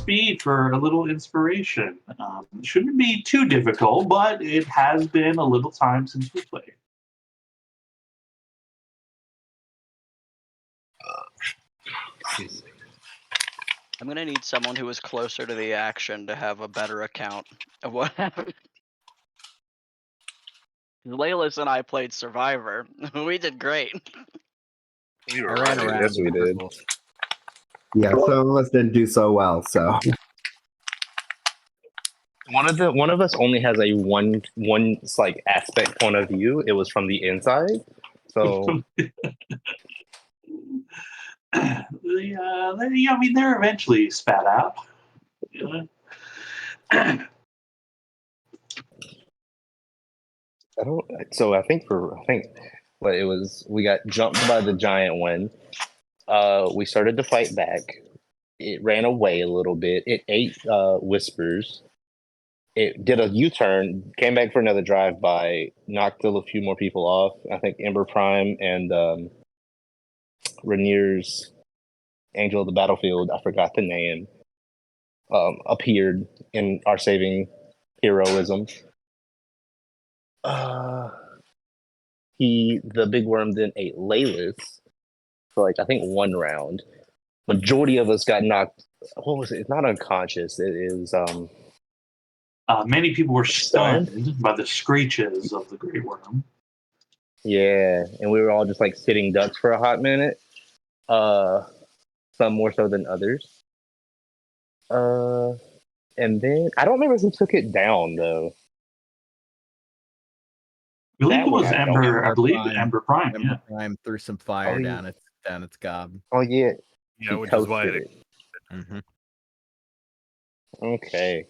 speed for a little inspiration. It shouldn't be too difficult, but it has been a little time since we played. I'm gonna need someone who is closer to the action to have a better account of what happened. Laylis and I played Survivor. We did great. I ran around. Yes, we did. Yeah, some of us didn't do so well, so. One of us only has a one like aspect point of view. It was from the inside, so I mean, they're eventually spat out. I don't. So I think what it was, we got jumped by the giant one. We started to fight back. It ran away a little bit. It ate whispers. It did a U-turn, came back for another drive-by, knocked a few more people off. I think Ember Prime and Rainier's Angel of the Battlefield, I forgot the name, appeared in our saving heroism. The big worm then ate Laylis for like, I think 1 round. Majority of us got knocked. What was it? It's not unconscious. It is many people were stunned by the screeches of the Great Worm. Yeah, and we were all just like sitting ducks for a hot minute. Some more so than others. And then I don't remember who took it down though. I believe it was Ember. Ember I believe Prime. Ember Prime. Ember Yeah. Prime threw some fire down its gob. Oh yeah. Yeah, which is why it. Mm-hmm. Okay.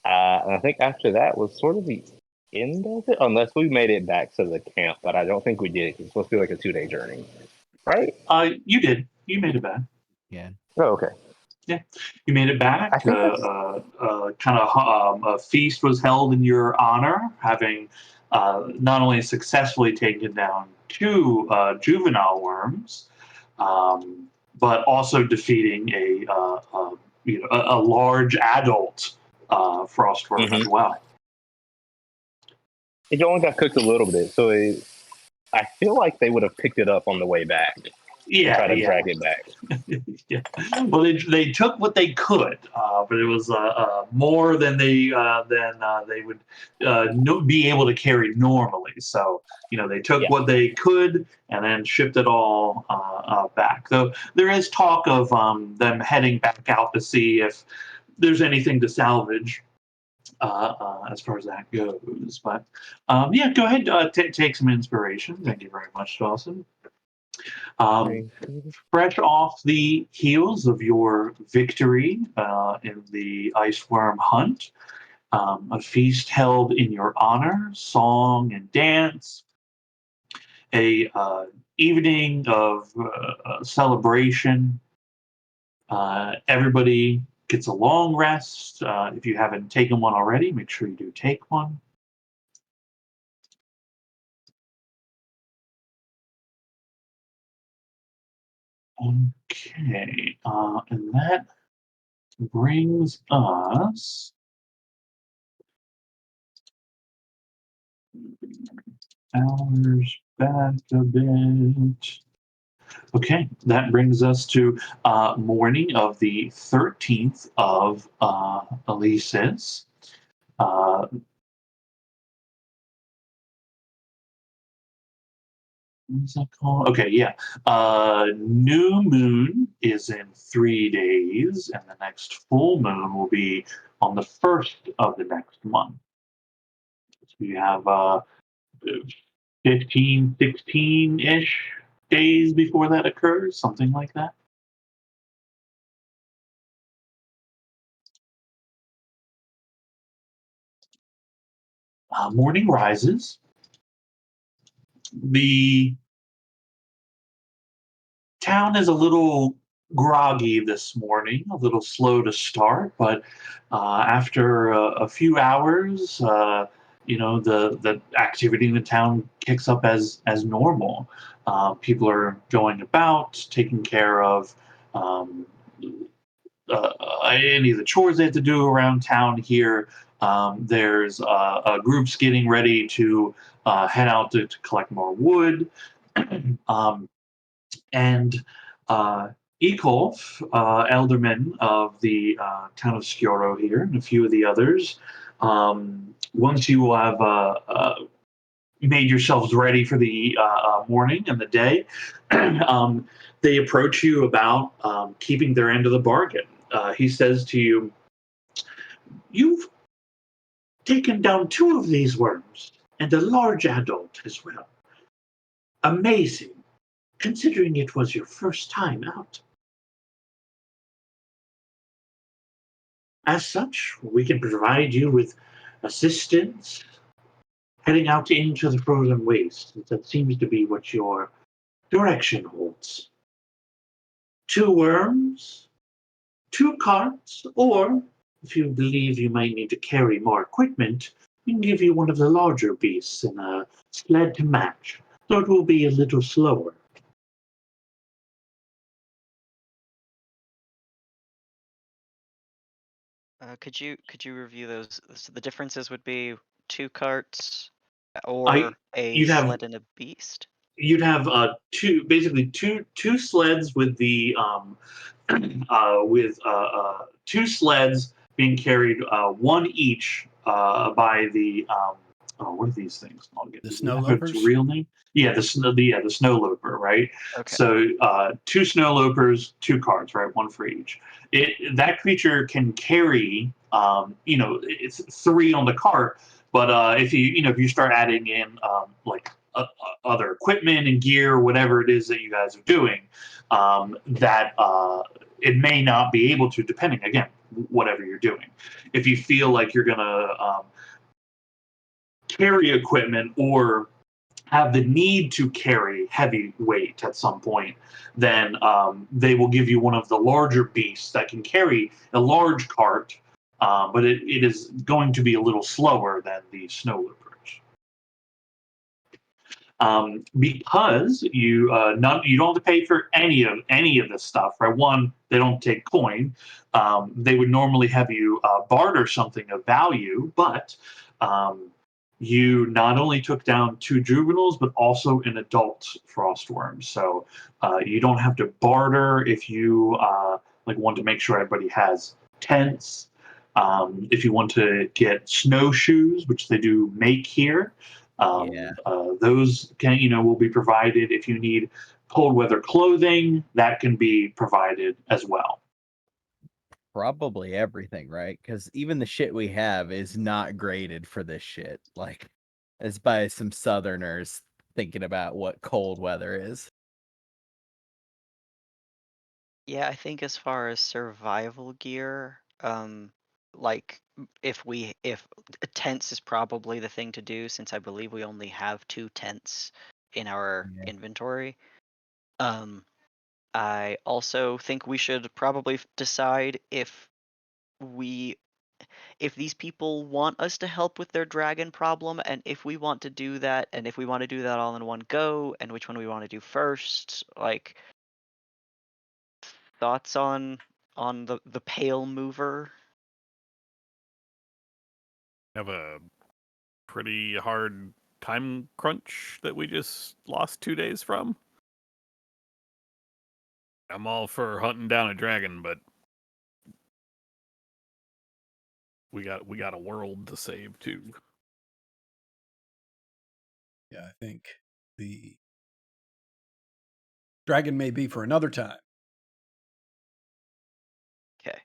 And I think after that was sort of the end of it, unless we made it back to the camp, but I don't think we did. It's supposed to be like a 2-day journey, right? You did. You made it back. Yeah. Oh, okay. Yeah, you made it back. I think a feast was held in your honor, having not only successfully taken down 2 juvenile worms, but also defeating a large adult frostworm as well. It only got cooked a little bit, so I feel like they would have picked it up on the way back. Yeah, try to drag it back. Yeah. Well, they took what they could, but it was more than they would be able to carry normally. So they took what they could and then shipped it all back. Though there is talk of them heading back out to see if there's anything to salvage. As far as that goes, but yeah, go ahead, take some inspiration. Thank you very much, Dawson. Fresh off the heels of your victory in the ice worm hunt, a feast held in your honor, song and dance, a evening of celebration. Everybody gets a long rest. If you haven't taken one already, make sure you do take one. Okay, and that brings us hours back a bit. Okay, that brings us to morning of the 13th of Elisis. What's that called? Okay, yeah. New moon is in 3 days, and the next full moon will be on the 1st of the next month. So you have 15, 16-ish days before that occurs, something like that. Morning rises. The town is a little groggy this morning, a little slow to start, but after a few hours, the activity in the town kicks up as normal. People are going about, taking care of any of the chores they have to do around town here. There's groups getting ready to head out to collect more wood. And Ekolf, alderman of the town of Skioro here, and a few of the others, once you have made yourselves ready for the morning and the day, they approach you about keeping their end of the bargain. He says to you, "You've taken down 2 of these worms, and a large adult as well. Amazing, considering it was your first time out. As such, we can provide you with assistance heading out into the frozen waste, since that seems to be what your direction holds. 2 worms, 2 carts, or if you believe you might need to carry more equipment, we can give you one of the larger beasts and a sled to match, though it will be a little slower." Could you review those? So the differences would be 2 carts I or a you'd have sled and a beast. you'd have two sleds with the with 2 sleds being carried, one each by the what are these things called again? The Does it snow have its lopers? real name? Yeah, the snow loper, right? Okay. So 2 snow lopers, 2 carts, right? One for each. That creature can carry it's 3 on the cart, but if you start adding in like other equipment and gear, whatever it is that you guys are doing, that it may not be able to, depending again, whatever you're doing. If you feel like you're gonna carry equipment or have the need to carry heavy weight at some point, then they will give you one of the larger beasts that can carry a large cart, but it is going to be a little slower than the snow loopers. Because you don't have to pay for any of this stuff, right? One, they don't take coin. They would normally have you barter something of value, but you not only took down 2 juveniles, but also an adult frostworm. So you don't have to barter if you want to make sure everybody has tents. If you want to get snowshoes, which they do make here, Yeah. those will be provided. If you need cold weather clothing, that can be provided as well. Probably everything, right? Because even the shit we have is not graded for this shit. Like, it's by some Southerners thinking about what cold weather is. Yeah, I think as far as survival gear, if tents is probably the thing to do, since I believe we only have 2 tents in our Yeah. inventory. I also think we should probably decide if these people want us to help with their dragon problem, and if we want to do that, and if we want to do that all in one go, and which one we want to do first. Like, thoughts on the pale mover? Have a pretty hard time crunch that we just lost 2 days from. I'm all for hunting down a dragon, but we got a world to save too. Yeah, I think the dragon may be for another time. Okay.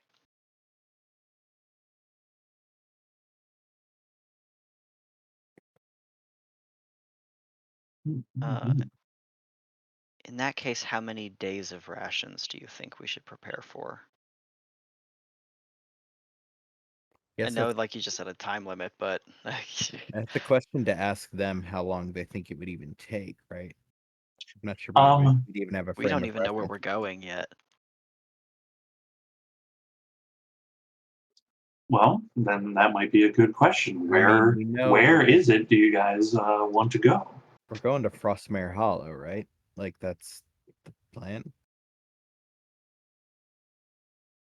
In that case, how many days of rations do you think we should prepare for? I Guess know, that's, like you just said, a time limit, but that's the question to ask them how long they think it would even take, right? I'm not sure Um, we'd even have a we frame don't of even know where reference. we're going yet. Well, then that might be a good question. Where we know where is it? Do you guys want to go? we're going to Frostmare Hollow, right? Like, that's the plan.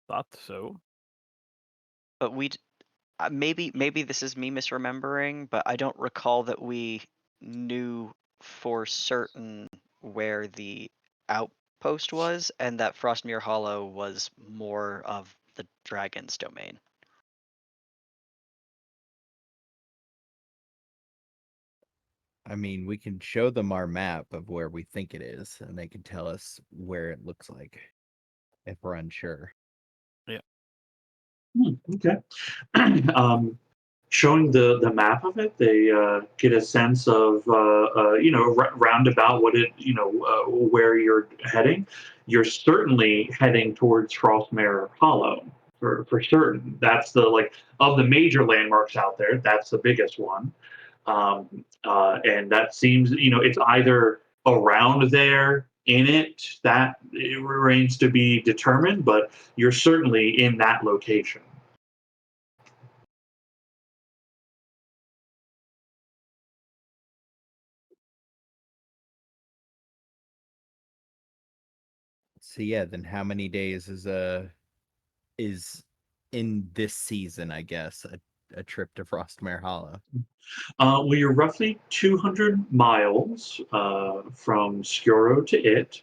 thought so. But maybe this is me misremembering, but I don't recall that we knew for certain where the outpost was, and that Frostmere Hollow was more of the dragon's domain. I mean, we can show them our map of where we think it is, and they can tell us where it looks like if we're unsure. Okay. Showing the map of it, they get a sense of roundabout what it where you're heading. You're certainly heading towards Frostmere Hollow for certain. That's the of the major landmarks out there. That's the biggest one, and that seems it's either around there in it that it remains to be determined, but you're certainly in that location. So yeah, then how many days is in this season, I guess, a trip to Frostmere Hollow? Well, you're roughly 200 miles from Skuro to it.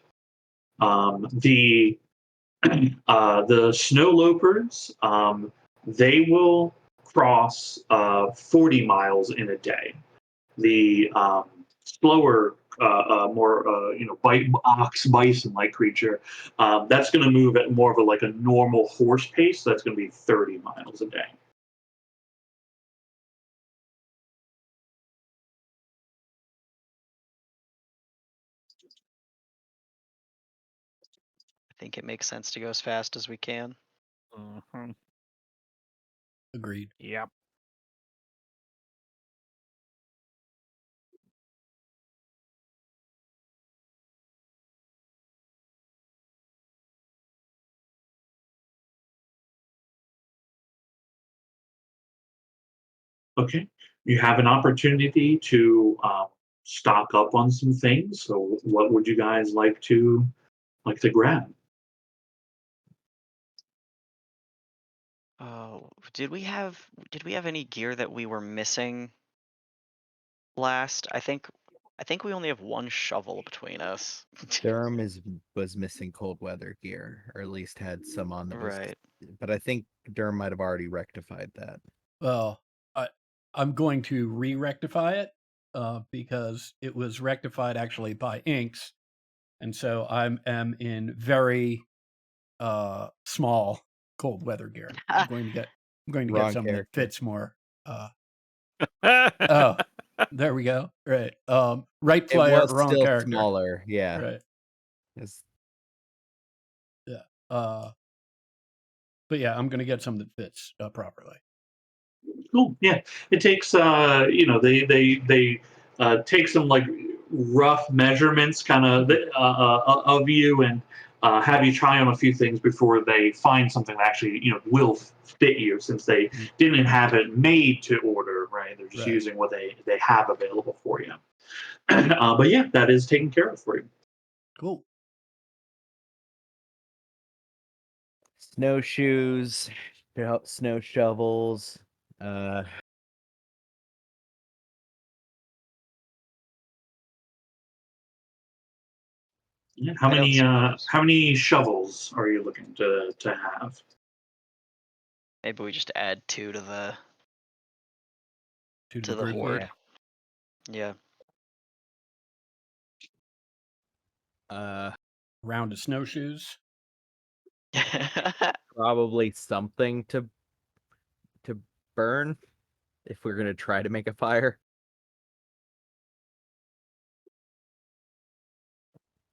The snow lopers, they will cross 40 miles in a day. The slower, more ox bison like creature, that's going to move at more of a normal horse pace. So that's going to be 30 miles a day. I think it makes sense to go as fast as we can. Agreed. Yep. Okay, you have an opportunity to stock up on some things. So, what would you guys like to grab? Oh, did we have any gear that we were missing last? I think we only have one shovel between us. Durham was missing cold weather gear, or at least had some on that was. Right. But I think Durham might have already rectified that. Well, I'm going to re-rectify it because it was rectified actually by Inks, and so I am in very small cold weather gear. I'm going to get Wrong something character. that fits more. Oh, there we go. Right. Right It player, was wrong still character. smaller, yeah. Right. It's- But yeah, I'm going to get something that fits properly. Cool. Yeah, it takes they take some rough measurements kind of of you and have you try on a few things before they find something that actually will fit you, since they didn't have it made to order, right? They're just Right. using what they have available for you. But yeah, that is taken care of for you. Cool. Snowshoes, snow shovels, Yeah. How I don't many suppose. how many shovels are you looking to have? Maybe we just add 2 to the To the group. horde. Yeah. Round of snowshoes. probably something to burn if we're gonna try to make a fire.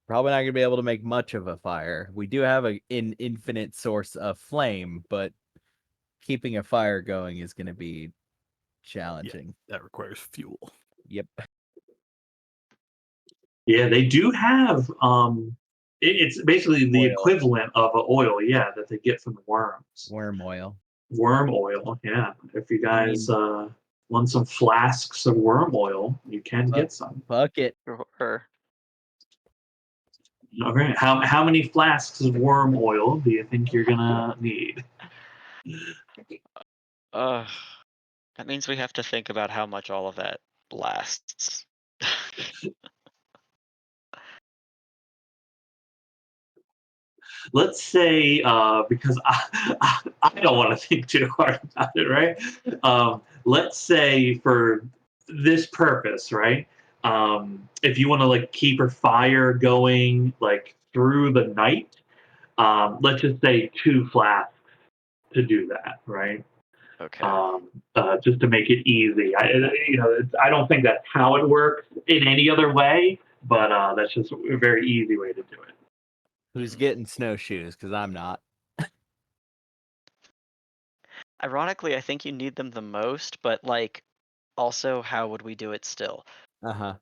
Probably not gonna be able to make much of a fire. We do have an infinite source of flame, but keeping a fire going is gonna be challenging. That requires fuel. Yep. Yeah, they do have it's basically the Oil. equivalent of an oil, yeah, that they get from the worms. Worm oil. Worm oil, yeah. If you guys want some flasks of worm oil, you can get some. Fuck it. Or All right. How many flasks of worm oil do you think you're gonna need? Uh, that means we have to think about how much all of that lasts. Let's say, because I don't want to think too hard about it, right? Let's say for this purpose, right? If you want to like keep a fire going like through the night, let's just say 2 flasks to do that, right? Okay. Just to make it easy. I don't think that's how it works in any other way, but that's just a very easy way to do it. Who's getting snowshoes? Because I'm not. Ironically, I think you need them the most, but like, also, how would we do it still? Uh huh.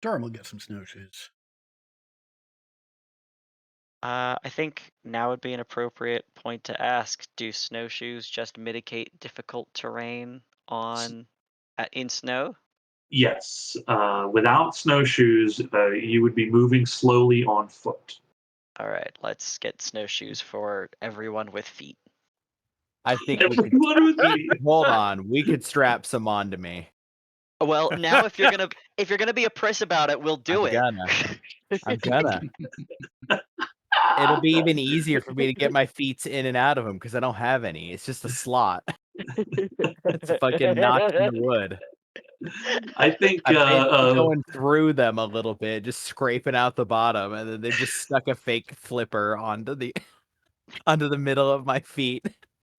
Durham will get some snowshoes. I think now would be an appropriate point to ask: do snowshoes just mitigate difficult terrain in snow? Yes, without snowshoes, you would be moving slowly on foot. All right, let's get snowshoes for everyone with feet. I think we could. Everyone with me. Hold on. We could strap some onto me. Well, now if you're gonna be a priss about it, we'll do it. I'm gonna. It'll be even easier for me to get my feet in and out of them because I don't have any. It's just a slot. It's fucking knocked in the wood. I think I fancy going through them a little bit, just scraping out the bottom, and then they just stuck a fake flipper onto the middle of my feet.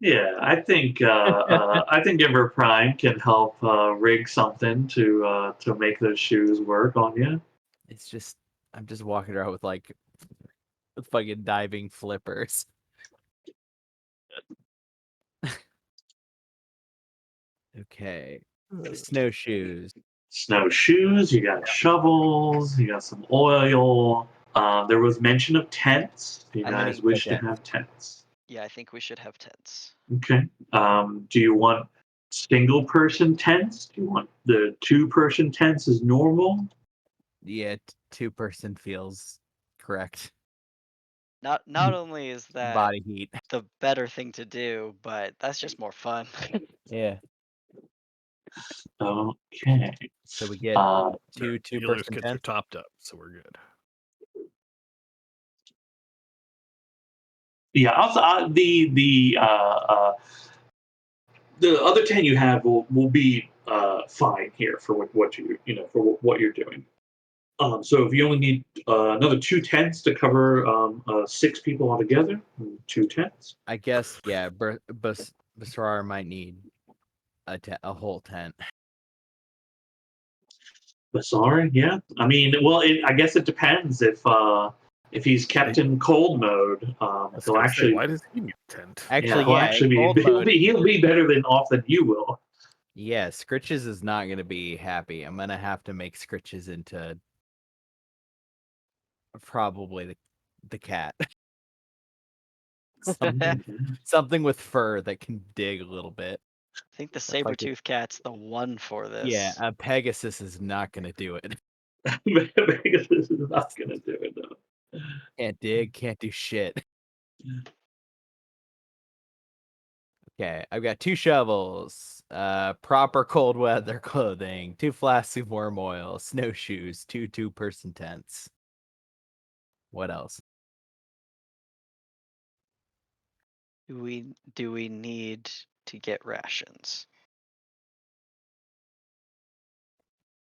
yeah, I think Ever Prime can help rig something to make those shoes work on you. It's just I'm just walking around with like fucking diving flippers. Okay. Snowshoes. Snowshoes, you got shovels, you got some oil. There was mention of tents. If you I'm gonna guys eat wish my to have tents. Yeah, I think we should have tents. Okay. Do you want single person tents? Do you want the 2-person tents as normal? Yeah, 2-person feels correct. Not only is that Body heat. the better thing to do, but that's just more fun. Yeah. Okay. So we get Uh, two Healer's 2-person kits are tents. topped up, so we're good. yeah. Also, the other 10 you have will be fine here for what for what you're doing. So if you only need another 2 tents to cover 6 people altogether, 2 tents. I guess yeah, Basrar might need a whole tent. But sorry, yeah. I mean, well, I guess it depends if he's kept in cold mode. I was He'll gonna say, actually why does he need a tent? Actually, he'll yeah, actually in cold be mode, he'll be better than off than you will. yeah, Scritches is not gonna be happy. I'm gonna have to make Scritches into probably the cat. Something with fur that can dig a little bit. I think the fucking- saber-tooth cat's the one for this. Yeah, a Pegasus is not gonna do it. Pegasus is not gonna do it though. Can't dig, can't do shit. Okay, I've got 2 shovels, proper cold weather clothing, 2 flasks of worm oil, snowshoes, 2 2-person tents. What else? Do we need to get rations?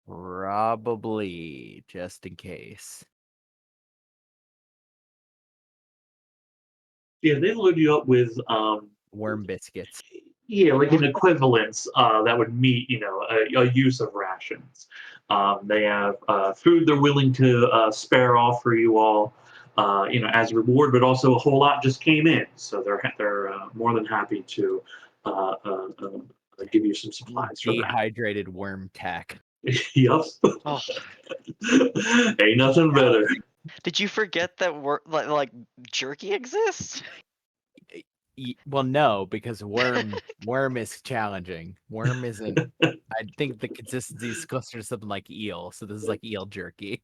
Probably, just in case. Yeah, they load you up with Worm biscuits. yeah, like an equivalence that would meet a use of rations. They have food they're willing to spare off for you all, as a reward, but also a whole lot just came in, so they're more than happy to give you some supplies for that. Dehydrated worm tack. Yep. Oh, Ain't nothing better. did you forget that like jerky exists? Well, no, because worm is challenging. Worm isn't. I think the consistency is closer to something like eel. So this is like eel jerky.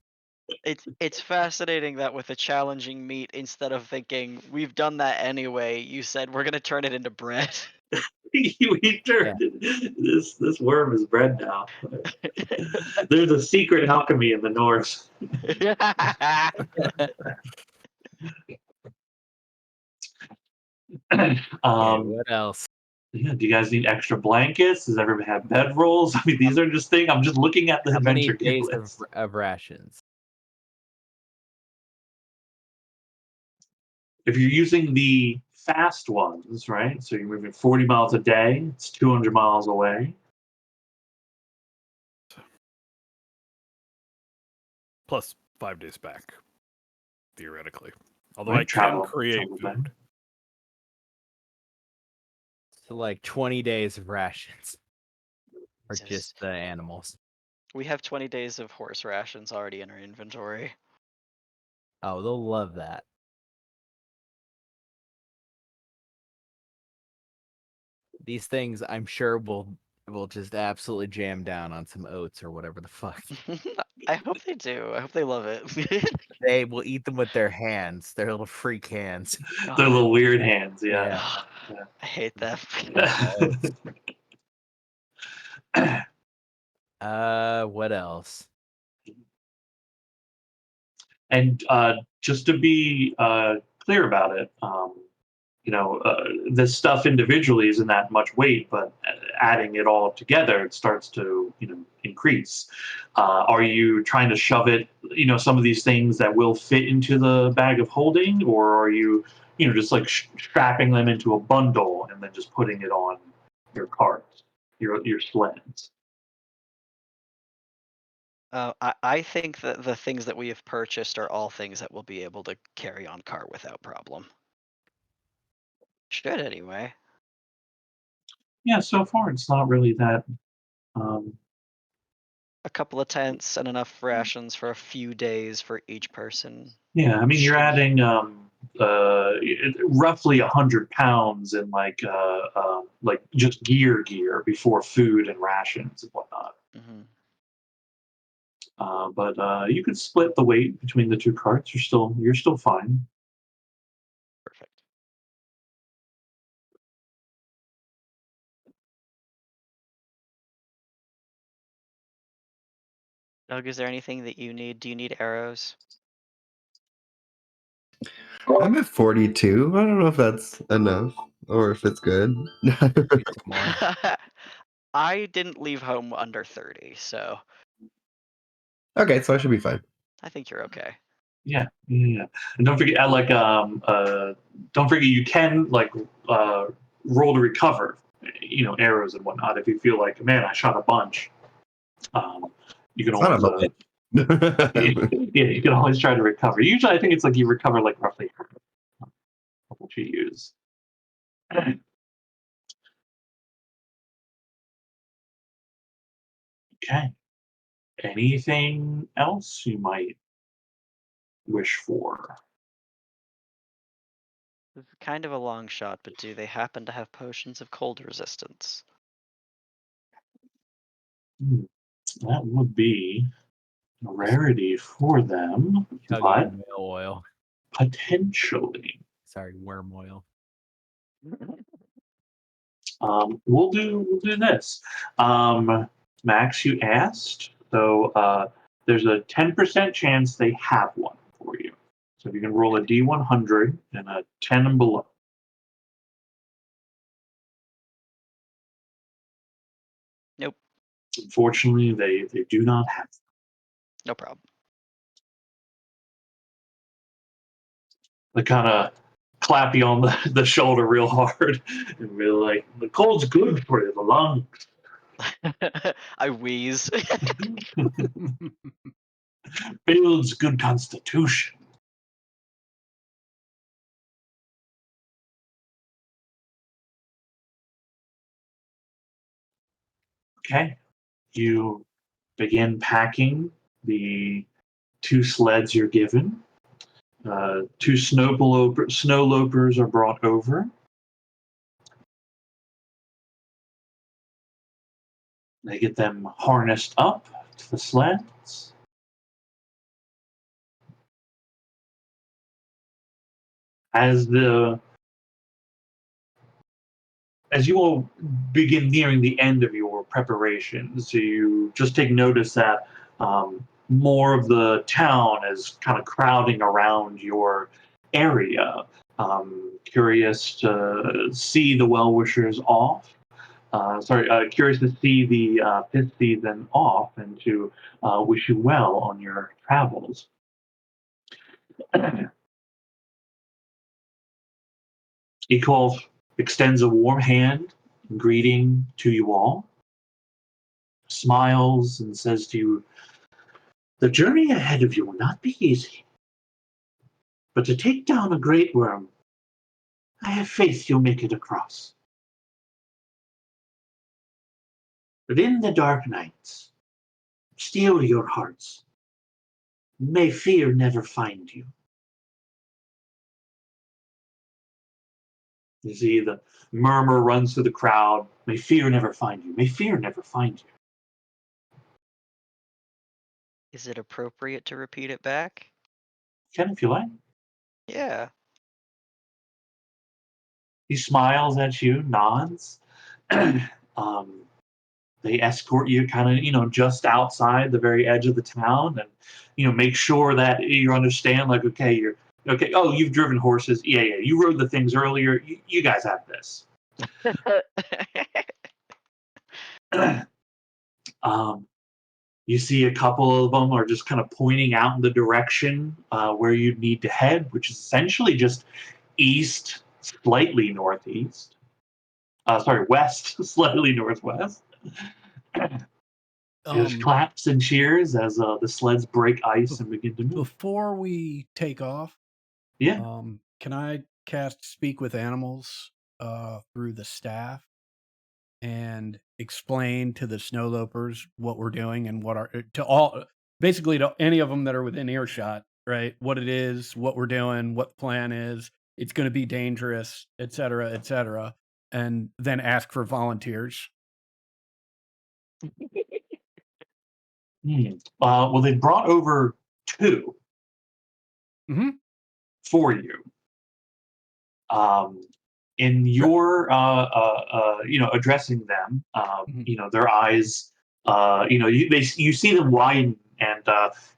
It's fascinating that with a challenging meat, instead of thinking we've done that anyway, you said we're gonna turn it into bread. We turned it, this worm is bread now. There's a secret alchemy in the Norse. Okay, um, what else? yeah, do you guys need extra blankets? Does everybody have bedrolls? I mean, these are just things. I'm just looking at the How many adventure kit days list. of rations? If you're using the fast ones, right? So you're moving 40 miles a day. It's 200 miles away. Plus 5 days back, theoretically. Although Right, I can travel- create travel back. food. So like 20 days of rations, or Jesus. just the animals. We have 20 days of horse rations already in our inventory. Oh, they'll love that. These things, I'm sure, will just absolutely jam down on some oats or whatever the fuck. I hope they do. I hope they love it. They will eat them with their hands, their little freak hands. Their little weird hands, yeah. I hate that. What else? And just to be clear about it, this stuff individually isn't that much weight, but adding it all together, it starts to increase. Are you trying to shove it, some of these things that will fit into the bag of holding, or are you, just like strapping them into a bundle and then just putting it on your cart, your sleds? I think that the things that we have purchased are all things that we'll be able to carry on cart without problem. Should anyway. Yeah, so far it's not really that. Um, A couple of tents and enough rations for a few days for each person. Yeah, I mean, you're Should- adding roughly 100 pounds in like just gear before food and rations and whatnot. Mhm. But you could split the weight between the two carts. You're still fine. Perfect. Doug, is there anything that you need? Do you need arrows? I'm at 42. I don't know if that's enough or if it's good. More. I didn't leave home under 30, so Okay, so I should be fine. I think you're okay. Yeah, yeah. And don't forget, don't forget you can roll to recover, arrows and whatnot. If you feel like, man, I shot a bunch, you can Son always. of a bitch. Yeah, you can always try to recover. Usually, I think it's like you recover like roughly half of what you use. Okay. Anything else you might wish for? This is kind of a long shot, but do they happen to have potions of cold resistance? That would be a rarity for them, Chugging but whale oil. potentially. Sorry, worm oil. We'll do this. Max, you asked, so there's a 10% chance they have one for you. So if you can roll a D100 and a 10 and below. Nope, Unfortunately, they do not have. no problem. They kind of clap you on the shoulder real hard and be like, the cold's good for you, the lungs. I wheeze. Builds good constitution. Okay. You begin packing the 2 sleds you're given. 2 snow lopers are brought over. They get them harnessed up to the sleds. As you all begin nearing the end of your preparations, you just take notice that more of the town is kind of crowding around your area, curious to see the well-wishers off. Curious to see the fifth season off and to wish you well on your travels. Ekolf extends a warm hand in greeting to you all, smiles and says to you, "The journey ahead of you will not be easy, but to take down a great worm, I have faith you'll make it across. But in the dark nights, steel your hearts. May fear never find you." You see the murmur runs through the crowd. May fear never find you. May fear never find you. Is it appropriate to repeat it back? Ken, if you like. Yeah. He smiles at you, nods. um, they escort you kind of, just outside the very edge of the town and, make sure that you understand, like, okay, you're okay. Oh, you've driven horses. Yeah, yeah. You rode the things earlier. You guys have this. You see a couple of them are just kind of pointing out in the direction where you need to head, which is essentially just east, slightly northeast. West, slightly northwest. There's claps and cheers as the sleds break ice and begin to move. Before we take off, Yeah. can I cast Speak with Animals through the staff and explain to the snowlopers what we're doing and basically to any of them that are within earshot, right? What it is, what we're doing, what the plan is. It's going to be dangerous, et cetera, and then ask for volunteers. Well, they brought over 2 for you. In your addressing them, their eyes, you see them widen, and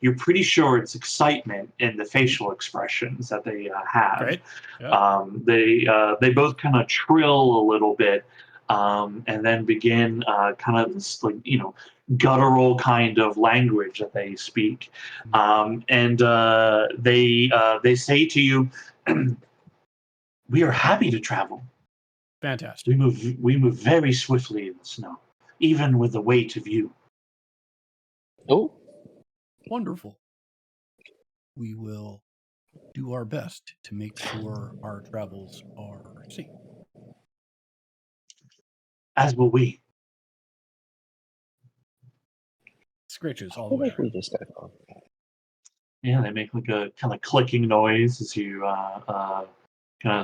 you're pretty sure it's excitement in the facial expressions that they have. Great. Yeah. They both kind of trill a little bit, and then begin kind of this, like, guttural kind of language that they speak, and they say to you. We are happy to travel. Fantastic. We move very swiftly in the snow, even with the weight of you. Oh, Wonderful. We will do our best to make sure our travels are safe. As will we. Scritches all I the feel way. like we just got off. Yeah, they make like a kind of clicking noise as you kind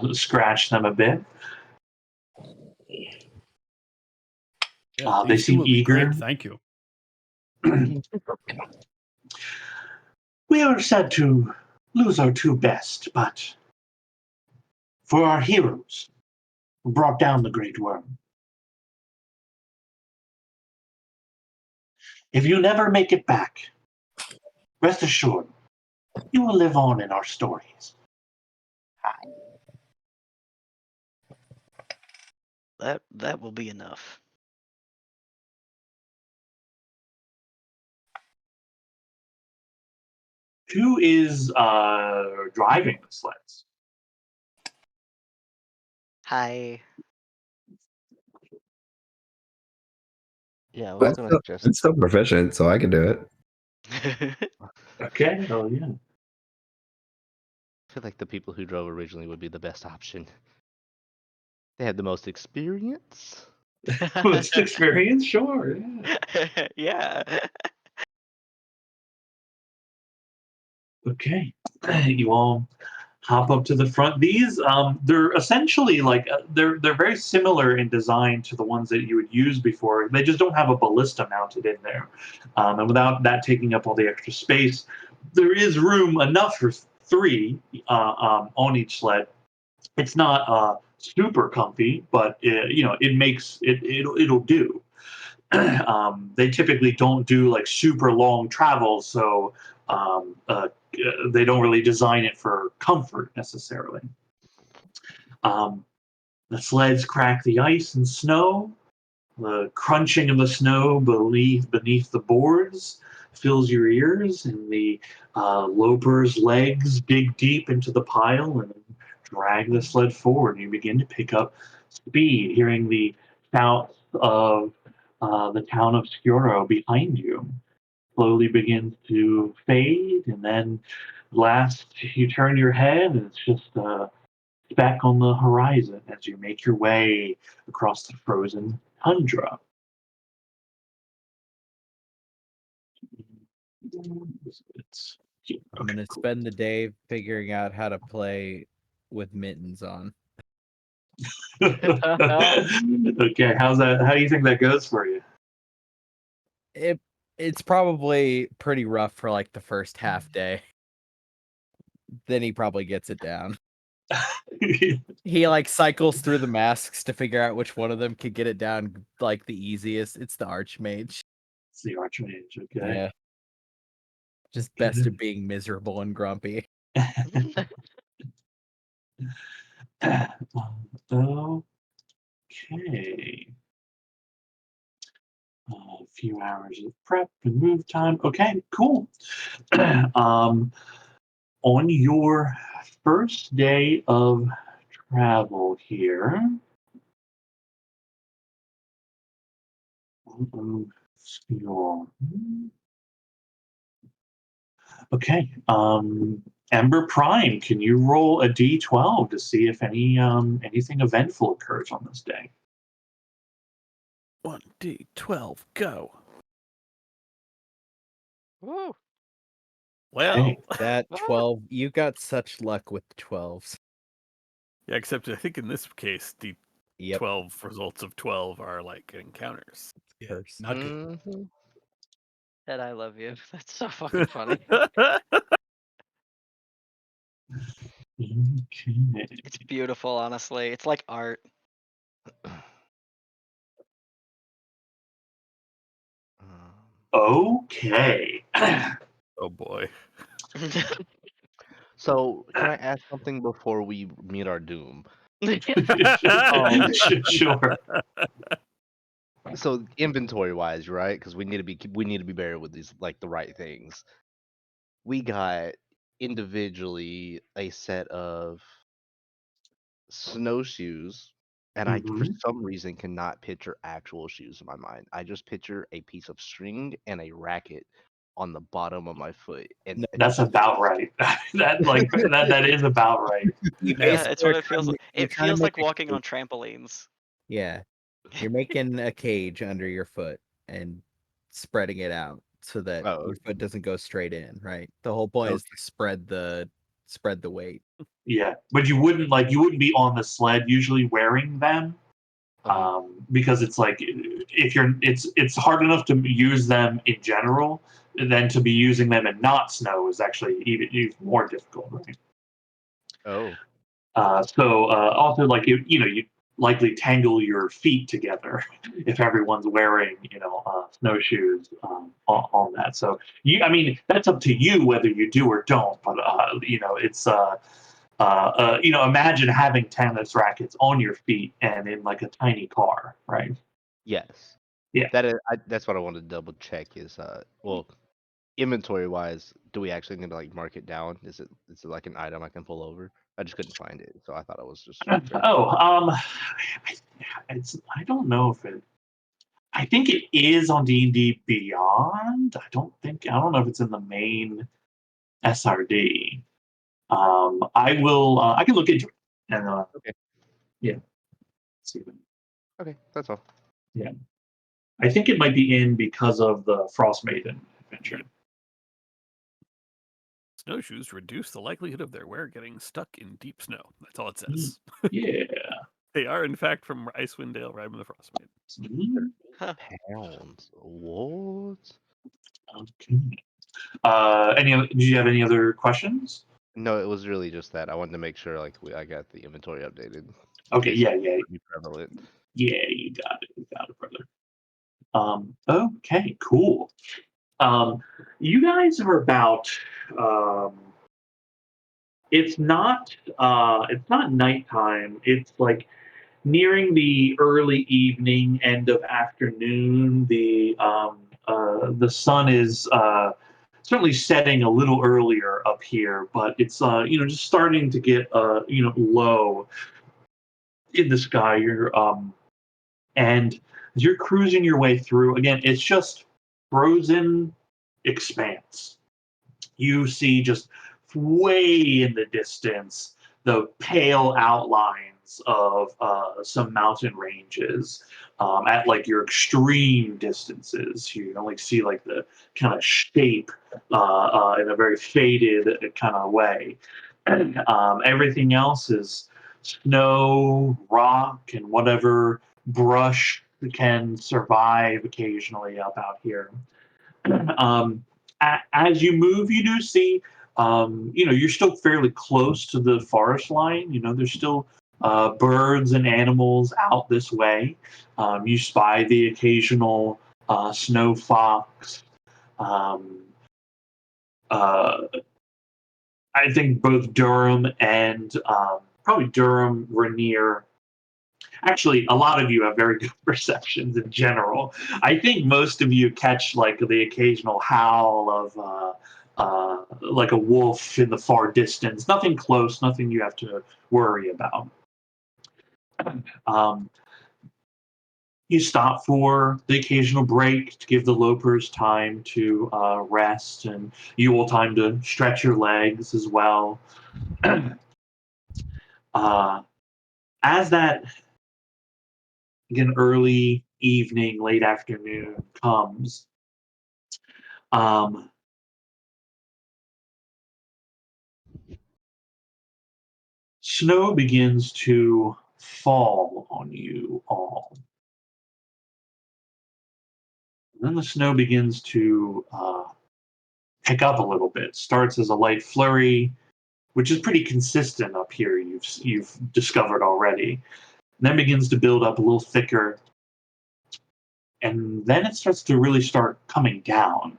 of scratch them a bit. Yeah, They these two seem will be eager. great. Thank you. We are sad to lose our 2 best, but for our heroes who brought down the Great Worm. If you never make it back, rest assured, you will live on in our stories. That will be enough. Who is driving the sleds? Hi. Yeah, I was But gonna still, suggest. it's still proficient, so I can do it. Okay. Oh yeah. I feel like the people who drove originally would be the best option. They had the most experience. Most experience, sure. Yeah. Yeah. Okay. You all hop up to the front. These they're essentially like they're very similar in design to the ones that you would use before. They just don't have a ballista mounted in there, and without that taking up all the extra space, there is room enough for three on each sled. It's not super comfy, but it makes it'll do. They typically don't do like super long travels, so they don't really design it for comfort necessarily. The sleds crack the ice and snow. The crunching of the snow beneath the boards fills your ears, and the loper's legs dig deep into the pile and drag the sled forward. You begin to pick up speed, hearing the shouts of the town of Skuro behind you slowly begins to fade, and then last you turn your head, and it's just back on the horizon as you make your way across the frozen tundra. I'm gonna spend the day figuring out how to play with mittens on. Okay, how's that? How do you think that goes for you? It's probably pretty rough for like the first half day. Then he probably gets it down. He like cycles through the masks to figure out which one of them could get it down like the easiest. It's the Archmage. It's the Archmage, okay. Yeah. Just best of being miserable and grumpy. Okay. A few hours of prep and move time. Okay, cool. On your first day of travel here, okay. Ember Prime, can you roll a d12 to see if anything eventful occurs on this day? 1d12, go. Woo. Well, Okay. That 12, you got such luck with the 12s. yeah, except I think in this case, the Yep. 12 results of 12 are like encounters. Yeah, not good. Mhm. Ted, I love you. That's so fucking funny. Okay. It's beautiful, honestly. It's like art. Okay. Oh boy. So, can I ask something before we meet our doom? Sure. So, inventory wise, right? Because we need to be buried with these like the right things. We got individually a set of snowshoes, and I for Mhm. some reason cannot picture actual shoes in my mind. I just picture a piece of string and a racket on the bottom of my foot, and That's about right. that is about right. You Yeah, Yeah, basically it's what are it feels trying like. to- you're It trying to feels make like a walking cage. on trampolines. Yeah. You're making a cage under your foot and spreading it out so that oh, your foot doesn't go straight in, right? The whole point is to spread the weight. Yeah, but you wouldn't be on the sled usually wearing them, because it's like if you're it's hard enough to use them in general, and then to be using them in not snow is actually even more difficult, right? oh, Also, like you likely tangle your feet together if everyone's wearing snowshoes on that. So I mean, that's up to you whether you do or don't. But it's imagine having tennis rackets on your feet and in like a tiny car, right? yes. Yeah. That's what I wanted to double check is well, inventory wise, do we actually need to like mark it down? Is it like an item I can pull over? I just couldn't find it, so I thought it was just Oh, I don't know if it. I think it is on D&D Beyond. I don't know if it's in the main SRD. I will. I can look into it and Okay. yeah, see. Okay, that's all. Yeah, I think it might be in because of the Frost Maiden adventure. Snowshoes reduce the likelihood of their wearer getting stuck in deep snow. That's all it says. Yeah. They are, in fact, from Icewind Dale, Rime of the Frostmaiden. Mhm. Pounds. What? Okay. Did you have any other questions? No, it was really just that. I wanted to make sure I got the inventory updated. In Okay, case yeah, it yeah, would be prevalent. yeah, you got it, brother. Okay, cool. You guys are about it's not nighttime. It's like nearing the early evening, end of afternoon. The sun is certainly setting a little earlier up here, but it's just starting to get low in the sky. And as you're cruising your way through, again, it's just frozen expanse. You see just way in the distance the pale outlines of some mountain ranges at like your extreme distances. You can only see like the kind of shape in a very faded kind of way. And everything else is snow, rock, and whatever brush can survive occasionally up out here. Um, as you move, you do see, you're still fairly close to the forest line. There's still birds and animals out this way. You spy the occasional snow fox. Um, uh, I think both Durham and probably Durham, Rainier. Actually, a lot of you have very good perceptions in general. I think most of you catch like the occasional howl of like a wolf in the far distance. Nothing close, nothing you have to worry about. Um, you stop for the occasional break to give the lopers time to rest, and you will time to stretch your legs as well. As that again early evening, late afternoon comes, um, snow begins to fall on you all. And then the snow begins to pick up a little bit. Starts as a light flurry, which is pretty consistent up here. You've discovered already. And then begins to build up a little thicker, and then it starts to really start coming down.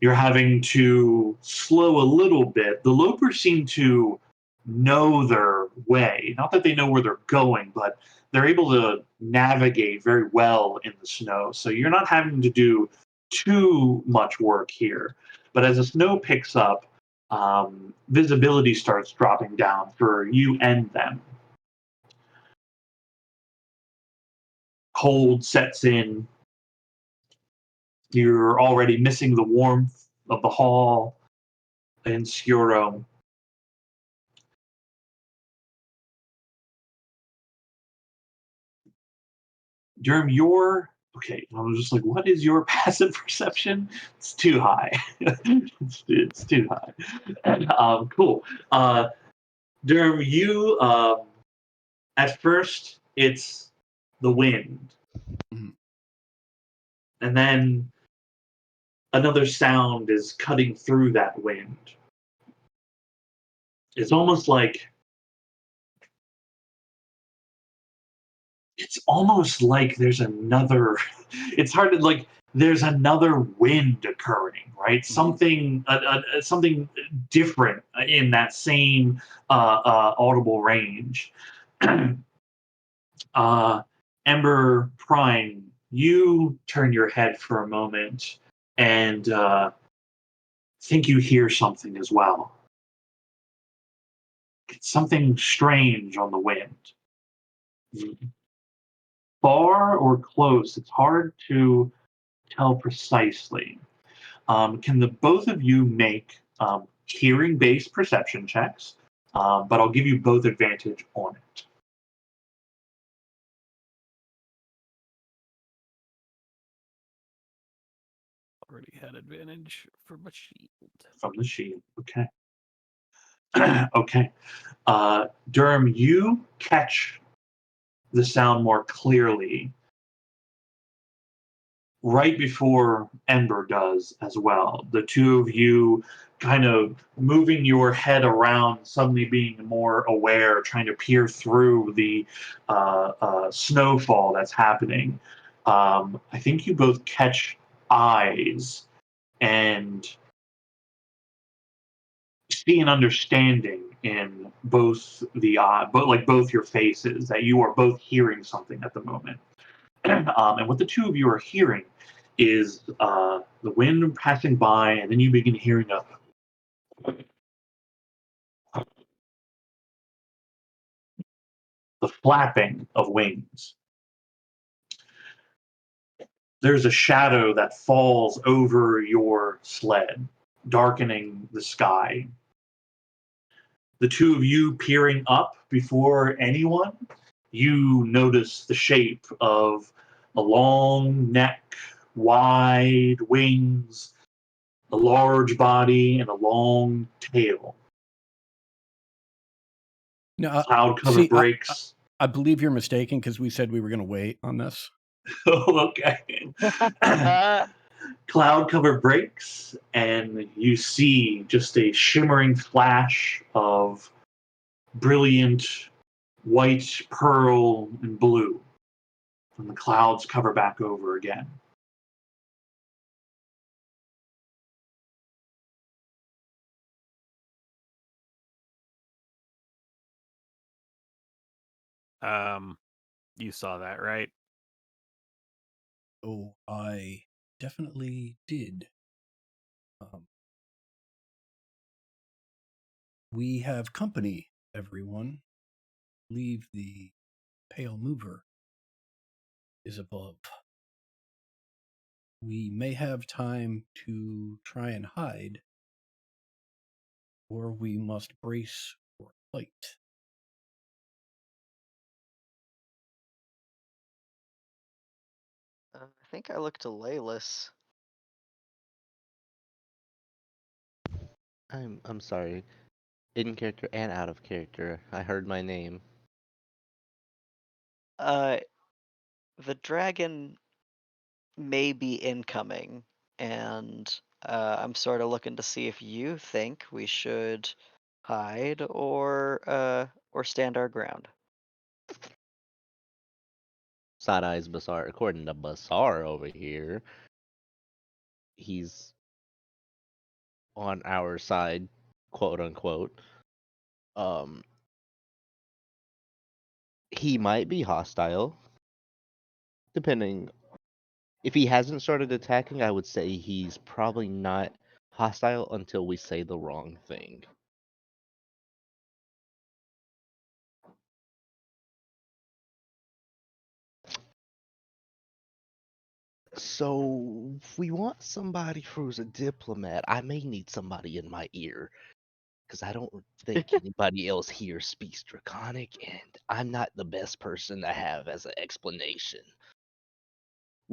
You're having to slow a little bit. The lopers seem to know their way. Not that they know where they're going, but they're able to navigate very well in the snow. So you're not having to do too much work here. But as the snow picks up, visibility starts dropping down for you and them. Cold sets in. You're already missing the warmth of the hall in Skuro. Durham, okay. I was just like, what is your passive perception? It's too high. it's too high. Cool. Durham, you at first it's the wind, Mhm. and then another sound is cutting through that wind. It's almost like there's another it's hard to like there's another wind occurring, right? Something different in that same audible range. uh Ember Prime, you turn your head for a moment and think you hear something as well. It's something strange on the wind. Far or close, it's hard to tell precisely. Can the both of you make hearing-based perception checks? But I'll give you both advantage on it. already had advantage for my shield. From the shield. Okay. Okay. Durham, you catch the sound more clearly right before Ember does as well. The two of you kind of moving your head around, suddenly being more aware, trying to peer through the snowfall that's happening. I think you both catch eyes and see an understanding in both the but like both your faces, that you are both hearing something at the moment. And what the two of you are hearing is the wind passing by, and then you begin hearing the flapping of wings. There's a shadow that falls over your sled, darkening the sky. The two of you peering up before anyone, you notice the shape of a long neck, wide wings, a large body, and a long tail. No, Cloud cover see, breaks. I believe you're mistaken because we said we were going to wait on this. Okay. Cloud cover breaks, and you see just a shimmering flash of brilliant white, pearl, and blue. And the clouds cover back over again. You saw that, right? Oh, I definitely did. We have company, everyone. Leave the pale mover is above. We may have time to try and hide, or we must brace for flight. I think I look to Laylis. I'm sorry. In character and out of character. I heard my name. The dragon may be incoming, and I'm sort of looking to see if you think we should hide or stand our ground. Side Eyes Bazaar. According to Bazaar over here, he's on our side, quote unquote. He might be hostile, depending. If he hasn't started attacking, I would say he's probably not hostile until we say the wrong thing. So, if we want somebody who's a diplomat, I may need somebody in my ear. Because I don't think anybody else here speaks Draconic, and I'm not the best person to have as an explanation.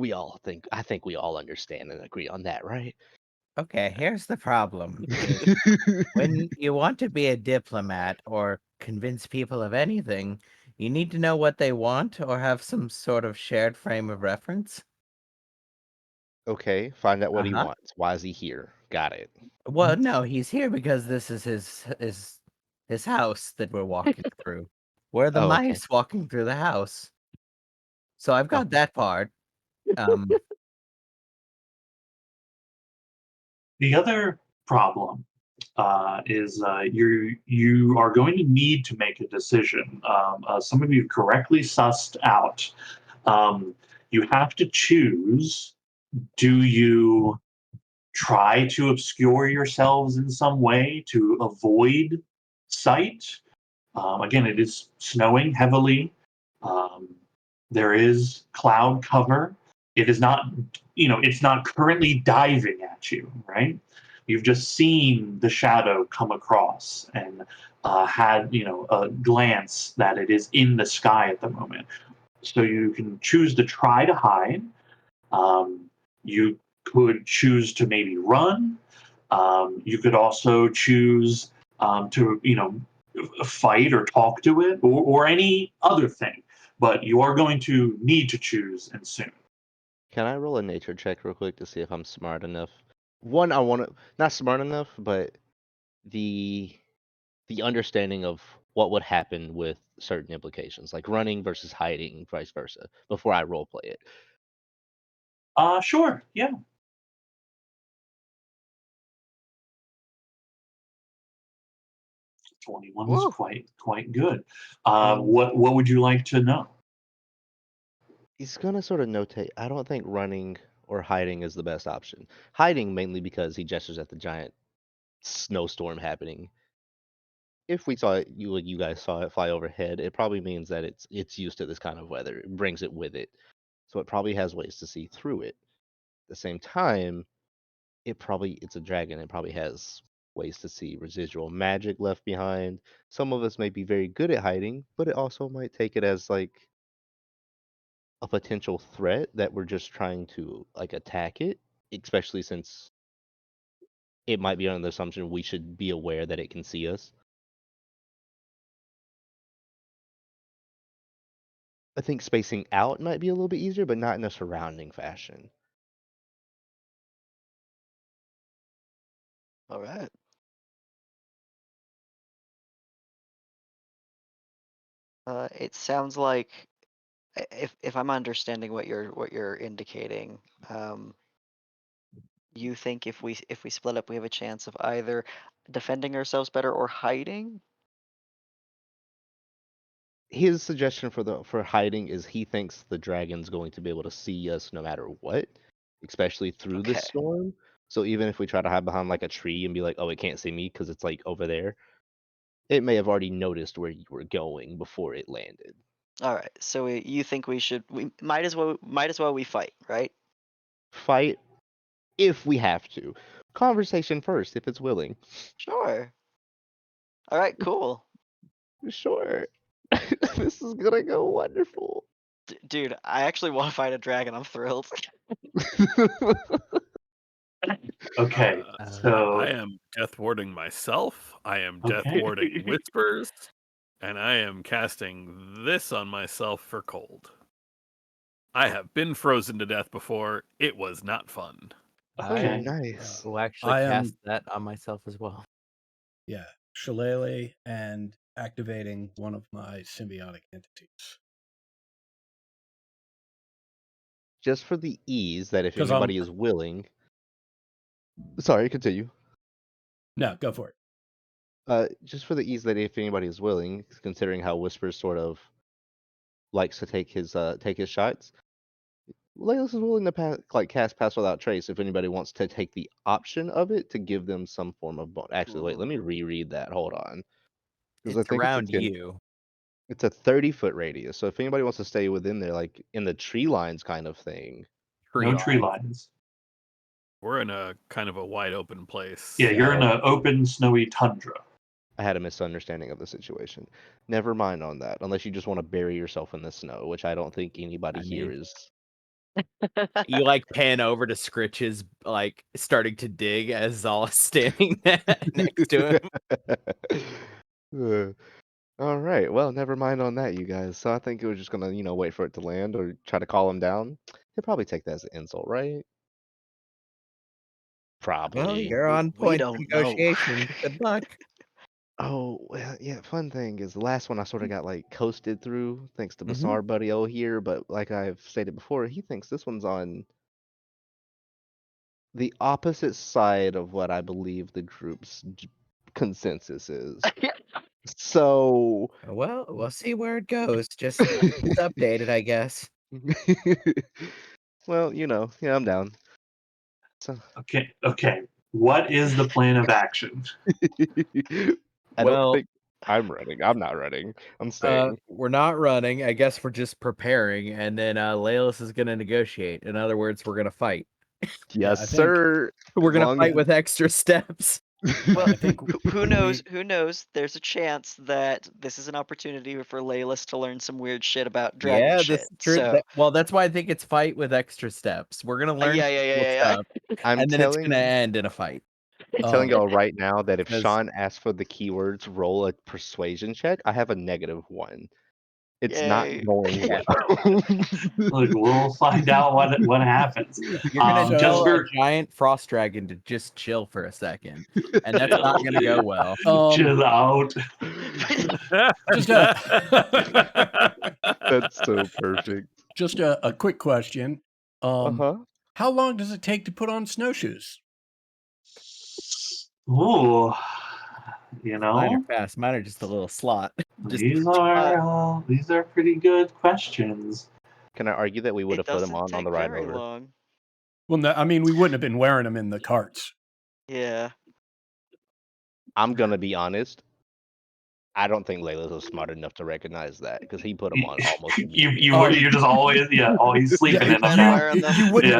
I think we all understand and agree on that, right? Okay, here's the problem. When you want to be a diplomat or convince people of anything, you need to know what they want or have some sort of shared frame of reference. Okay, find out what he Uh-huh. wants. Why is he here? Got it. Well, no, he's here because this is his house that we're walking through. We're the Oh, okay. mice walking through the house. So I've got Oh. that part. The other problem is you are going to need to make a decision. Some of you correctly sussed out. You have to choose: do you try to obscure yourselves in some way to avoid sight? Again, it is snowing heavily. Um, there is cloud cover. It is not, it's not currently diving at you, right? You've just seen the shadow come across and had, a glance that it is in the sky at the moment. So you can choose to try to hide. You could choose to maybe run. You could also choose to, fight or talk to it, or any other thing. But you are going to need to choose, and soon. Can I roll a nature check real quick to see if I'm smart enough? One, I want to not smart enough, but the understanding of what would happen with certain implications, like running versus hiding, vice versa, before I role play it. Sure, yeah. 21 is Woo. quite good. Um, What would you like to know? He's gonna sort of notate. I don't think running or hiding is the best option. Hiding mainly because he gestures at the giant snowstorm happening. If we saw it, you guys saw it fly overhead, it probably means that it's used to this kind of weather. It brings it with it, so it probably has ways to see through it. At the same time, it's a dragon. It probably has ways to see residual magic left behind. Some of us may be very good at hiding, but it also might take it as like a potential threat that we're just trying to like attack it, especially since it might be under the assumption we should be aware that it can see us. I think spacing out might be a little bit easier, but not in a surrounding fashion. All right. It sounds like if I'm understanding what you're indicating, you think if we split up, we have a chance of either defending ourselves better or hiding. His suggestion for hiding is he thinks the dragon's going to be able to see us no matter what, especially through the Okay. storm. So even if we try to hide behind like a tree and be like, "Oh, it can't see me because it's like over there," it may have already noticed where you were going before it landed. All right. So you think we might as well we fight, right? Fight if we have to. Conversation first if it's willing. Sure. All right. Cool. Sure. This is gonna go wonderful. Dude, I actually want to fight a dragon. I'm thrilled. Okay, I so am death warding myself. I am death Okay. warding whispers, and I am casting this on myself for cold. I have been frozen to death before. It was not fun. Okay. Nice. Will actually I am- cast that on myself as well. Yeah, Shillelagh and activating one of my symbiotic entities. Just for the ease that if 'Cause I'm- anybody is willing. Sorry, continue. No, go for it. Just for the ease that if anybody is willing, considering how Whispers sort of likes to take his shots, Legolas is willing to cast Pass Without Trace if anybody wants to take the option of it to give them some form of bonus. Actually, wait, let me reread that. Hold on. It's I think around 10 you. It's a 30-foot radius, so if anybody wants to stay within there, like in the tree lines kind of thing. No tree line. lines. We're in a kind of a wide open place. Yeah, you're in an open, snowy tundra. I had a misunderstanding of the situation. Never mind on that, unless you just want to bury yourself in the snow, which I don't think anybody I here mean- is. You like pan over to Scritch's like starting to dig as Zal is standing next to him. All right. Well, never mind on that, you guys. So I think we're just gonna, wait for it to land or try to call him down. He'll probably take that as an insult, right? Probably. Well, you're on We point don't know. negotiation. Good luck. Oh, well, yeah. Fun thing is, the last one I sort of got like coasted through, thanks to Mhm. Bassar Buddy O here. But like I've stated before, he thinks this one's on the opposite side of what I believe the group's consensus is. So, Well, we'll see where it goes. Just keep us updated, I guess. well, yeah, I'm down. So, Okay. What is the plan of action? I Well- don't think I'm running. I'm not running. I'm staying. We're not running. I guess we're just preparing, and then Leolis is gonna negotiate. In other words, we're gonna fight. Yes, I think- sir. We're gonna Long fight as- with extra steps. Well, I think who knows? Who knows? There's a chance that this is an opportunity for Laylis to learn some weird shit about dragon Yeah, shit. this is true. So, Well, that's why I think it's fight with extra steps. We're gonna learn yeah, some yeah, cool yeah, yeah. stuff, I'm and then it's telling gonna end in a fight. I'm telling Um, y'all right now that if Because- Sean asks for the keywords, roll a persuasion check. I have a -1. It's not Yay. going Yeah. well. Look, we'll find out what happens. You're gonna So- Just tell a for giant frost dragon to just chill for a second, and that's not gonna go well. chill out. just That's so perfect. just a quick question. Uh-huh. How long does it take to put on snowshoes? Ooh, you Mine know, are fast. Mine are just a little slot. Just these are pretty good questions. Can I argue that we would It have put doesn't him on take the ride very over? long. Well, no, I mean, we wouldn't have been wearing them in the carts. Yeah. I'm gonna be honest. I don't think Layla's was smart enough to recognize that because he put him on almost immediately. You're just always he's sleeping Yeah, in them been now. wearing them.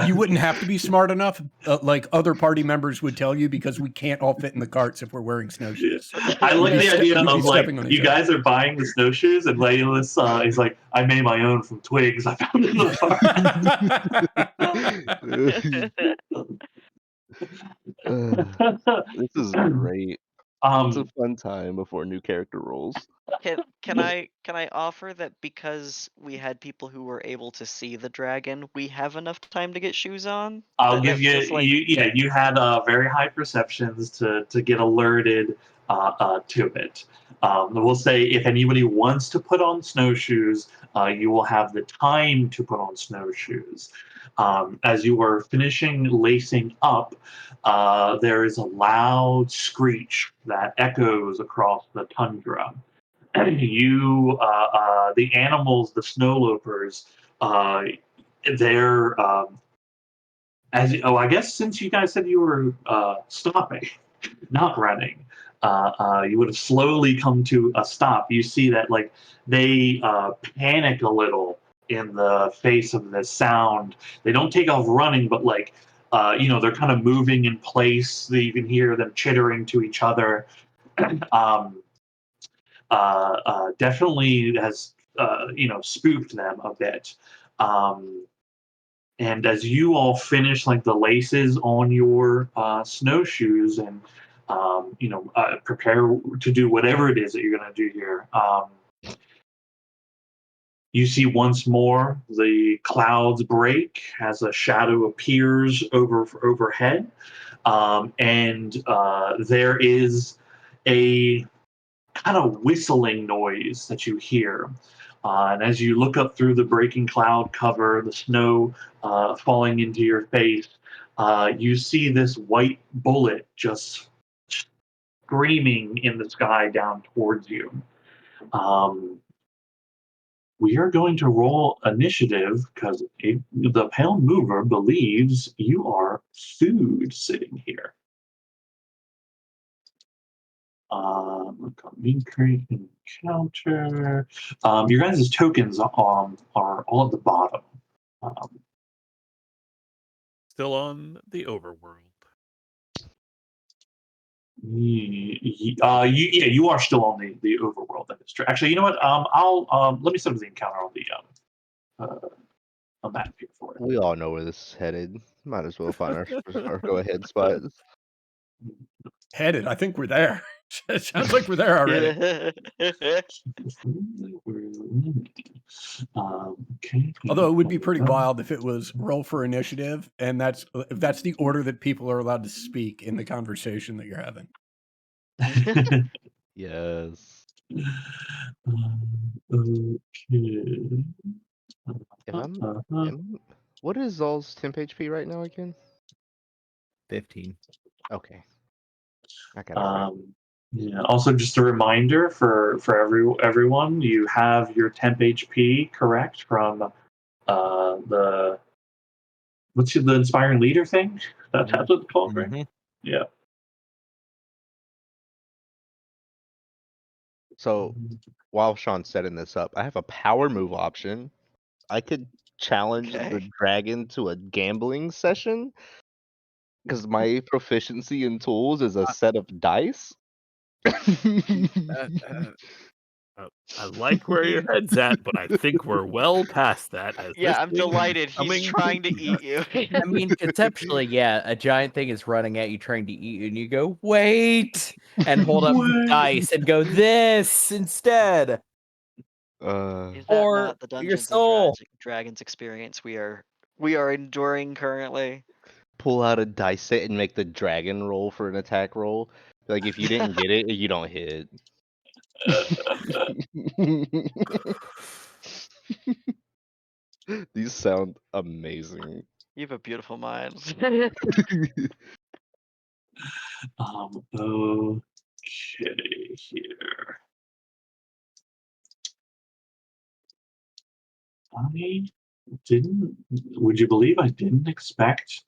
you wouldn't have to be smart enough. Like other party members would tell you, because we can't all fit in the carts if we're wearing snowshoes. I like We'd be the idea we'd be of like stepping on you each other. guys are buying the snowshoes and Layla's is like, I made my own from twigs I found in the park. This is great. It's a Um, fun time before new character rolls. Can I offer that because we had people who were able to see the dragon, we have enough time to get shoes on? I'll That give you, feels like- you had very high perceptions to get alerted to it. We'll say if anybody wants to put on snowshoes, you will have the time to put on snowshoes. As you are finishing lacing up, there is a loud screech that echoes across the tundra. The animals, the snow lopers, they're I guess since you guys said you were stopping, not running, you would have slowly come to a stop. You see that like they panic a little in the face of this sound. They don't take off running, but like they're kind of moving in place. You can hear them chittering to each other. Definitely has spooked them a bit. And as you all finish like the laces on your snowshoes and prepare to do whatever it is that you're going to do here, you see once more the clouds break as a shadow appears overhead, and there is a kind of whistling noise that you hear. And as you look up through the breaking cloud cover, the snow falling into your face, you see this white bullet just screaming in the sky down towards you. We are going to roll initiative because the Pale Mover believes you are food sitting here. Create encounter. Your guys' tokens are all at the bottom. Still on the overworld. You are still on the overworld. That is true. Actually, you know what? I'll let me set up the encounter on map here for it. We all know where this is headed. Might as well find our go ahead spot. Headed. I think we're there. It sounds like we're there already. Okay. Although it would be pretty wild if it was roll for initiative, and if that's the order that people are allowed to speak in the conversation that you're having. Yes. Okay. What is Zol's temp HP right now again? 15. Okay. I got it right. Yeah. Also, just a reminder for everyone, you have your temp HP correct from the the inspiring leader thing. That's what it's called, right? Mhm. Yeah. So while Sean's setting this up, I have a power move option. I could challenge the Okay. dragon to a gambling session Because my proficiency in tools is a set of dice. I like where your head's at, but I think we're well past that. As Yeah, this I'm thing is delighted. He's coming trying to eat you. I mean, conceptually, yeah, a giant thing is running at you, trying to eat you, and you go, wait, and hold up the Wait. dice and go, this instead. Is that Or not the your Dungeons soul. and Dragons experience we are enduring currently? Pull out a dice set and make the dragon roll for an attack roll. Like if you didn't get it, you don't hit. These sound amazing. You have a beautiful mind. Okay, here. Would you believe I didn't expect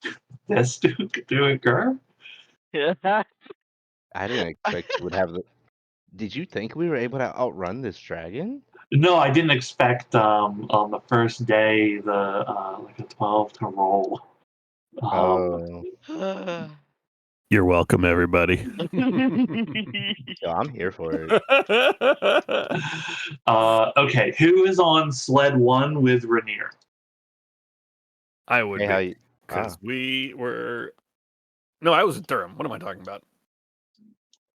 this to occur? I didn't expect you would have the. Did you think we were able to outrun this dragon? No, I didn't expect on the first day the like a 12 to roll. You're welcome, everybody. Yo, I'm here for it. Okay, who is on sled 1 with Rainier? I would Hey, how be you? because we were. No, I was in Durham. What am I talking about?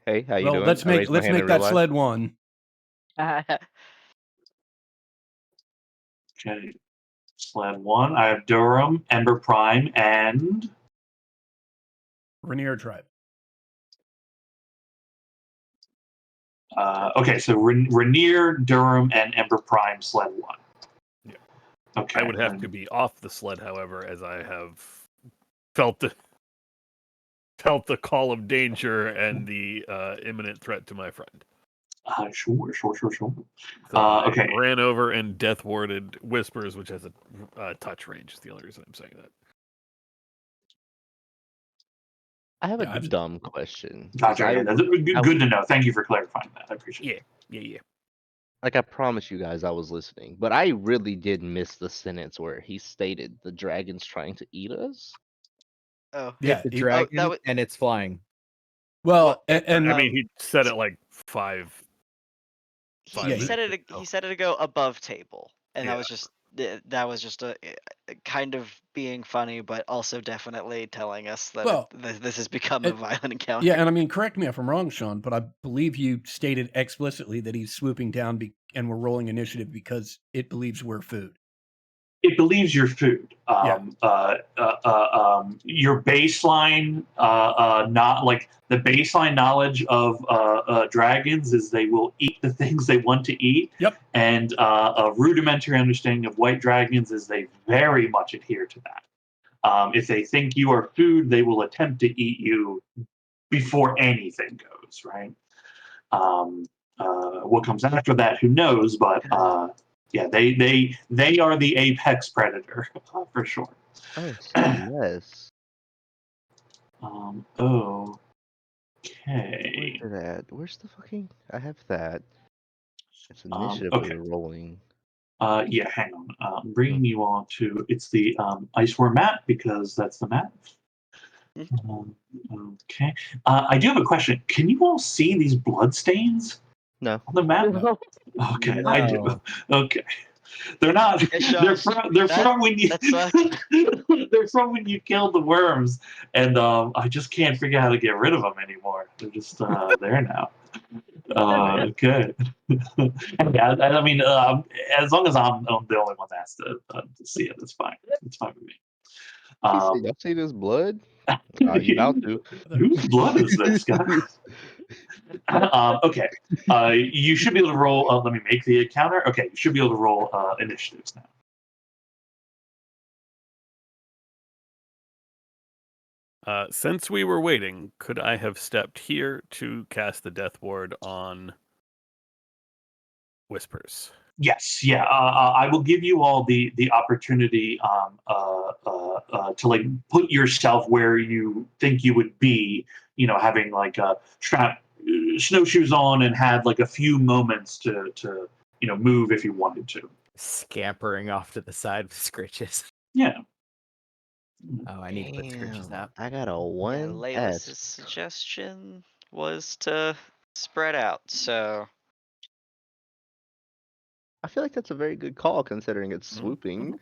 Hey, how you Well, doing? let's I make raised my hand that and realized- sled 1. Okay, sled 1. I have Durham, Ember Prime, and Rainier tribe. okay, so Rainier, Durham, and Ember Prime sled 1. Yeah. Okay. I would have to be off the sled, however, as I have felt the call of danger and the imminent threat to my friend. Sure. So I Okay. ran over and death warded Whispers, which has a touch range. Is the only reason I'm saying that. I have Yeah, a I've- dumb question. 'cause Gotcha. I- That's good to know. Thank you for clarifying that. I appreciate it. Yeah. Like I promise you guys I was listening, but I really did miss the sentence where he stated the dragon's trying to eat us. Oh, Yeah, It's a he- dragon that was- and it's flying. Well, Well, and I mean, he said it like 5. he, Yeah, he he- said it. He said it to go above table, and Yeah. that was just a kind of being funny, but also definitely telling us that Well, this has become a it- violent encounter. yeah, and I mean, correct me if I'm wrong, Sean, but I believe you stated explicitly that he's swooping down and we're rolling initiative because it believes we're food. It believes your food. Yeah. Your baseline, not like the baseline knowledge of dragons is they will eat the things they want to eat. Yep. And a rudimentary understanding of white dragons is they very much adhere to that. If they think you are food, they will attempt to eat you before anything goes, right? What comes after that, who knows? But yeah, they are the apex predator for sure. Oh, so yes. Okay. Where's it at? Where's the fucking? I have that. It's initiative okay. we were rolling. Yeah, hang on. I'm bringing you all to it's the Iceworm map because that's the map. Okay. I do have a question. Can you all see these blood stains No. on the map? No. Okay, I do. No. Okay. They're not. Hey, Sean, They're from when you. that sucks. They're from when you killed the worms, and I just can't figure out how to get rid of them anymore. They're just there now. Okay. Yeah, I mean, as long as I'm the only one that has to see it, it's fine. It's fine with me. Y'all see this blood? You about to? Whose blood is this, guys? Okay. You should be able to roll. Let me make the counter. Okay, you should be able to roll initiatives now. Since we were waiting, could I have stepped here to cast the death ward on Whispers? Yes, yeah. I will give you all the opportunity to like put yourself where you think you would be. You know, having like snowshoes on and had like a few moments to move if you wanted to. Scampering off to the side with scritches. Yeah. Oh, I need to put scritches Damn, out. I got a Yeah, 1 Layla's S. suggestion was to spread out, so I feel like that's a very good call considering it's Mhm, swooping.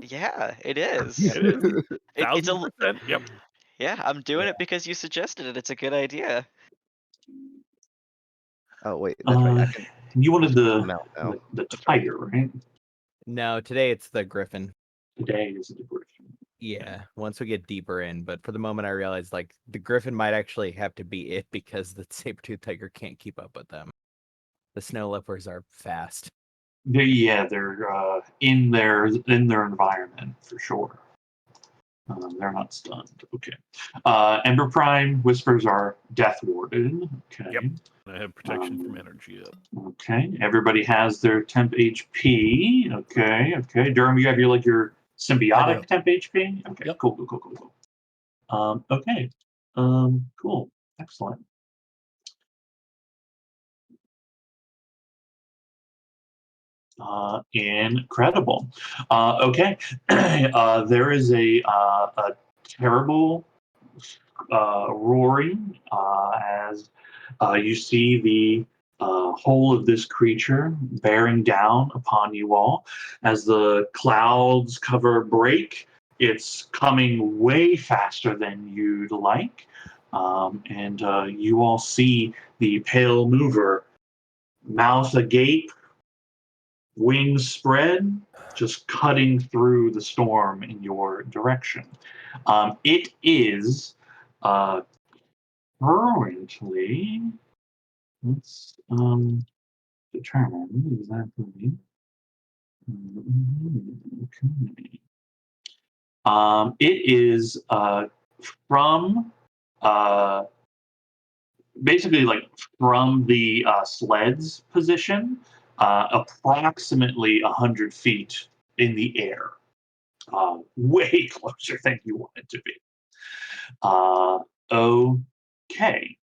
yeah, it is. It is. It's a 1000%. Yep. yeah. I'm doing it because you suggested it. It's a good idea. Oh wait, that's right. I can You wanted mount now. the That's right. tiger, right? No, today it's the griffin. Today is the griffin. Yeah, once we get deeper in, but for the moment I realized like the griffin might actually have to be it because the saber-tooth tiger can't keep up with them. The snow leopards are fast. They're in their environment for sure. They're not stunned. Okay. Ember Prime whispers are death warded. Okay. Yep. I have protection from energy up. Okay. Everybody has their temp HP. Okay. Okay. Durham, you have your symbiotic temp HP. Okay. Yep. Cool. Okay. Cool. Excellent. Incredible. Okay. There is a terrible roaring as you see the whole of this creature bearing down upon you all. As the clouds cover break, it's coming way faster than you'd like. And you all see the pale mover, mouth agape, wings spread, just cutting through the storm in your direction. It is currently, let's determine exactly. Okay. It is from basically like from the sled's position, approximately 100 feet in the air, way closer than you want it to be. Okay.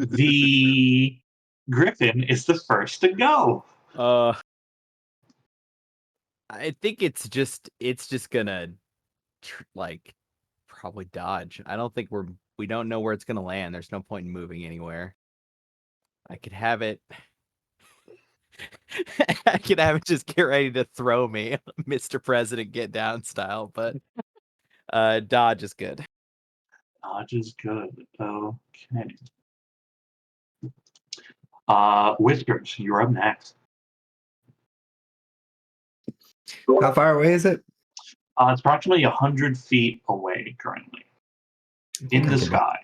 The griffin is the first to go. I think it's just gonna like probably dodge. I don't think we don't know where it's gonna land. There's no point in moving anywhere. I could have it. I could have it just get ready to throw me, Mr. President, get down style. But dodge is good. Dodge is good. Okay. Whiskers, you're up next. How far away is it? It's approximately 100 feet away currently in the sky.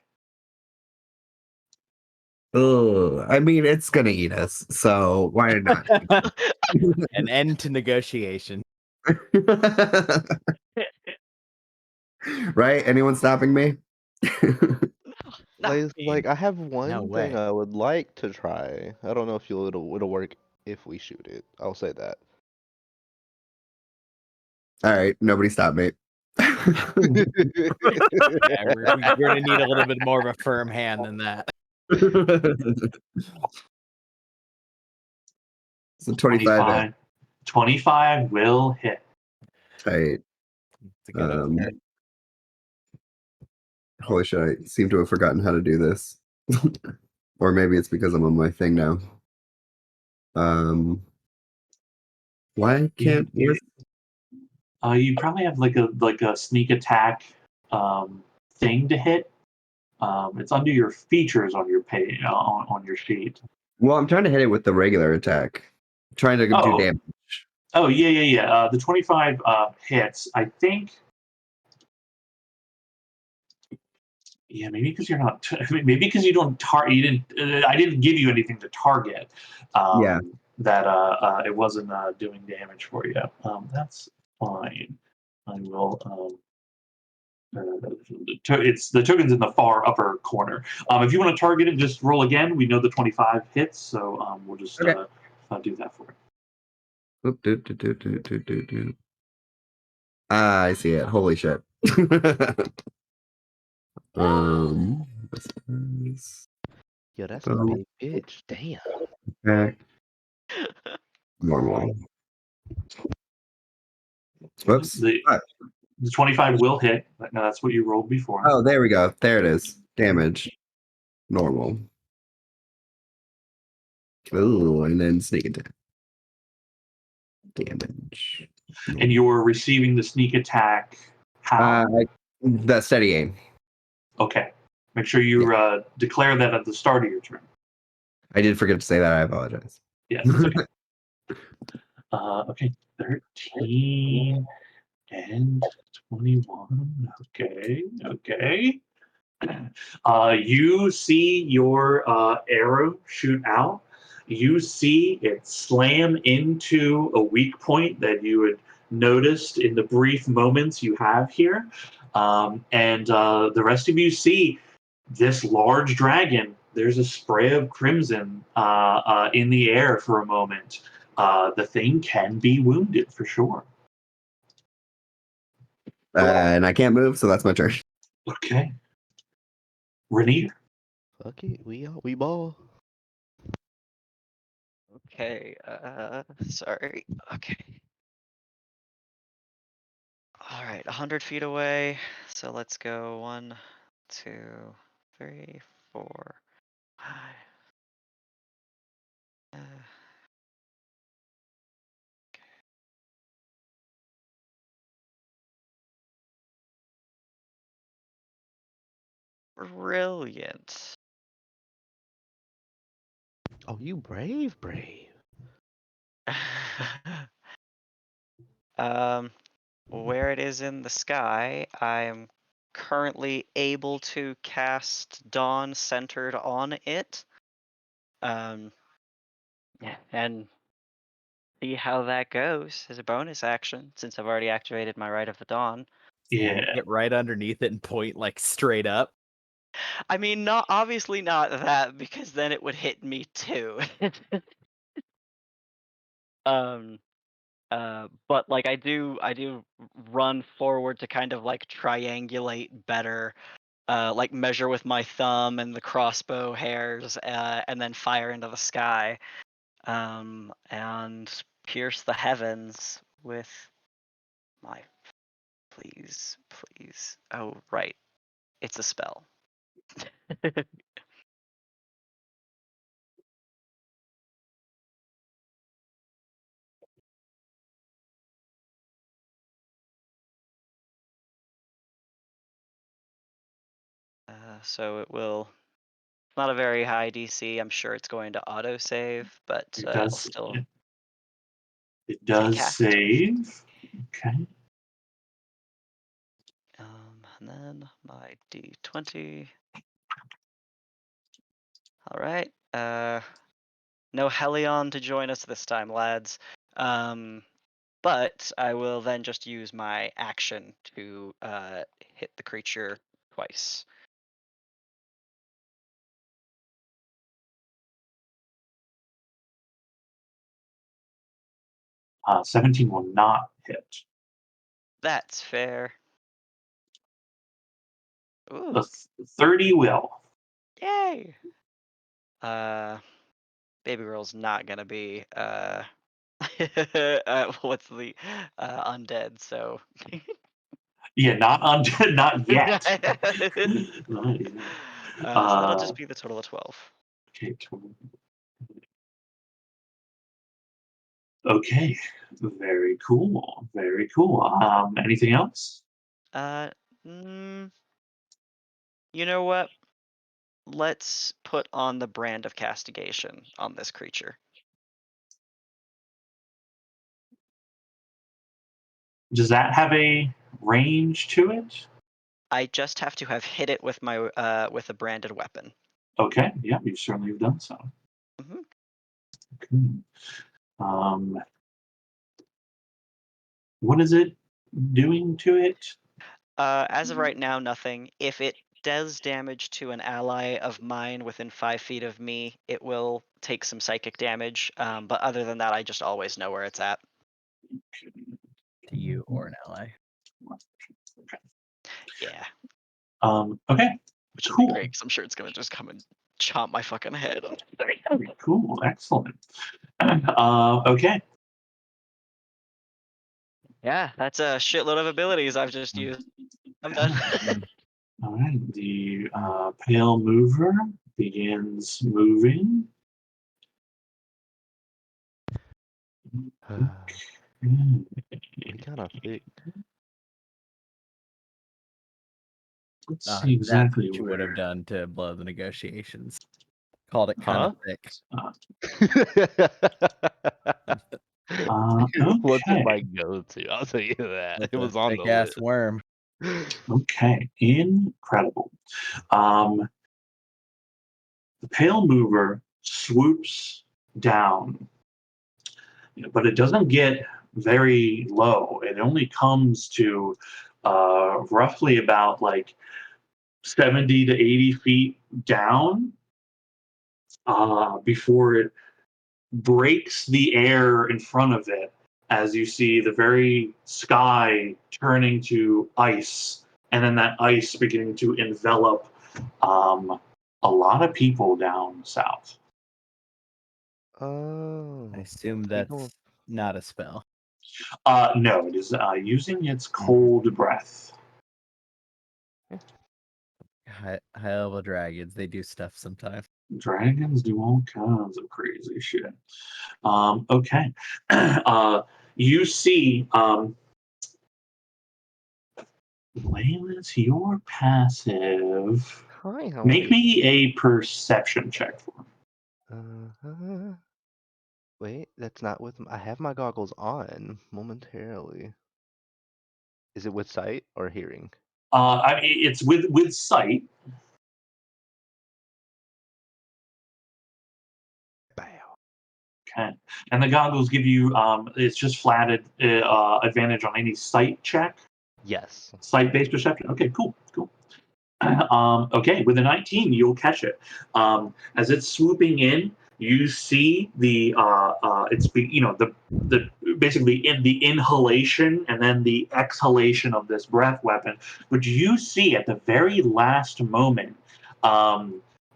Oh, I mean, it's gonna eat us, so why not? An end to negotiation. Right? Anyone stopping me? Like I have one No thing way. I would like to try. I don't know if it'll work if we shoot it. I'll say that. All right, nobody stop me. Yeah, we're gonna need a little bit more of a firm hand than that. So 25. 25 will hit. Tight. It's a good answer. Holy shit, I seem to have forgotten how to do this. Or maybe it's because I'm on my thing now. Why can't you probably have like a sneak attack thing to hit. It's under your features on your page on your sheet. Well, I'm trying to hit it with the regular attack. I'm trying to do damage. Oh yeah. The 25 hits. I think. Yeah, maybe because you're not. Maybe because you don't target. You didn't. I didn't give you anything to target. Yeah. That it wasn't doing damage for you. That's fine. I will. It's the token's in the far upper corner. If you want to target it, just roll again. We know the 25 hits, so we'll just Okay. do that for it. Oop, do. Ah, I see it. Holy shit. This is Yo, that's a big bitch. Damn. back. Normal. Whoops. The, Ah, the 25 will hit. No, that's what you rolled before. Oh, there we go. There it is. Damage. Normal. Ooh, and then sneak attack. Damage. And you're receiving the sneak attack. How? The steady aim. Okay. Make sure you declare that at the start of your turn. I did forget to say that. I apologize. Yes. It's okay. Okay. 13 and 21. Okay. Okay. You see your arrow shoot out. You see it slam into a weak point that you had noticed in the brief moments you have here. And the rest of you see this large dragon. There's a spray of crimson in the air for a moment. The thing can be wounded for sure. And I can't move, so that's my turn. Okay. Rainier. Fuck it, we ball. Okay, sorry. Okay. All right, 100 feet away. So let's go 1, 2, 3, 4, 5. Brilliant. Oh, you brave. Where it is in the sky, I'm currently able to cast Dawn centered on it. And see how that goes as a bonus action, since I've already activated my Rite of the Dawn. Yeah. Get right underneath it and point like straight up. I mean, obviously not that, because then it would hit me too. But like I do run forward to kind of like triangulate better, like measure with my thumb and the crossbow hairs, and then fire into the sky, and pierce the heavens with my. Please. Oh, right. It's a spell. So it will. Not a very high DC. I'm sure it's going to autosave, but It it'll does. still It does cast. save. Okay. And then my D20. All right. No Helion to join us this time, lads. But I will then just use my action to hit the creature twice. Uh, 17 will not hit. That's fair. Ooh, The 30 will. yay! Baby girl's not gonna be what's the undead? So Yeah, not undead, not yet. Not yet. so that'll just be the total of 12. Okay. Okay. Very cool. Very cool. Anything else? You know what? Let's put on the brand of castigation on this creature. Does that have a range to it? I just have to have hit it with my with a branded weapon. Okay. Yeah, you certainly have done so. Mhm. Okay. What is it doing to it? As of right now, nothing. If it does damage to an ally of mine within 5 feet of me, it will take some psychic damage. But other than that, I just always know where it's at. To you or an ally. Yeah, Okay. which would Cool. be great because I'm sure it's gonna just come and chomp my fucking head. Cool. Excellent. Okay. Yeah, that's a shitload of abilities I've just used. I'm done. All right, the pale mover begins moving. We kind of thick. Let's That's see exactly what you would have where. done to blow the negotiations. Called it kind Huh? of thick. It wasn't my Okay, go-to. I'll tell you that. It's It a was on thick the ass list. worm. okay, incredible. The pale mover swoops down, but it doesn't get very low. It only comes to roughly about like 70 to 80 feet down before it breaks the air in front of it as you see the very sky turning to ice, and then that ice beginning to envelop a lot of people down south. Oh. I assume We going- that's not a spell. No, it is using its cold breath. High level dragons, they do stuff sometimes. Dragons do all kinds of crazy shit. Okay. You see, Laylis, your passive. Hi, how Make are me a perception check for me. you? Wait, that's not with. I have my goggles on momentarily. Is it with sight or hearing? I mean, it's with sight. Bow. Okay. And the goggles give you it's just flatted advantage on any sight check, Yes. sight-based perception. Okay, cool. Okay, with a 19, you'll catch it. As it's swooping in, you see the the basically in the inhalation and then the exhalation of this breath weapon. But you see at the very last moment,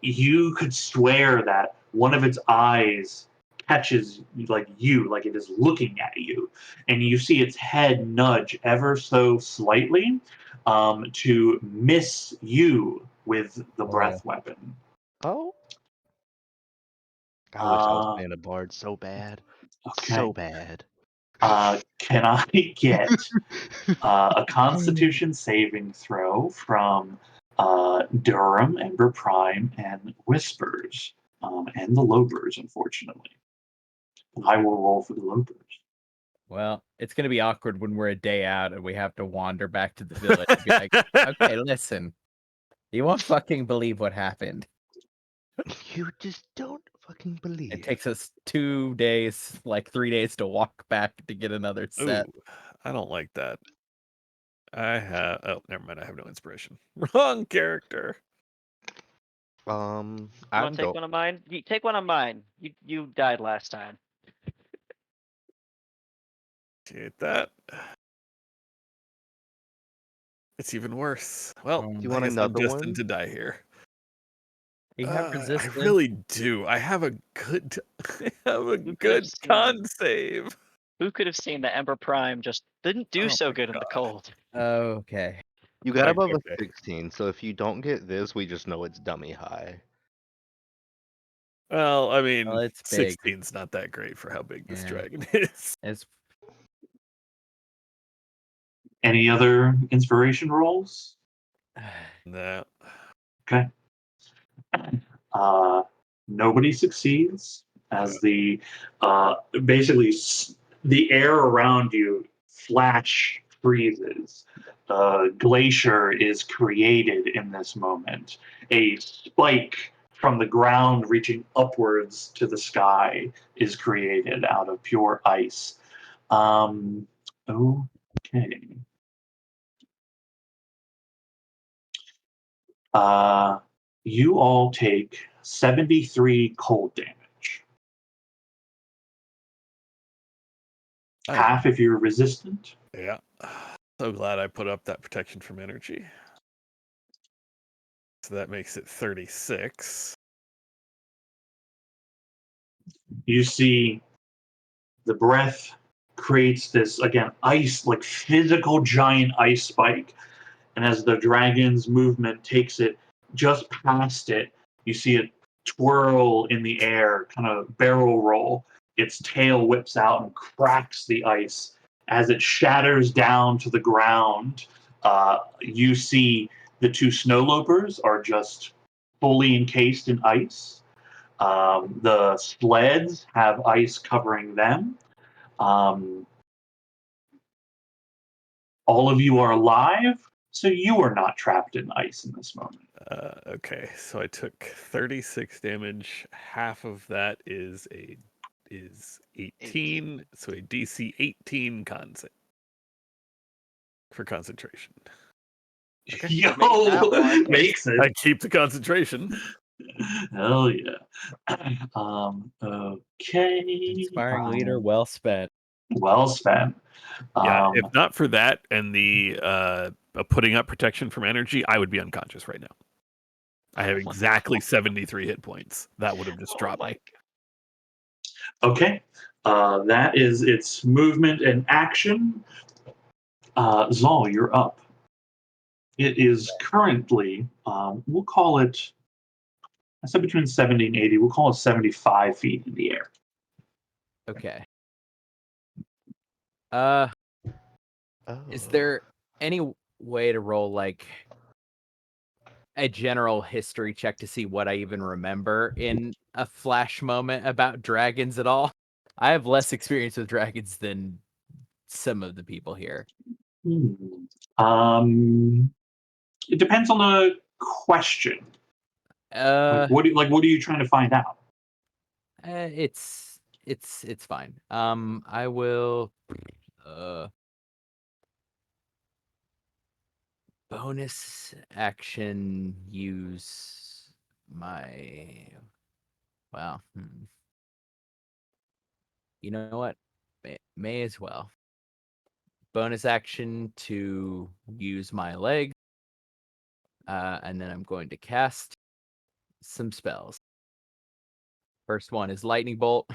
you could swear that one of its eyes catches like it is looking at you, and you see its head nudge ever so slightly to miss you with the breath weapon. Oh. I wish I was Uh, playing a bard so bad. okay. So bad. Can I get a Constitution saving throw from Durham, Ember Prime, and Whispers, and the Lopers, unfortunately. I will roll for the Lopers. Well, it's gonna be awkward when we're a day out and we have to wander back to the village and be like, okay, listen. You won't fucking believe what happened. You just don't fucking believe. It takes us 2 days, like 3 days to walk back to get another set. Ooh, I don't like that. I have. Oh, never mind. I have no inspiration. Wrong character. You I'm want to take go. one of mine? Take one of mine. You died last time. Get that. It's even worse. Well, Do you I want guess I'm another destined one? to die here. You have I resistance. really do. I have a good. I have a You could have good seen- con save. Who could have seen that Ember Prime just didn't do Oh so my good in the God. cold? Okay. You got Like, above okay. a 16, so if you don't get this, we just know it's dummy high. Well, I mean, Well, it's big. 16's not that great for how big this Yeah. dragon is. It's Any other inspiration rolls? No. Okay. Nobody succeeds as the basically the air around you flash freezes. Glacier is created in this moment. A spike from the ground reaching upwards to the sky is created out of pure ice. Okay. You all take 73 cold damage. Half if you're resistant. Yeah. So glad I put up that protection from energy. So that makes it 36. You see the breath creates this again ice, like physical giant ice spike. And as the dragon's movement takes it just past it, you see it twirl in the air, kind of barrel roll. Its tail whips out and cracks the ice. As it shatters down to the ground, you see the two snowlopers are just fully encased in ice. The sleds have ice covering them. All of you are alive, so you are not trapped in ice in this moment. Okay, so I took 36 damage. Half of that is 18, so a DC 18 for concentration. Okay. Yo, that one. makes I it. keep the concentration. Hell yeah. Okay. Inspiring leader, well spent. Well spent. Yeah, if not for that and the putting up protection from energy, I would be unconscious right now. I have exactly 73 hit points. That would have just dropped me. Okay. That is its movement and action. Zal, you're up. It is currently, we'll call it, I said between 70 and 80. We'll call it 75 feet in the air. Okay. Is Oh. there any way to roll like a general history check to see what I even remember in a flash moment about dragons at all? I have less experience with dragons than some of the people here. It depends on the question. Uh, What are you trying to find out? it's fine. I will bonus action use my you know what? May as well. Bonus action to use my leg. And then I'm going to cast some spells. First one is Lightning Bolt.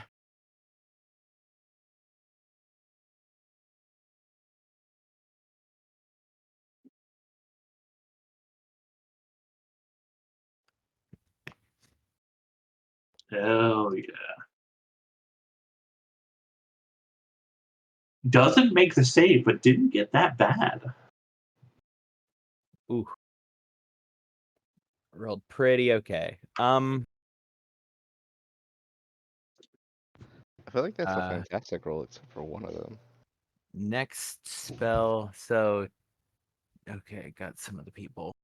Hell yeah. Doesn't make the save, but didn't get that bad. Ooh. Rolled pretty okay. I feel like that's a Uh, fantastic roll, except for one of them. Next spell. So, okay, got some of the people.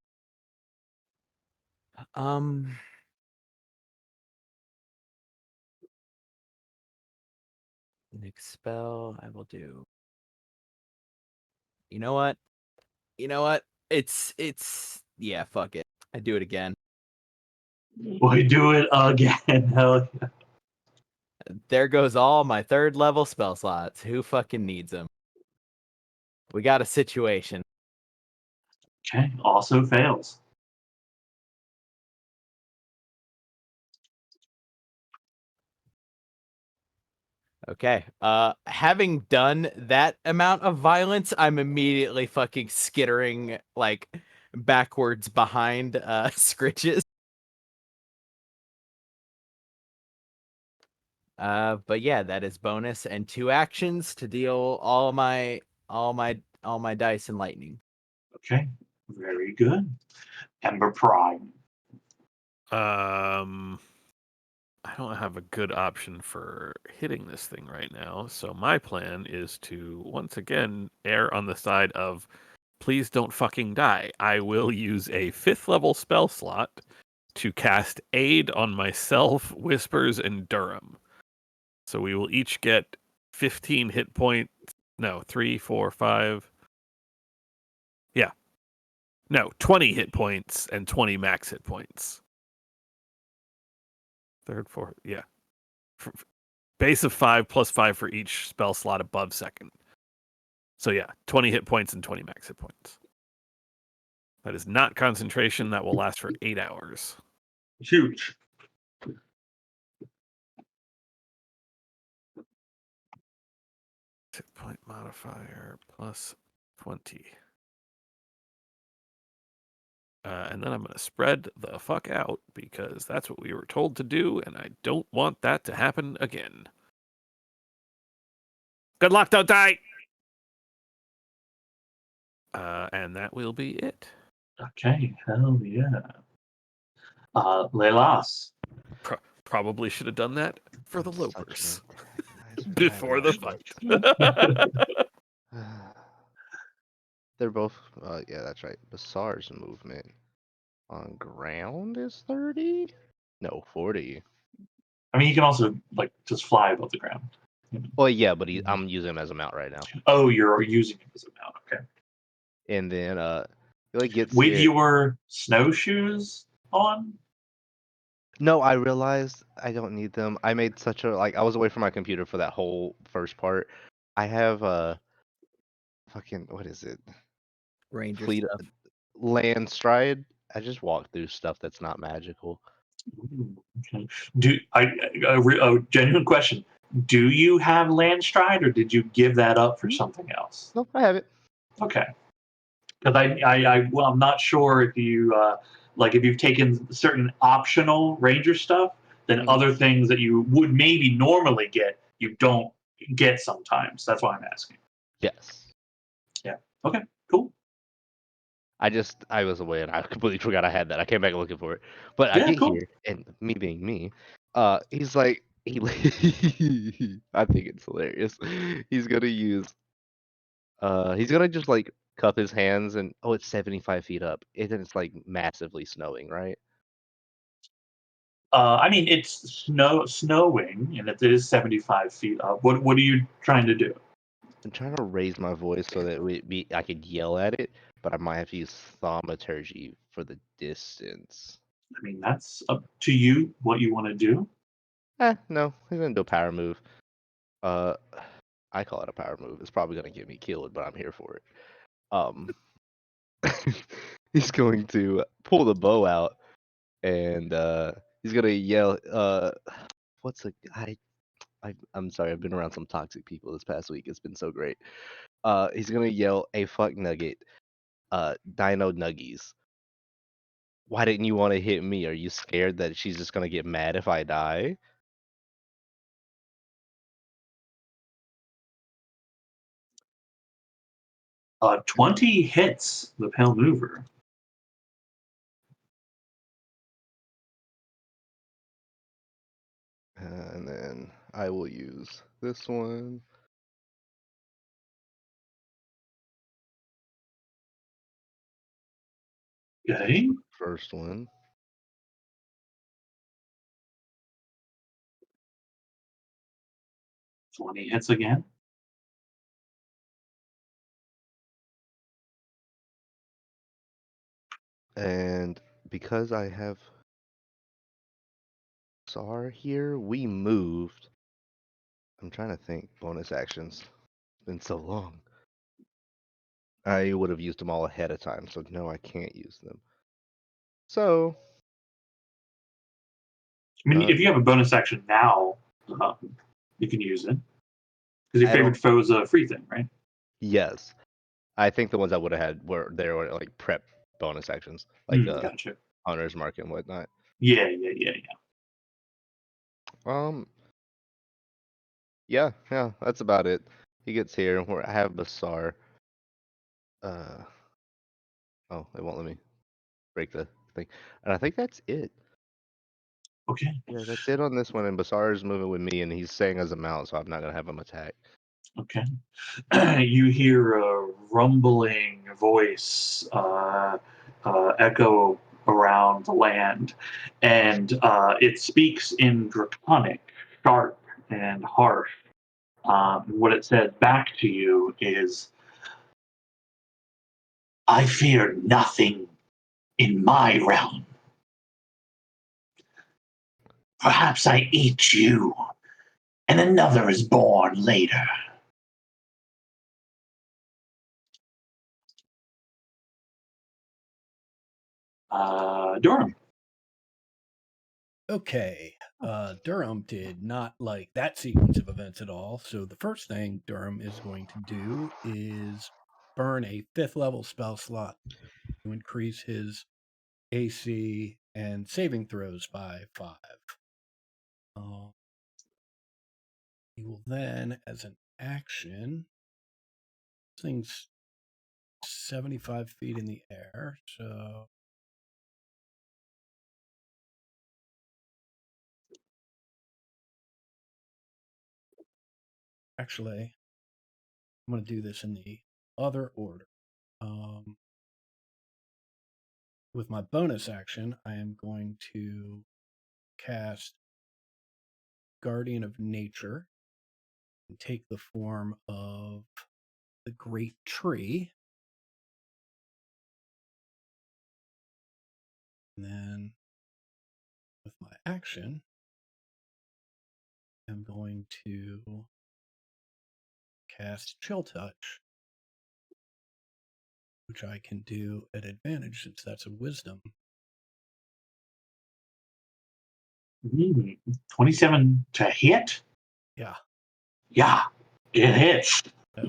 Next spell I will do. You know what? It's yeah, fuck it. I do it again. We do it again. Hell yeah. There goes all my third level spell slots. Who fucking needs them? We got a situation. Okay, also fails. Okay. Having done that amount of violence, I'm immediately fucking skittering like backwards behind Scritches. But yeah, that is bonus and 2 actions to deal all my dice and lightning. Okay, very good. Ember Prime. I don't have a good option for hitting this thing right now, so my plan is to once again err on the side of please don't fucking die. I will use a 5th level spell slot to cast Aid on myself, Whispers, and Durham. So we will each get 15 hit points. No, 3, 4, 5. Yeah. No, 20 hit points and 20 max hit points. Third, fourth, yeah. Base of 5 plus 5 for each spell slot above second. So yeah, 20 hit points and 20 max hit points. That is not concentration. That will last for 8 hours. Huge. Hit modifier plus 20. And then I'm going to spread the fuck out because that's what we were told to do, and I don't want that to happen again. Good luck, don't die! And that will be it. Okay, hell yeah. Lelas. Probably should have done that for the I'm such an Lopers antagonizer. before the fight. They're both. Yeah, that's right. Basar's movement on ground is 30. No, 40. I mean, you can also like just fly above the ground. Well, yeah, but I'm using him as a mount right now. Oh, you're using it as a mount. Okay. And then he like gets With here. your snowshoes on? No, I realized I don't need them. I made such a I was away from my computer for that whole first part. I have fucking what is it? Ranger Fleet stuff. land stride. I just walk through stuff that's not magical. Ooh, okay. A genuine question. Do you have Landstride, or did you give that up for something else? No, I have it. Okay. Because I'm not sure if you like if you've taken certain optional Ranger stuff, then Mhm. other things that you would maybe normally get, you don't get sometimes. That's why I'm asking. Yes. Yeah. Okay. Cool. I was away and I completely forgot I had that. I came back looking for it. But I Yeah. get Cool. here and me being me, he's like he I think it's hilarious. He's gonna use he's gonna just like cup his hands and oh it's 75 feet up. And then it's like massively snowing, right? I mean, it's snowing, and it is 75 feet up. What are you trying to do? I'm trying to raise my voice so that I could yell at it, but I might have to use thaumaturgy for the distance. I mean, that's up to you what you want to do. No, he's gonna do a power move. Uh, I call it a power move. It's probably gonna get me killed, but I'm here for it. Um, he's going to pull the bow out and he's gonna yell. What's a I'm sorry. I've been around some toxic people this past week. It's been so great. He's gonna yell a fuck nugget. Dino Nuggies. Why didn't you want to hit me? Are you scared that she's just gonna get mad if I die? 20 hits the Pale Mover. And then I will use this one. Okay. First one. Twenty hits again. And because I have SAR here, we moved. I'm trying to think bonus actions. It's been so long. I would have used them all ahead of time, so no, I can't use them. So I mean, if you have a bonus action now, you can use it. Because your I favorite don't. foe is a free thing, right? Yes, I think the ones I would have had were like prep bonus actions, like Gotcha. Hunter's Mark and whatnot. Yeah. Yeah, that's about it. He gets here. I have Basar. Oh, it won't let me break the thing. And I think that's it. Okay. Yeah, that's it on this one. And Basar is moving with me, and he's staying as a mount, so I'm not gonna have him attack. Okay. You hear a rumbling voice echo around the land, and it speaks in Draconic, sharp and harsh. What it says back to you is, I fear nothing in my realm. Perhaps I eat you, and another is born later. Durham. Okay. Durham did not like that sequence of events at all. So the first thing Durham is going to do is burn a 5th level spell slot to increase his AC and saving throws by 5. He will then, as an action, this thing's 75 feet in the air, so actually, I'm going to do this in the other order. With my bonus action, I am going to cast Guardian of Nature and take the form of the Great Tree. And then with my action, I'm going to cast Chill Touch, which I can do at advantage since that's a wisdom. 27 to hit? Yeah. Yeah, it hits. Yeah.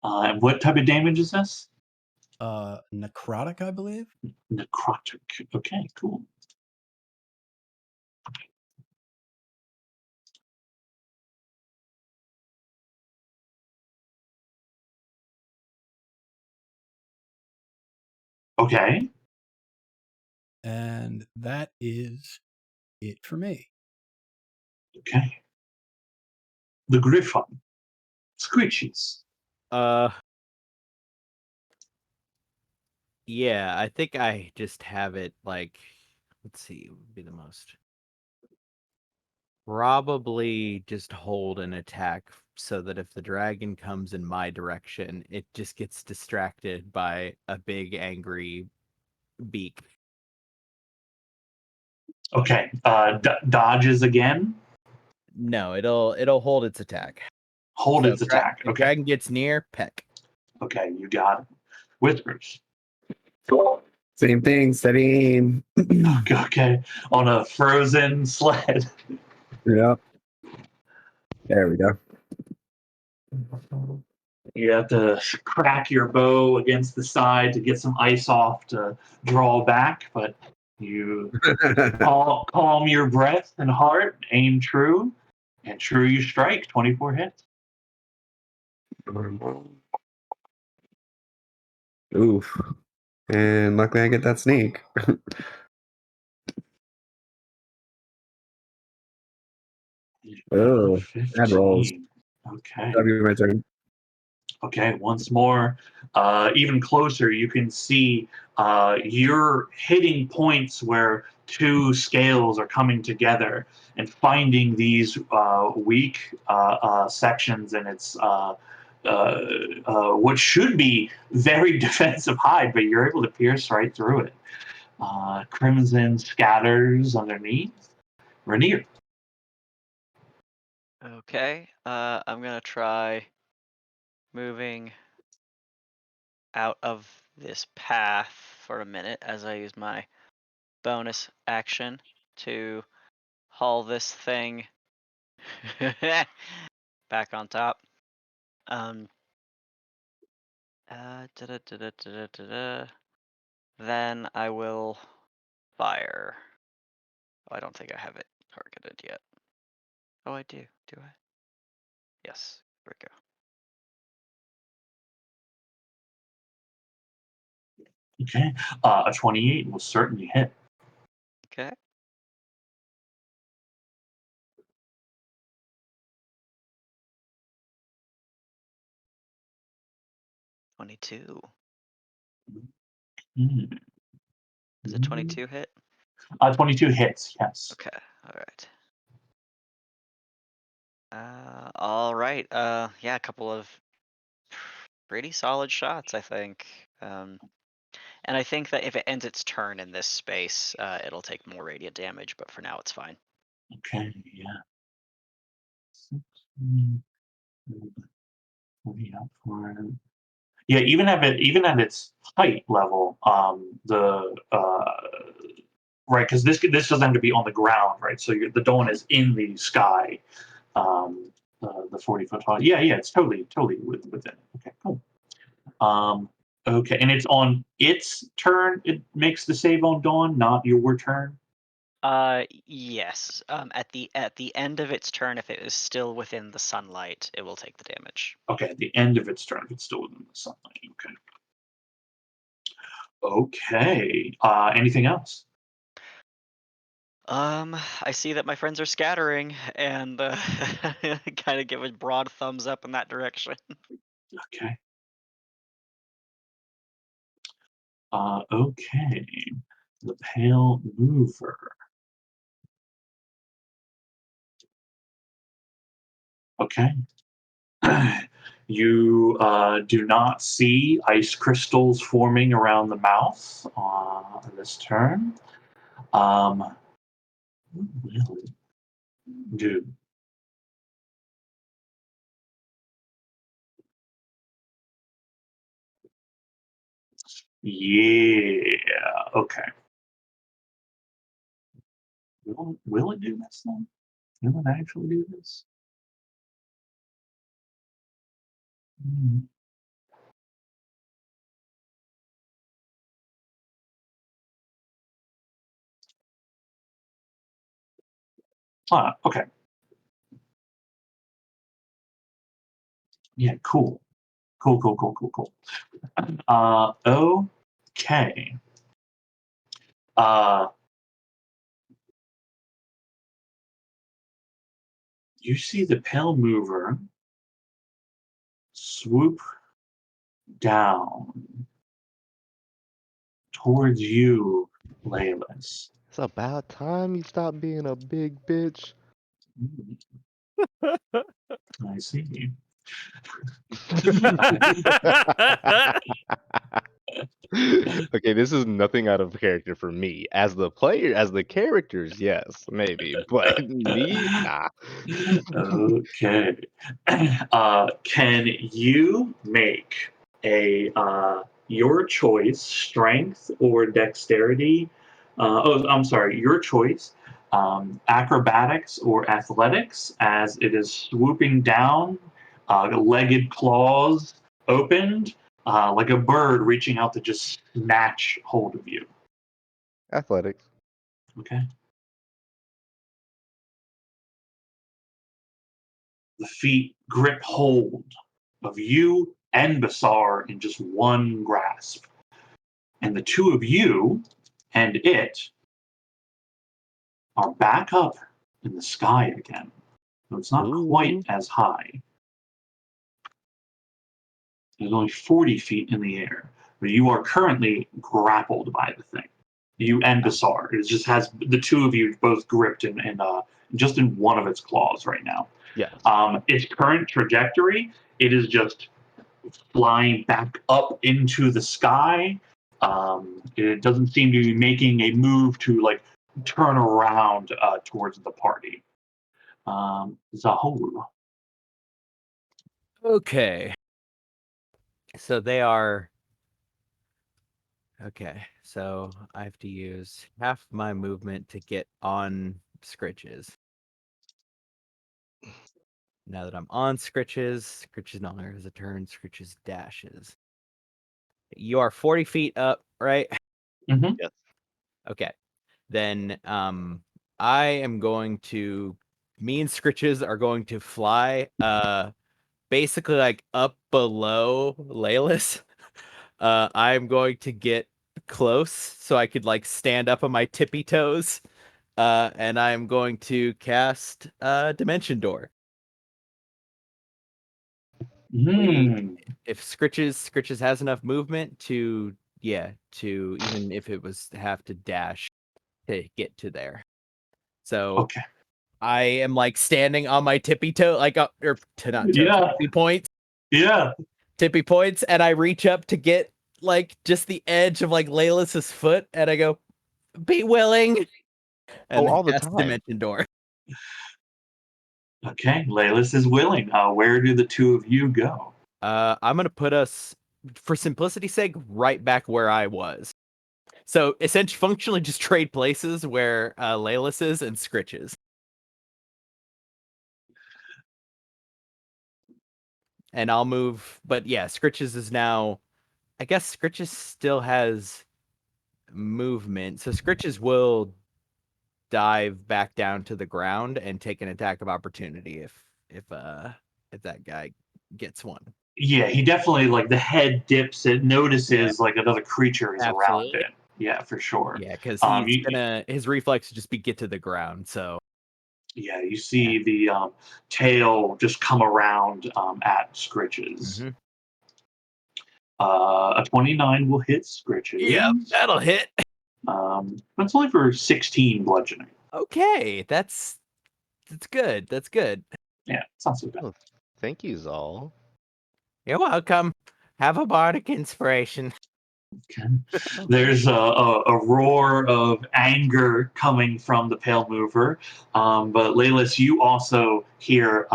And what type of damage is this? Necrotic, I believe. Necrotic. Okay, cool. Okay. And that is it for me. Okay. The Griffon. Screeches. Yeah, I think I just have it like, let's see, what would be the most. Probably just hold an attack so that if the dragon comes in my direction, it just gets distracted by a big angry beak. Okay. Dodges again. No, it'll hold its attack. Hold So its if attack. If Okay. dragon gets near, peck. Okay, you got it. Whispers. Same thing, steady aim. Okay. On a frozen sled. Yep. There we go. You have to crack your bow against the side to get some ice off to draw back, but you calm your breath and heart, aim true, and true you strike. 24 hits. Oof. And luckily I get that sneak. Oh, bad rolls. 15. Okay. That'll be my turn. Okay, once more, even closer, you can see you're hitting points where two scales are coming together and finding these weak sections, and it's what should be very defensive hide, but you're able to pierce right through it. Crimson scatters underneath. Rainier. Okay. I'm gonna try moving out of this path for a minute as I use my bonus action to haul this thing back on top. Then I will fire. Oh, I don't think I have it targeted yet. Oh, I do. Do I? Yes. There we go. Okay. A 28 will certainly hit. Okay. $22. Mm. Is it 22 hit? 22 hits, yes. Okay. All right. Yeah, a couple of pretty solid shots, I think. And I think that if it ends its turn in this space, it'll take more radiant damage, but for now it's fine. Okay, yeah. 16, 40 up for it. Yeah, even at its height level, right, because this doesn't have to be on the ground, right? So the dawn is in the sky. The 40-foot tall. Yeah, it's totally within. Okay, cool. Okay, and it's on its turn. It makes the save on dawn, not your turn. Yes. At the end of its turn, if it is still within the sunlight, it will take the damage. Okay, at the end of its turn, if it's still within the sunlight. Okay. Okay. Anything else? I see that my friends are scattering, and kind of give a broad thumbs up in that direction. Okay. Okay. The Pale Mover. Okay. You do not see ice crystals forming around the mouth this turn. What will it do? Yeah. Okay. Will it do this then? Will it actually do this? Hmm. Okay. Yeah. Cool. Cool. Okay. Uh, you see the Pale Mover swoop down towards you, Laylas. It's about time you stop being a big bitch. I see. Okay, this is nothing out of character for me. As the player, as the characters, yes, maybe. But me, nah. Okay. Can you make a your choice strength or dexterity? I'm sorry, your choice. Acrobatics or athletics, as it is swooping down, legged claws opened, like a bird reaching out to just snatch hold of you. Athletics. Okay. The feet grip hold of you and Basar in just one grasp. And the two of you and it are back up in the sky again. So it's not quite Ooh. as high. There's only 40 feet in the air, but you are currently grappled by the thing. You and Basar. It just has the two of you both gripped in just in one of its claws right now. Yes. Its current trajectory, it is just flying back up into the sky. It doesn't seem to be making a move to like turn around towards the party. Zahul. Okay. So they are. Okay, so I have to use half my movement to get on Scritches. Now that I'm on Scritches, Scritches no longer has a turn, Scritches dashes. You are 40 feet up, right? Mm-hmm. Yes. Okay. Then I am going to me and Scritches are going to fly basically like up below Laylas. I'm going to get close so I could like stand up on my tippy toes. And I'm going to cast Dimension Door. If Scritches has enough movement to even if it was have to dash to get to there. So Okay. I am like standing on my tippy toe, like or to not toes, Yeah. tippy points. Yeah. Tippy points, and I reach up to get like just the edge of like Laylas's foot, and I go, "Be willing." And all the cast time. Dimension Door. Okay. Laylas is willing. Where do the two of you go? I'm gonna put us for simplicity's sake, right back where I was. So essentially, functionally, just trade places where Laylis is and Scritch is. And I'll move, but yeah, Scritches is now. I guess Scritches still has movement, so Scritches will dive back down to the ground and take an attack of opportunity if that guy gets one. Yeah, he definitely like the head dips. It notices like another creature is around Absolutely. it. Yeah, for sure. Yeah, because You- his reflex would just be get to the ground. So Yeah, you see the tail just come around at Scritches. Mhm. A 29 will hit Scritches. yeah, that'll hit. That's only for 16 bludgeoning. Okay, that's good. That's good. Yeah, it's not so bad. Oh, thank you, Zal. You're welcome. Have a bardic inspiration. Okay. There's a roar of anger coming from the Pale Mover, but Laylis, you also hear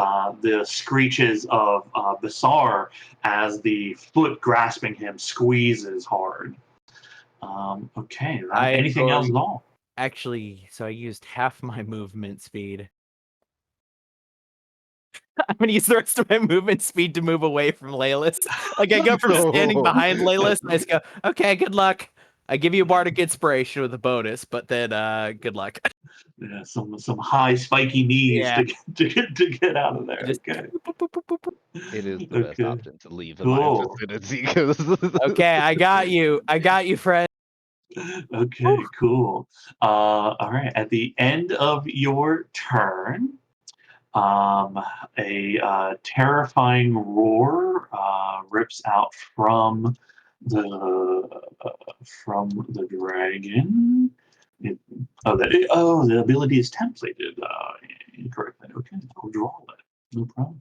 the screeches of Basar as the foot grasping him squeezes hard. Okay, I am anything else at going- all? Actually, so I used half my movement speed. I'm gonna use the rest of my movement speed to move away from Laylis. Like I go from standing behind Laylis, and I just go, okay, good luck. I give you a bardic inspiration with a bonus, but then good luck. Yeah, some high spiky knees Yeah. to get out of there. Just Okay. boop, boop, boop, boop, boop. It is the best Okay. option to leave in my Cool. vicinity. 'Cause Okay, I got you. I got you, Fred. Okay, cool. All right. At the end of your turn, a terrifying roar rips out the dragon. The ability is templated incorrectly. Okay, I'll draw it. No problem.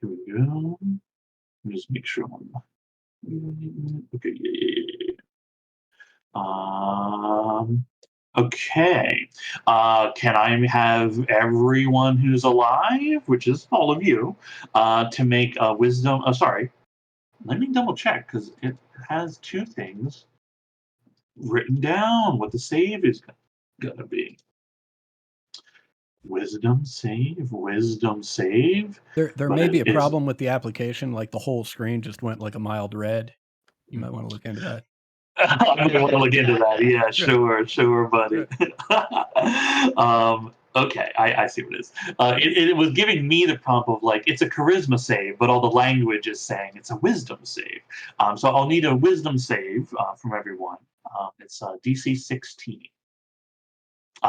Here we go. Let me just make sure okay, yeah. Okay. Can I have everyone who's alive, which is all of you, to make a wisdom? Oh, sorry. Let me double check because it has two things written down what the save is going to be. Wisdom save, wisdom save. There But may be a it is- problem with the application, like the whole screen just went like a mild red. You might want to look into that. I'm going to look into that. Yeah, sure, buddy. Okay, I see what it is. It was giving me the prompt of like, it's a charisma save, but all the language is saying it's a wisdom save. So I'll need a wisdom save from everyone. It's DC 16.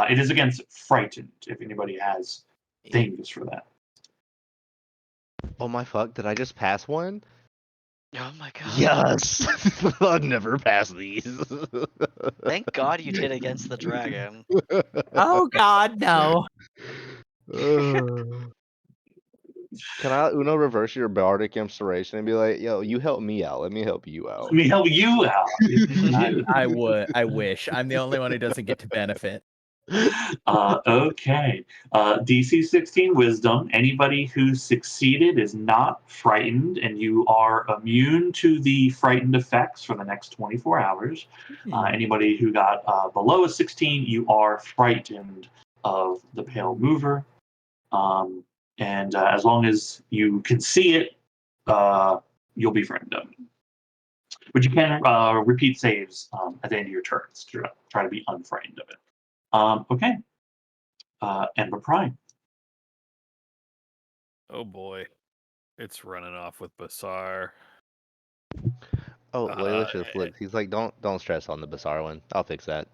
It is against frightened, if anybody has things for that. oh my fuck! Did I just pass one? Oh my god. Yes. I'll never pass these. Thank God you did against the dragon. Oh God, no. Can I Uno reverse your bardic inspiration and be like, yo, you help me out. Let me help you out. Let me help you out. I would. I wish. I'm the only one who doesn't get to benefit. Okay. DC 16 wisdom. Anybody who succeeded is not frightened, and you are immune to the frightened effects for the next 24 hours. Anybody who got below a 16, you are frightened of the Pale Mover. And as long as you can see it, you'll be frightened of it. But you can repeat saves at the end of your turns to try to be unfrightened of it. Okay. Ember Prime. Oh boy. It's running off with Basar. Oh, Layla just Uh, looked. He's like, don't stress on the bizarre one. I'll fix that.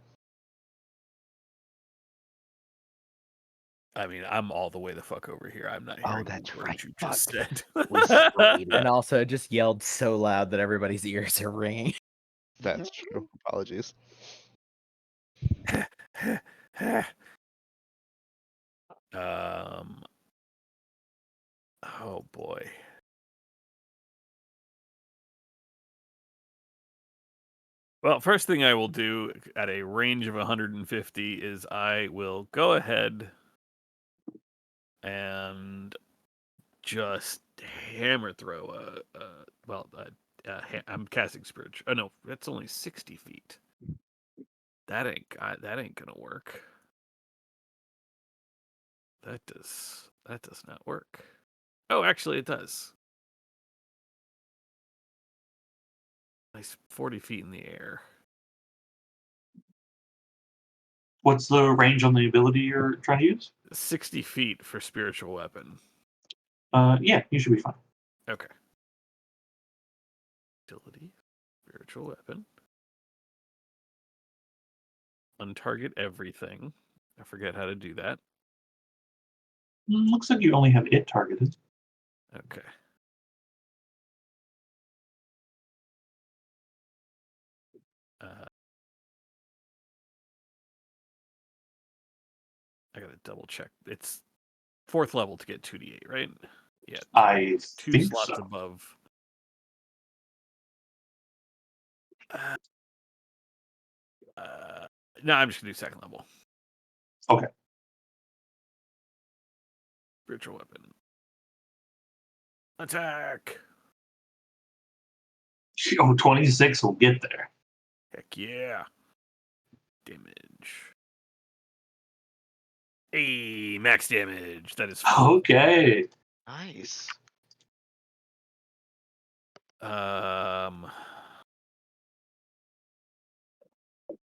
I mean, I'm all the way the fuck over here. I'm not Oh, hearing that's the words right. you just Fuck. said. We sprayed And it. also just yelled so loud that everybody's ears are ringing. That's true. Apologies. Oh boy. Well, first thing I will do at a range of 150 is I will go ahead and just hammer throw. I'm casting spiritual. Oh no, that's only 60 feet. That ain't gonna work. That does not work. Oh, actually, it does. Nice 40 feet in the air. What's the range on the ability you're trying to use? 60 feet for spiritual weapon. Yeah, you should be fine. Okay. Utility, spiritual weapon. Untarget everything. I forget how to do that. Looks like you only have it targeted. Okay. I gotta double check. It's 4th level to get 2d8, right? Yeah. I 2 think slots so. above. No, I'm just gonna do 2nd level. Okay. Spiritual weapon. Attack! Oh, 26 will get there. Heck yeah. Damage. Hey, max damage. That is 4. Okay. Nice.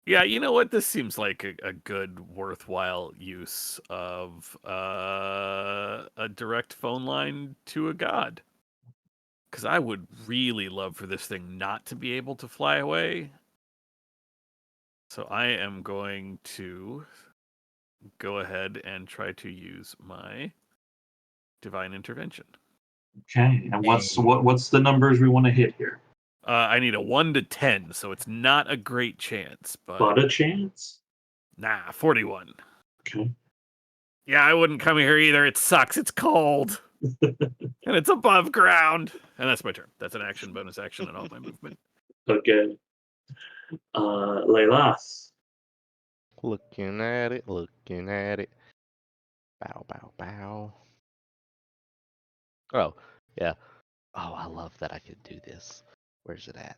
Yeah, you know what? This seems like a good, worthwhile use of a direct phone line to a god. Because I would really love for this thing not to be able to fly away. So I am going to go ahead and try to use my divine intervention. Okay. And what's the numbers we want to hit here? I need a 1 to 10, so it's not a great chance, But a chance. nah, 41. Okay. Yeah, I wouldn't come here either. It sucks. It's cold. And it's above ground. And that's my turn. That's an action, bonus action, and all my movement. Okay. Leilas. Looking at it, looking at it. Bow, bow, bow. Oh, yeah. Oh, I love that I could do this. Where's it at?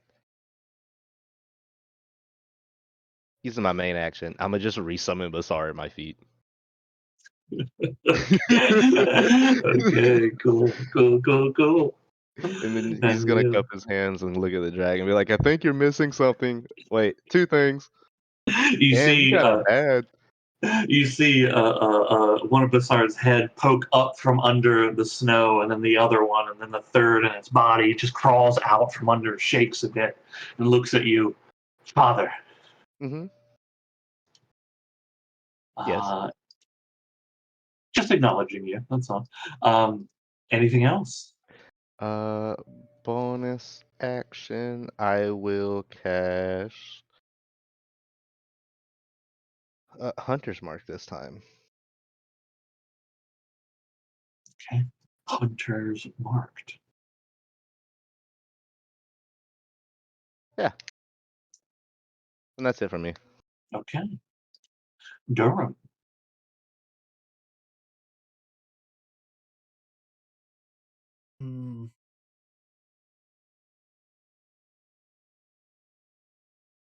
Using my main action, I'm gonna just resummon Basar at my feet. Okay, cool. And then he's gonna cup his hands and look at the dragon and be like, I think you're missing something. Wait, 2 things. You And see, you got it bad. you see one of Basar's head poke up from under the snow, and then the other one, and then the third, and its body just crawls out from under, shakes a bit, and looks at you, Father. Mm-hmm. Yes. Just acknowledging you. That's all. Anything else? Bonus action. I will cast Hunter's Mark this time. Okay. Hunters marked. Yeah. And that's it for me. Okay. Durham.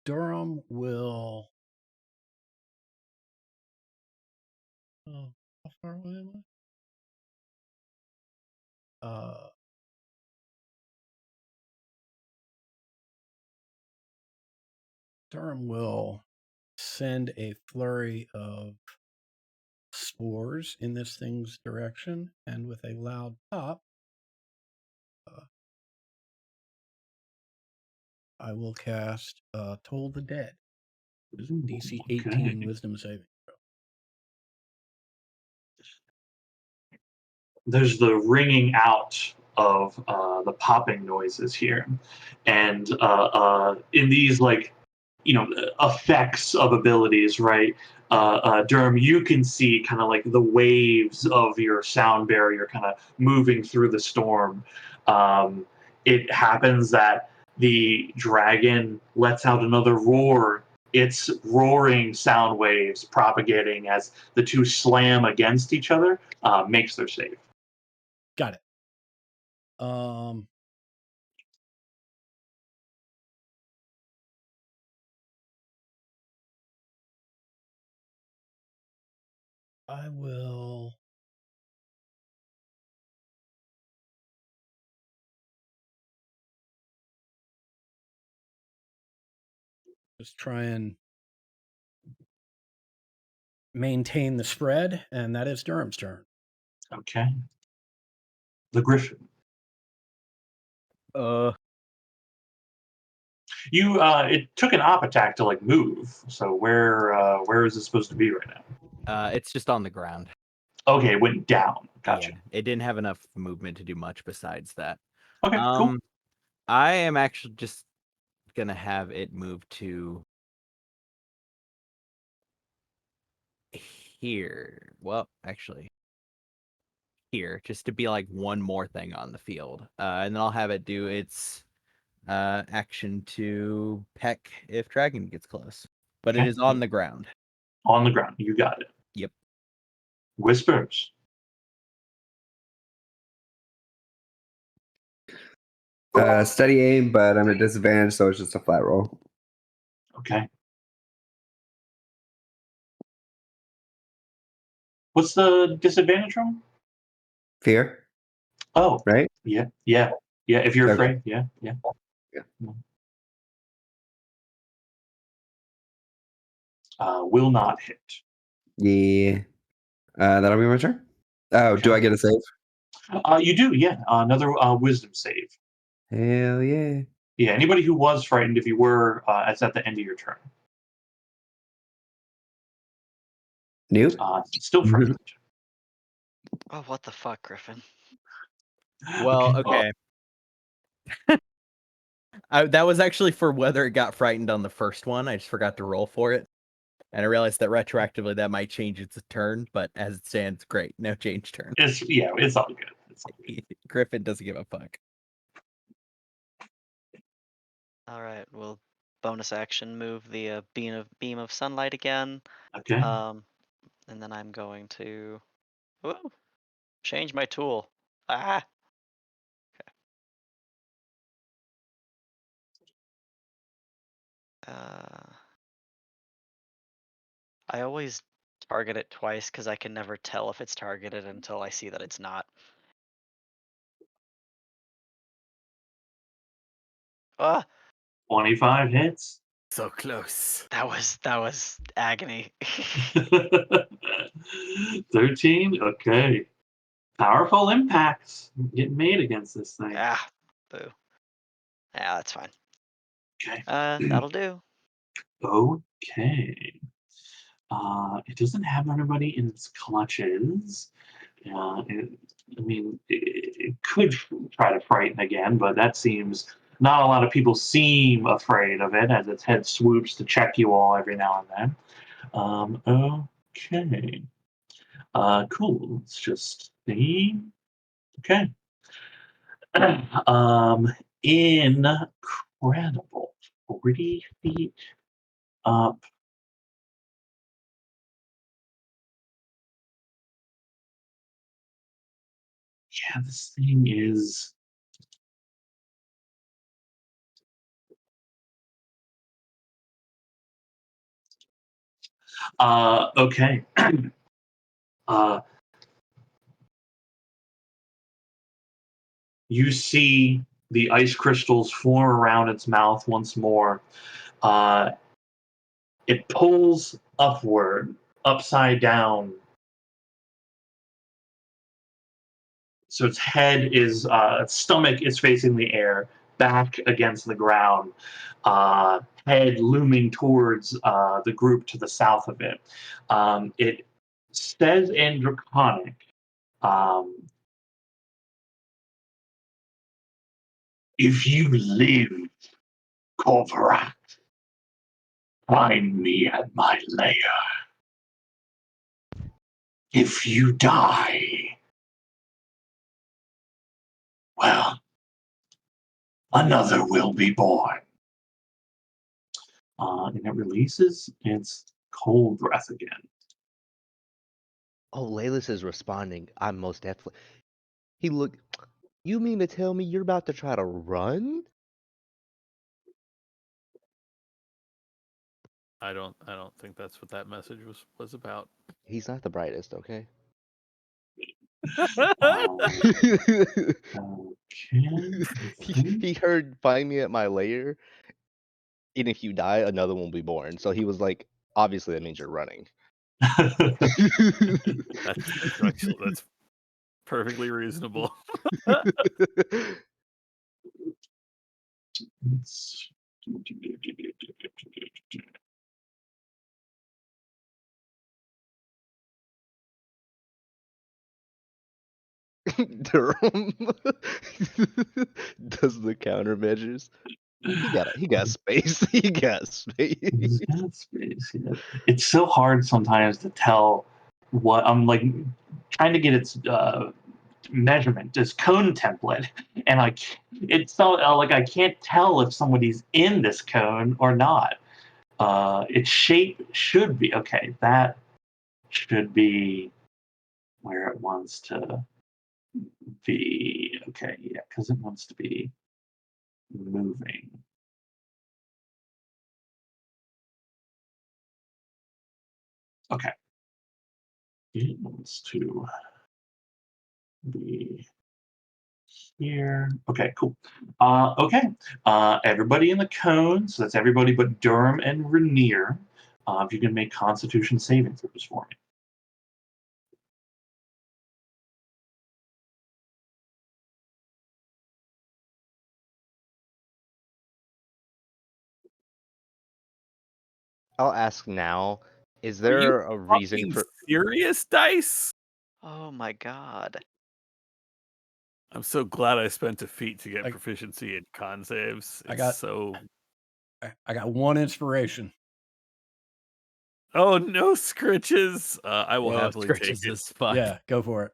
Durham will. Oh, how far away am I? Durham will send a flurry of spores in this thing's direction, and with a loud pop, I will cast Toll the Dead. DC 18 Okay. Wisdom saving throw. There's the ringing out of the popping noises here, and in these effects of abilities, right? Durham, you can see kind of like the waves of your sound barrier kind of moving through the storm. It happens that the dragon lets out another roar. It's roaring sound waves propagating as the two slam against each other. Makes their save. Got it. Um, I will. Just try and maintain the spread, and that is Durham's turn. Okay. The Griffin. You it took an op attack to like move. So where is it supposed to be right now? It's just on the ground. Okay, it went down. Gotcha. Yeah, it didn't have enough movement to do much besides that. Okay, cool. I am actually just gonna have it move to here. Well, actually, here, just to be like one more thing on the field. And then I'll have it do its action to peck if dragon gets close. But it Okay. is on the ground. On the ground. You got it. Yep. Whispers. Steady aim, but I'm at disadvantage, so it's just a flat roll. Okay. What's the disadvantage from? Fear, Oh, right? yeah. If you're Okay. afraid, yeah. Yeah. Will not hit. Yeah. That'll be my turn. Oh, do Okay. I get a save? You do, yeah. Another wisdom save. Hell yeah. Yeah, anybody who was frightened, if you were, it's at the end of your turn. Nope. Still frightened. Oh, what the fuck, Griffin? Well, okay. That was actually for whether it got frightened on the first one. I just forgot to roll for it. And I realized that retroactively that might change its turn, but as it stands, great. No change turn. It's all good. It's all good. Griffin doesn't give a fuck. All right, we'll bonus action move the beam of sunlight again. Okay. And then I'm going to change my tool. Ah. Okay. I always target it twice because I can never tell if it's targeted until I see that it's not. 25 hits. So close. That was agony. 13. Okay. Powerful impacts getting made against this thing. Boo. Yeah, that's fine. Okay. That'll do. Okay. It doesn't have anybody in its clutches. It could try to frighten again, but that seems not a lot of people seem afraid of it as its head swoops to check you all every now and then. Okay. Cool. Let's just see. Okay. Incredible. 40 feet up. Yeah, this thing is. Okay. You see the ice crystals form around its mouth once more. It pulls upward, upside down. So its head is, its stomach is facing the air, back against the ground, head looming towards the group to the south of it. It says in Draconic, if you live, Corporat, find me at my lair. If you die, well, another will be born. And it releases its cold breath again. Oh, Laylis is responding. I'm most definitely. He look. You mean to tell me you're about to try to run? I don't think that's what that message was about. He's not the brightest, okay? Okay. He heard "Find me at my lair," and if you die, another one will be born. So he was like, obviously that means you're running. That's perfectly reasonable. Durham does the countermeasures. He got space. He got space. He's got space, yeah. It's so hard sometimes to tell what I'm like trying to get its measurement, this cone template, and it's so like I can't tell if somebody's in this cone or not. Its shape should be okay. That should be where it wants to be. Okay, yeah, because it wants to be moving. Okay. It wants to be here. Okay, cool. Okay. Everybody in the cone, so that's everybody but Durham and Rainier. If you can make Constitution saving throws for me. I'll ask now. Is Are you there a reason fucking for? serious, Dice? Oh my god. I'm so glad I spent a feat to get I- proficiency in con saves. I It's got- so. I got one inspiration. Oh no, Scritches! I will happily take Scritches it. is fun. Yeah, go for it.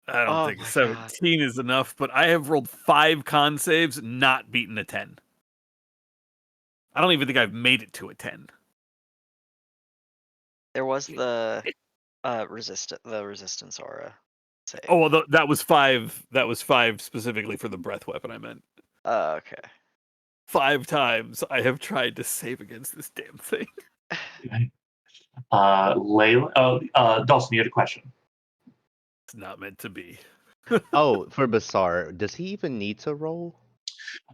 I don't Oh think my 17 is enough, but I have rolled 5 con saves, not beaten a 10. I don't even think I've made it to a 10. There was the resistance aura. Save. Oh well, that was 5. That was 5 specifically for the breath weapon. I meant Okay. 5 times I have tried to save against this damn thing. Okay. Layla. Dawson, you had a question. It's not meant to be. Oh, for Basar, does he even need to roll?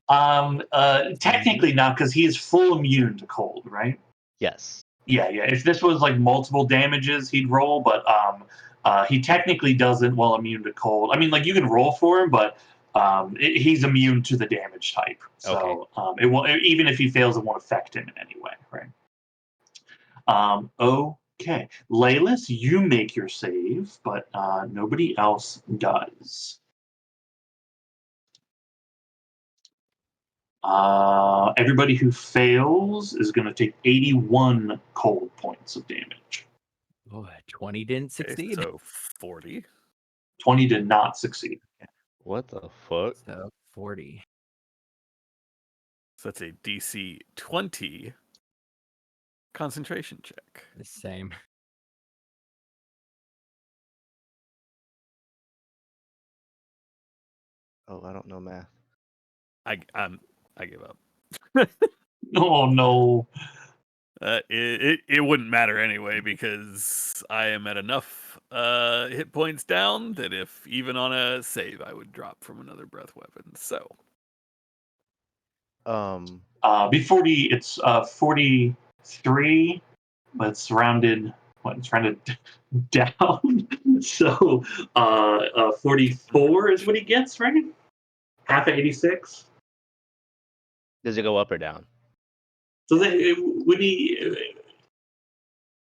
Technically not, because he is full immune to cold, right? Yes. Yeah. If this was like multiple damages, he'd roll, but he technically doesn't while immune to cold. I mean, like you can roll for him, but he's immune to the damage type. So it won't, even if he fails, it won't affect him in any way, right? Okay. Laylis, you make your save, but nobody else does. Everybody who fails is going to take 81 cold points of damage. Oh, 20 didn't Okay, succeed. so 40. 20 did not succeed. What the fuck? So 40. So that's a DC 20 concentration check. The same. Oh, I don't know math. I give up. Oh no. It wouldn't matter anyway because I am at enough hit points down that if even on a save I would drop from another breath weapon. So Be 40. It's 43, but it's rounded. It's rounded down. So 44 is what he gets, right? Half of 86. Does it go up or down? So would he?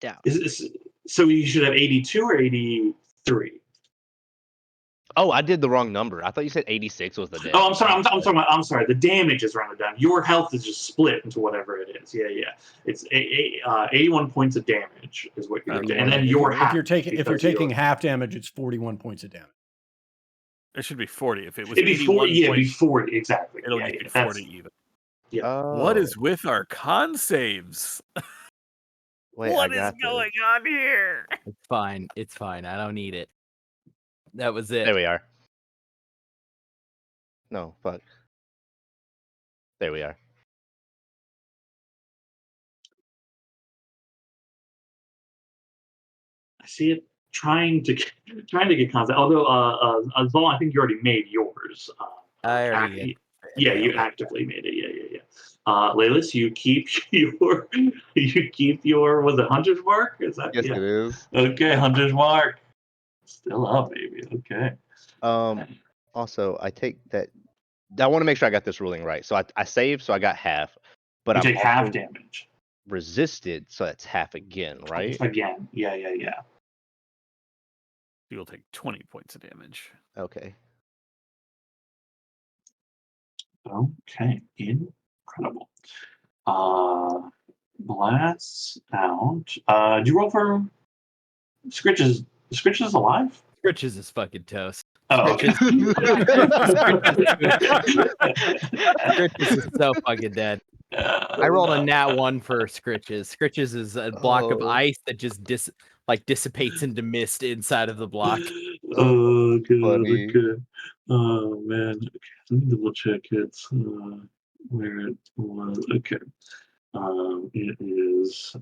Down. So you should have 82 or 83. Oh, I did the wrong number. I thought you said 86 was the damage. Oh, I'm sorry. I'm sorry. The damage is rounded down. Your health is just split into whatever it is. Yeah. It's 81 points of damage is what you're doing, and then your half. If you're taking because taking half damage, it's 41 points of damage. it should be 40. If it was It'd be 40. 81 Yeah, it'd be points, 40 exactly. it'll Yeah, be yeah, 40 even. Yeah. What is with our con saves? Wait, What I is got going on here? It's fine. It's fine. I don't need it. That was it. There we are. No, fuck. There we are. I see it trying to get contact. Although, Zol, I think you already made yours. I already yeah, you failed it. actively made it. Yeah. Lelis, you keep your was it hunter's mark? Is that Yes, it is. Okay, hunter's mark. Still up, baby. Okay. Also, I take that. I want to make sure I got this ruling right. So I saved, so I got half, but You I'm take half also damage. resisted, so that's half again, right? Again. Yeah. You'll take 20 points of damage. Okay. Okay. Incredible. Blasts out. Did you roll for Scritches? Scritches alive? Scritches is fucking toast. Oh, okay. Scritches is so fucking dead. I rolled a nat 1 for Scritches. Scritches is a block of Oh. ice that just dissipates into mist inside of the block. Oh, good. Funny. Okay. Oh man. Okay, let me double check it. Where it was. Okay. It is.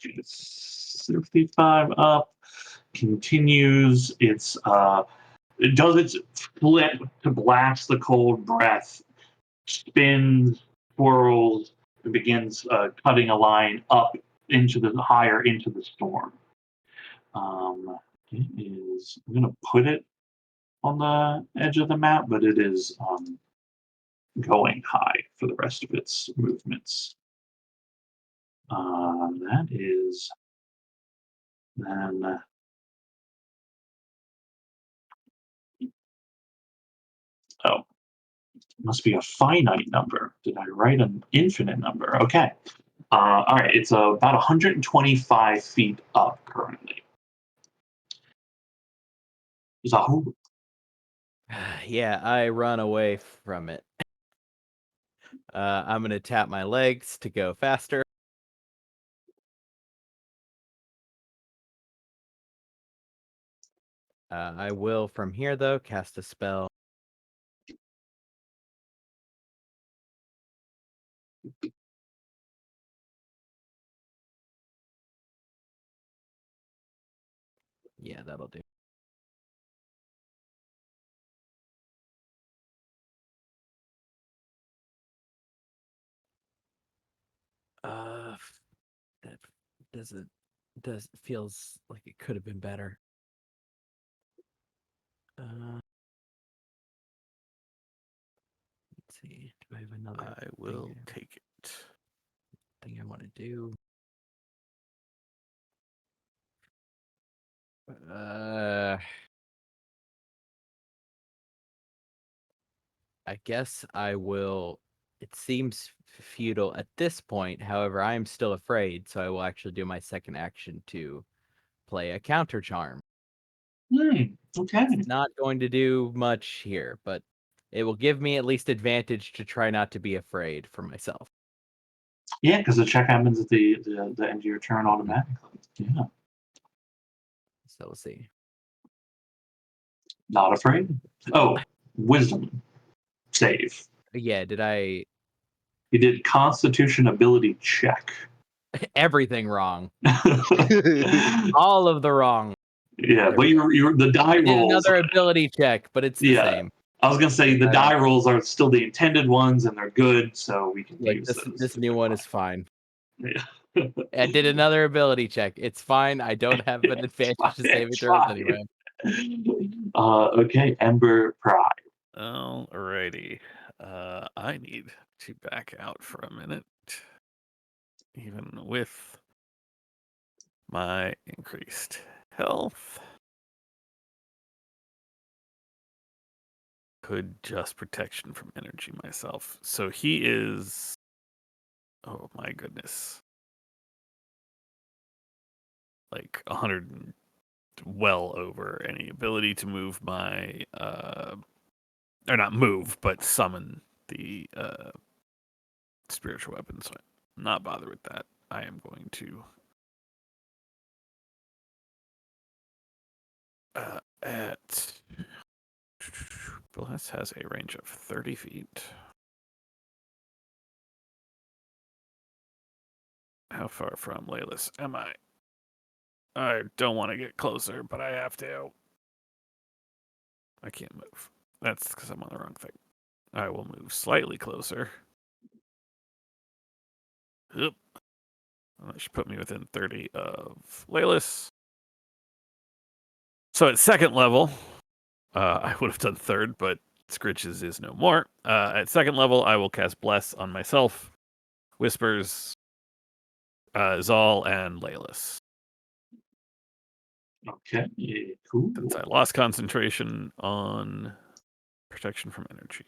It's 65 up. Continues. It does its flip to blast the cold breath. Spins, swirls, and begins cutting a line up higher into the storm. It is. I'm gonna put it on the edge of the map, but it is going high for the rest of its movements. That is then. Oh, must be a finite number. Did I write an infinite number? Okay. All right. It's about 125 feet up currently. Zahu. Yeah, I run away from it. I'm gonna tap my legs to go faster. I will from here though cast a spell. Yeah, that'll do. That feels like it could have been better. Let's see. Do I have another? I will take it. Thing I want to do. I guess I will. It seems futile at this point. However, I am still afraid, so I will actually do my second action to play a counter charm. Okay. It's not going to do much here, but it will give me at least advantage to try not to be afraid for myself. Yeah, because the check happens at the end of your turn automatically. Yeah. So we'll see. Not afraid. Oh, wisdom save. Yeah, did I You did Constitution ability check. everything wrong? All of the wrong. Yeah, but you're the die Did rolls. another ability check, but it's the same. I was gonna say the die rolls are still the intended ones and they're good, so we can use those. This new one is fine. Yeah. I did another ability check. It's fine. I don't have an advantage to saving throws anyway. Okay, Ember Pride. Alrighty. I need to back out for a minute. Even with my increased health. Could just protection from energy myself. So he is. Oh my goodness. Like 100, well over any ability to move my or not move, but summon the spiritual weapon. So I'm not bothered with that. I am going to At Bless has a range of 30 feet. How far from Laylis am I? I don't want to get closer, but I have to. I can't move. That's because I'm on the wrong thing. I will move slightly closer. Oop. That should put me within 30 of Laylis. So at second level, I would have done third, but Scritches is no more. At second level, I will cast Bless on myself, Whispers, Zal, and Laylis. Okay, yeah, cool. Since I lost concentration on protection from energy.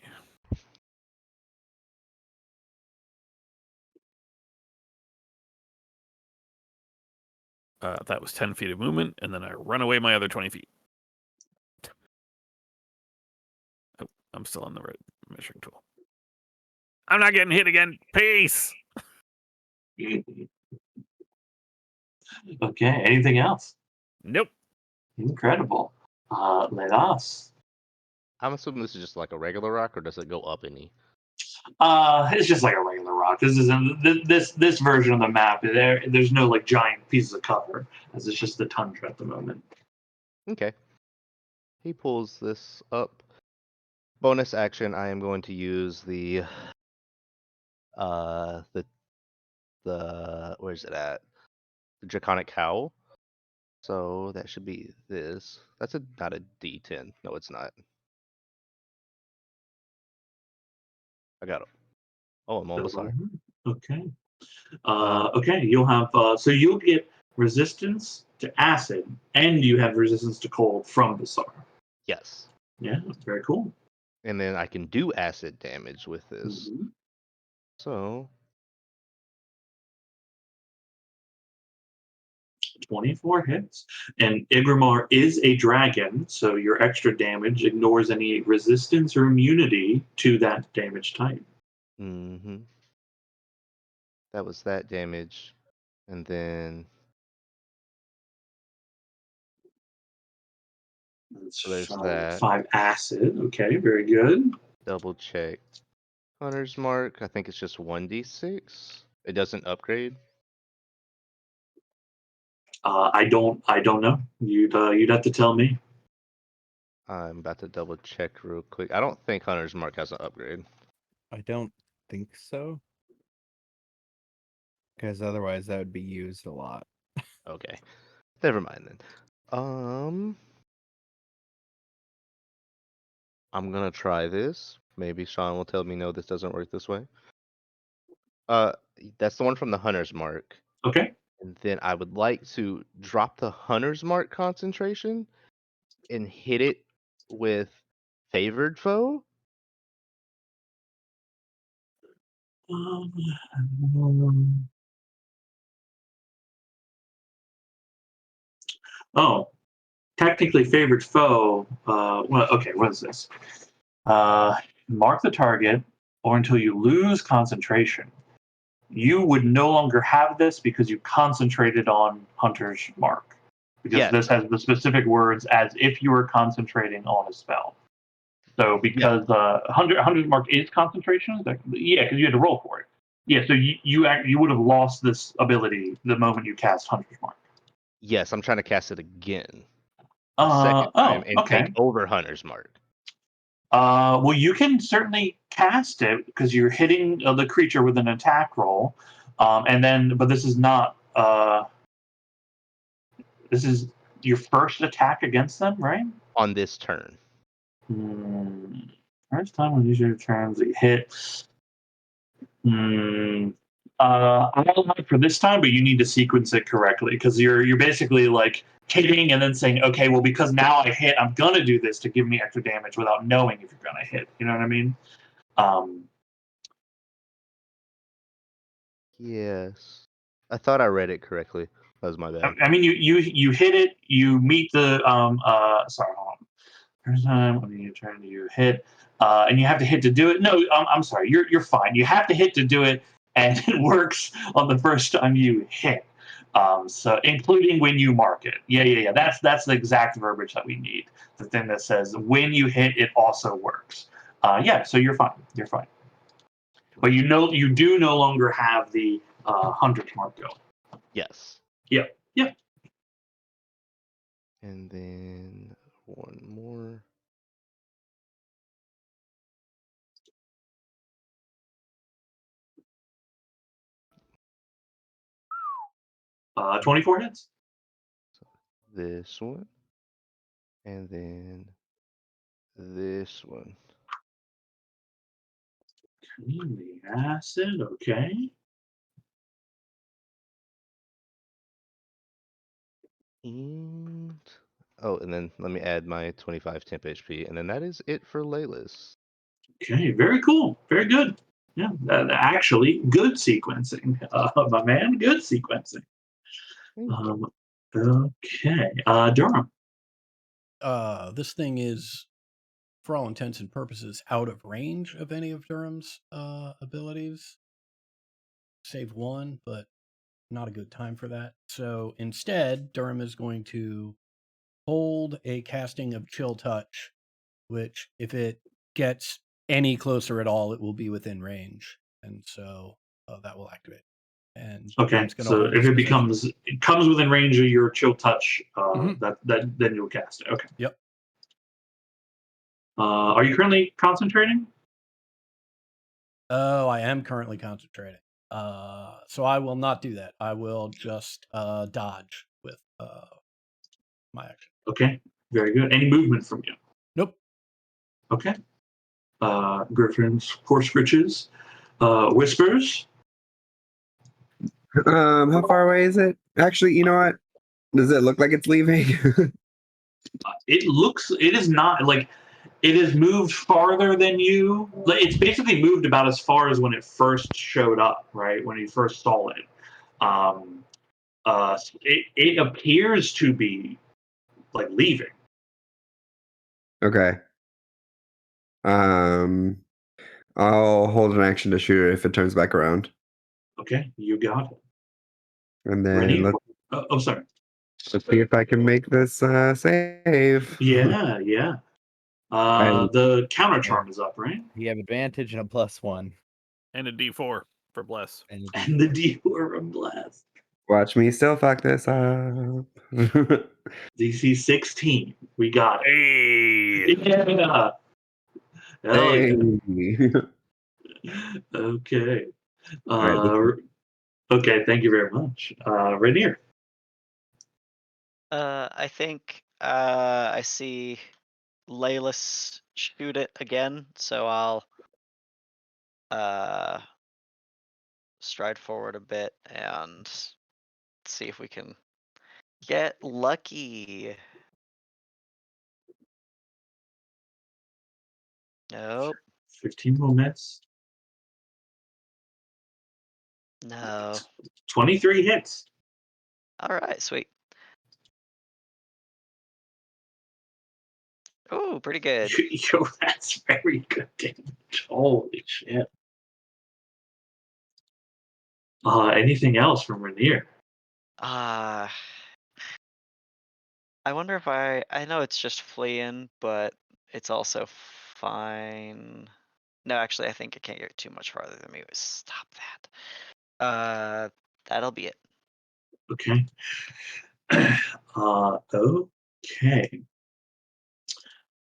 That was 10 feet of movement, and then I run away my other 20 feet. Oh, I'm still on the red measuring tool. I'm not getting hit again. Peace! Okay, anything else? Nope. Incredible. Ledas. I'm assuming this is just like a regular rock, or does it go up any? It's just like a regular rock. This isn't this version of the map. There's no like giant pieces of cover, as it's just the tundra at the moment. Okay. He pulls this up. Bonus action, I am going to use the where's it at? The Draconic Cowl. So that should be this. That's not a D10. No, it's not. I got it. Oh, I'm almost sorry. Okay. Okay, you'll have so you'll get resistance to acid, and you have resistance to cold from the SAR. Yes. Yeah, that's very cool. And then I can do acid damage with this. Mhm. So 24 hits. And Igramar is a dragon, so your extra damage ignores any resistance or immunity to that damage type. that was that damage. And then That's So there's that. 5 acid. Okay, very good. double check. Hunter's Mark, I think it's just 1d6. It doesn't upgrade. I don't know. You'd have to tell me. I'm about to double check real quick. I don't think Hunter's Mark has an upgrade. I don't think so. Because otherwise that would be used a lot. Okay. Never mind then. I'm gonna try this. Maybe Sean will tell me no, this doesn't work this way. That's the one from the Hunter's Mark. Okay. And then I would like to drop the Hunter's Mark concentration and hit it with Favored Foe. Oh, technically favored foe. Well, okay, what is this? Mark the target, or until you lose concentration. You would no longer have this because you concentrated on Hunter's Mark. Because Yes. this has the specific words as if you were concentrating on a spell. So because Hunter's Mark is concentration, yeah, because you had to roll for it. Yeah, so you would have lost this ability the moment you cast Hunter's Mark. Yes, I'm trying to cast it again. Second time and okay. take over Hunter's Mark. Well, you can certainly cast it because you're hitting the creature with an attack roll, but this is not. This is your first attack against them, right? On this turn. First time on user turns that you hit. I don't like for this time, but you need to sequence it correctly because you're basically like hitting and then saying, okay, well, because now I hit, I'm gonna do this to give me extra damage without knowing if you're gonna hit. You know what I mean? Yes. I thought I read it correctly. That was my bad. I mean, you hit it. You meet the sorry, hold on. First time when you turn, you hit, and you have to hit to do it. No, I'm sorry. You're fine. You have to hit to do it, and it works on the first time you hit. So including when you mark it. Yeah. That's the exact verbiage that we need. The thing that says when you hit, it also works. Yeah, so you're fine. You're fine. But you do no longer have the 100 mark going. Yes. Yeah. And then one more. Uh, 24 hits. This one. And then this one. The acid, okay. And and then let me add my 25 temp HP, and then that is it for Layla's. Okay, very cool. Very good. Yeah, actually, good sequencing. My man, good sequencing. Okay. Durham. This thing is, for all intents and purposes, out of range of any of Durham's abilities. Save one, but not a good time for that. So instead, Durham is going to hold a casting of Chill Touch, which, if it gets any closer at all, it will be within range, and so that will activate. And Okay, Durham's gonna so hold if his it position. comes within range of your chill touch, Mhm. that then you'll cast it. Okay. Yep. Are you currently concentrating? Oh, I am currently concentrating. So I will not do that. I will just dodge with my action. Okay, very good. Any movement from you? Nope. Okay. Griffin's poor scritches. Whispers. How far away is it? Actually, you know what? Does it look like it's leaving? It is not like it has moved farther than you. Like, it's basically moved about as far as when it first showed up, right? When you first saw it. It appears to be like leaving. Okay. I'll hold an action to shoot it if it turns back around. Okay, you got it. And then Rainier? Sorry. let's see if I can make this save. Yeah. The counter charm is up, right? You have advantage and a +1. And a D4 for bless. And And the D4 from Blast. Watch me still fuck this up. DC 16. We got it. Hey! Yeah. Hell Hey. yeah. Okay. Alright, Okay, thank you very much. Rainier. I think I see Layla shoot it again, so I'll stride forward a bit and see if we can get lucky. Nope. 15 will miss. No. 23 hits. All right, sweet. Oh, pretty good. Yo, that's very good damage. Holy shit. Anything else from Rainier? I wonder if I know it's just fleeing, but it's also fine. No, actually, I think it can't get too much farther than me. Stop that. That'll be it. Okay. Okay.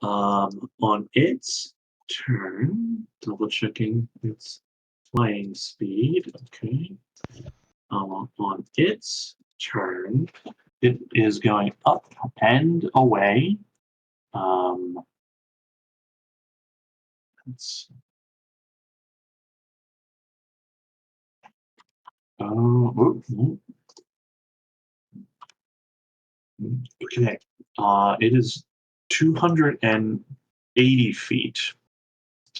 On its turn, double checking its flying speed. Okay. On its turn, it is going up and away. Let's okay. It is 280 feet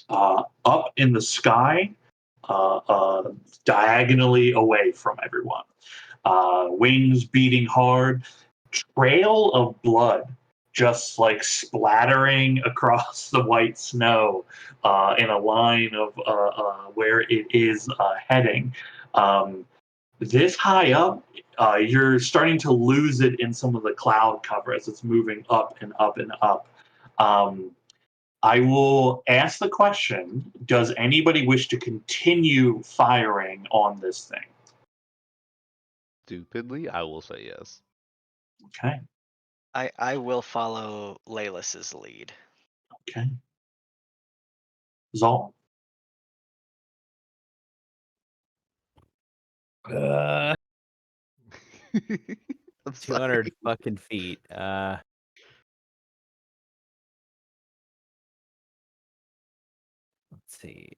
up in the sky, diagonally away from everyone. Wings beating hard, trail of blood just like splattering across the white snow in a line of where it is heading. This high up, you're starting to lose it in some of the cloud cover as it's moving up and up and up. I will ask the question, does anybody wish to continue firing on this thing? Stupidly, I will say yes. Okay. I will follow Laylas's lead. Okay. Zal. Uh, I'm 200 sorry. fucking feet. Let's see.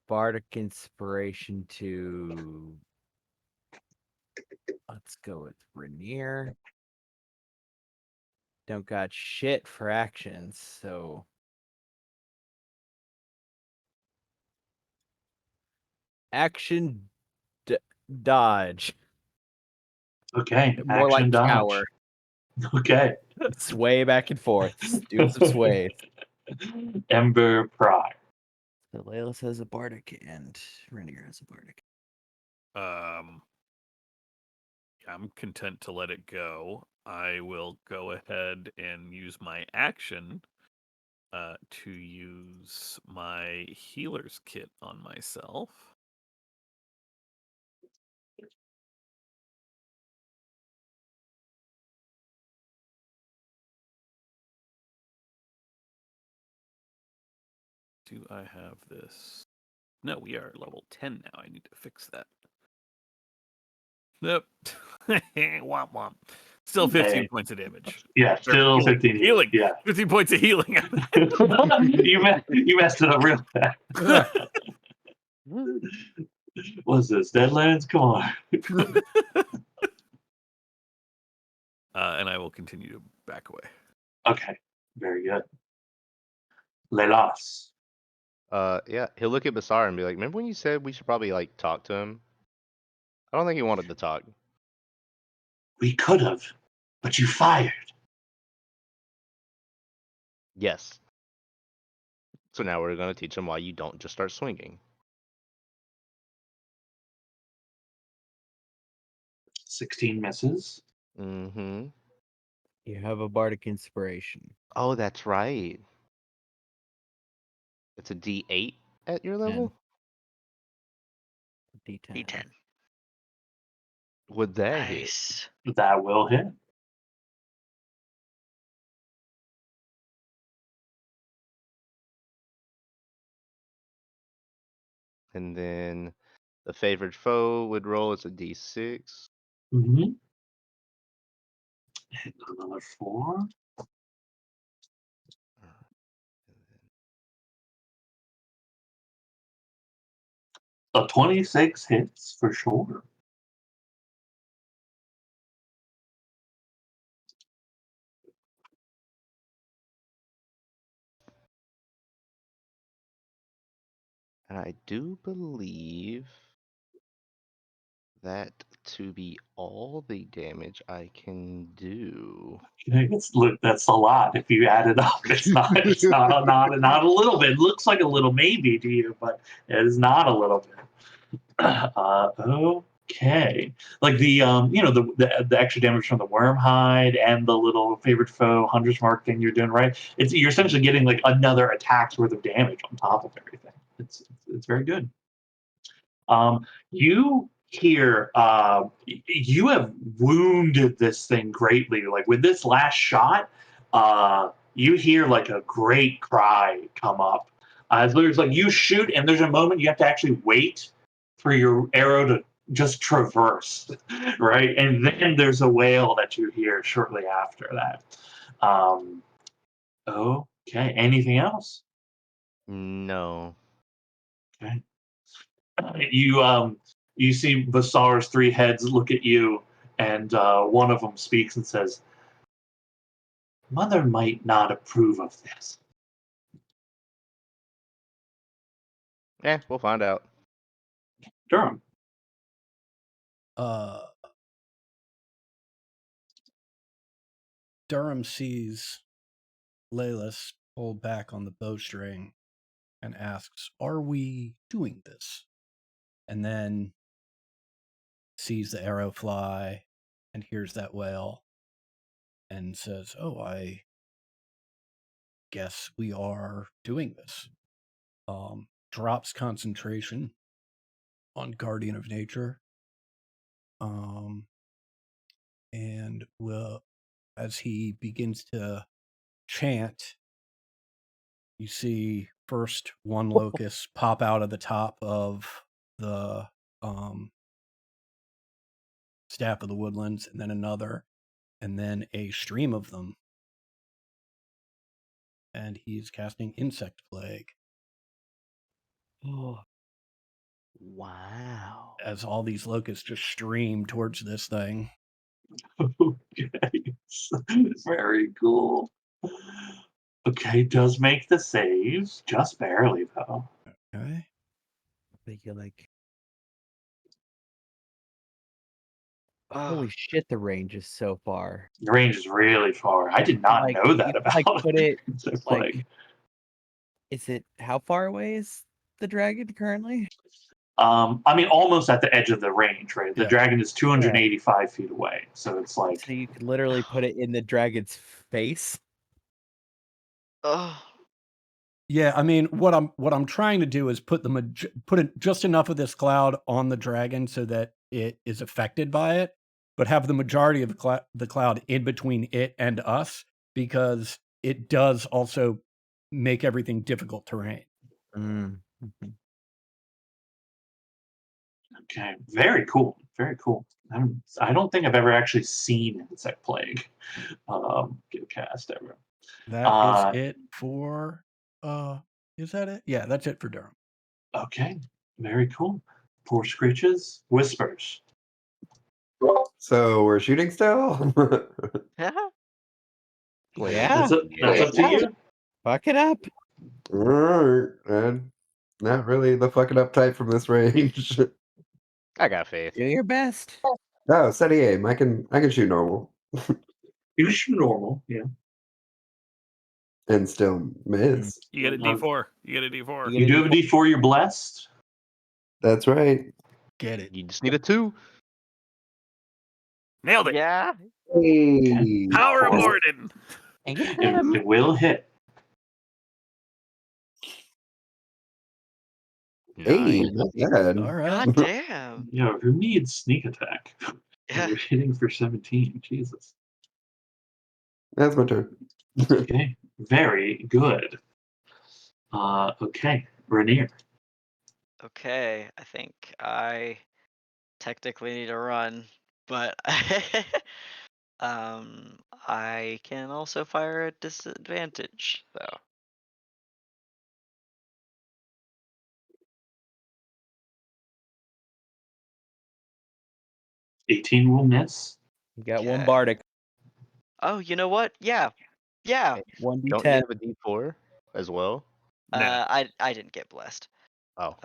Bardic inspiration to. Let's go with Rainier. Don't got shit for actions, so. Action dodge. Okay. More Action like dodge. cower. Okay. Sway back and forth. Do some sway. Ember Pry. So Layla has a bardic and Rainier has a bardic. I'm content to let it go. I will go ahead and use my action to use my healer's kit on myself. Do I have this? No, we are level 10 now. I need to fix that. Nope. Womp womp. Still 15 Hey. points of damage. Yeah, Or still healing. 15. Healing. Yeah. 15 points of healing. you messed it up real bad. What's this? Deadlands? Come on. And I will continue to back away. Okay. Very good. Lelas. Yeah, he'll look at Basar and be like, "Remember when you said we should probably like talk to him?" I don't think he wanted to talk. We could have, but you fired. Yes. So now we're gonna teach him why you don't just start swinging. 16 misses. Mm-hmm. You have a bardic inspiration. Oh, that's right. It's a D8 at your level. D10. D10. Would that hit? Nice. That will hit. And then the favored foe would roll as a D6. Mm-hmm. Hit another 4. A 26 hits for sure. And I do believe that to be all the damage I can do. Look, that's a lot. If you add it up, it's not a little bit. It looks like a little maybe to you, but it is not a little bit. Okay, like the the extra damage from the worm hide and the little favorite foe hunter's mark thing you're doing, right? You're essentially getting like another attack's worth of damage on top of everything. It's very good. You hear you have wounded this thing greatly. Like with this last shot, you hear like a great cry come up. There's like you shoot, and there's a moment you have to actually wait for your arrow to just traverse, right? And then there's a wail that you hear shortly after that. Um, okay. Anything else? No. Okay. You see Basar's 3 heads look at you, and one of them speaks and says, "Mother might not approve of this." We'll find out. Durham. Durham sees Laylas pull back on the bowstring and asks, "Are we doing this?" And then sees the arrow fly and hears that wail and says, "Oh, I guess we are doing this." Drops concentration on Guardian of Nature. And will, as he begins to chant, you see first one locust pop out of the top of the staff of the woodlands, and then another, and then a stream of them. And he's casting Insect Plague Wow. as all these locusts just stream towards this thing. Okay. Very cool. Okay, does make the save. Just barely, though. Okay. But you're like, Ugh. holy shit, the range is so far. The range is really far. I did not Like, know you that can, about like, put it, Insect like, Plague. is it, how far away is the dragon currently? I mean, almost at the edge of the range, right? The Yeah. dragon is 285 feet away, so it's like So you could literally put it in the dragon's face. Ugh. Yeah, I mean, what I'm trying to do is put just enough of this cloud on the dragon so that it is affected by it, but have the majority of the cloud in between it and us, because it does also make everything difficult terrain. Mm. okay, very cool, very cool. I don't think I've ever actually seen Insect Plague get cast ever. That is it for is that it? Yeah, that's it for Durham. Okay, very cool. Poor Screeches, Whispers. So we're shooting still. Wait, Yeah. That's up to you. Fuck it up. All right, man. Not really the fucking up type from this range. I got faith. Do your best. Oh, steady aim. I can shoot normal You shoot normal, yeah. and still miss. You get a D4. You get a D4. You do have a D4. You're blessed. That's right. Get it. You just need a 2. Nailed it. Yeah. Hey. Power of Four. Morden. It will hit. Hey, Nice. not bad. All right. God damn. Yeah, who needs sneak attack? Yeah. You're hitting for 17. Jesus. That's my turn. Okay, very good. Okay, Rainier. Okay, I think I technically need to run, but I can also fire at disadvantage, so. $18 will miss. You got one Okay. bardic. Oh, you know what? Yeah. Yeah. One Don't you D10. have a D4 as well? Nah. I didn't get blessed. Oh.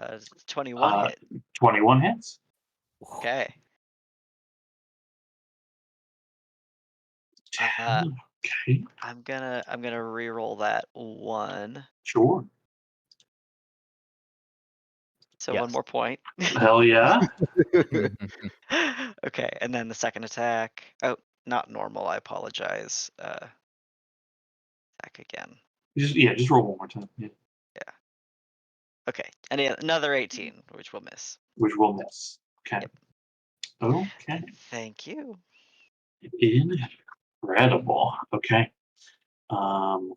21 hit. 21 hits. Okay. 10. Okay, I'm gonna re-roll that one. sure. So Yes. one more point. Hell yeah. Okay, and then the second attack. Oh, not normal. I apologize. Attack again. Just roll one more time. Yeah, Okay, and another 18, which will miss. which will miss. Okay. Yep. Okay. Thank you. Incredible. Okay. Um.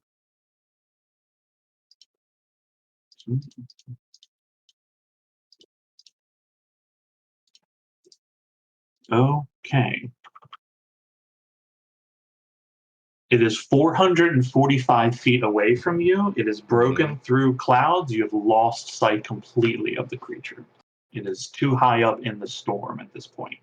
Okay. It is 445 feet away from you. It is broken through clouds. You have lost sight completely of the creature. It is too high up in the storm at this point.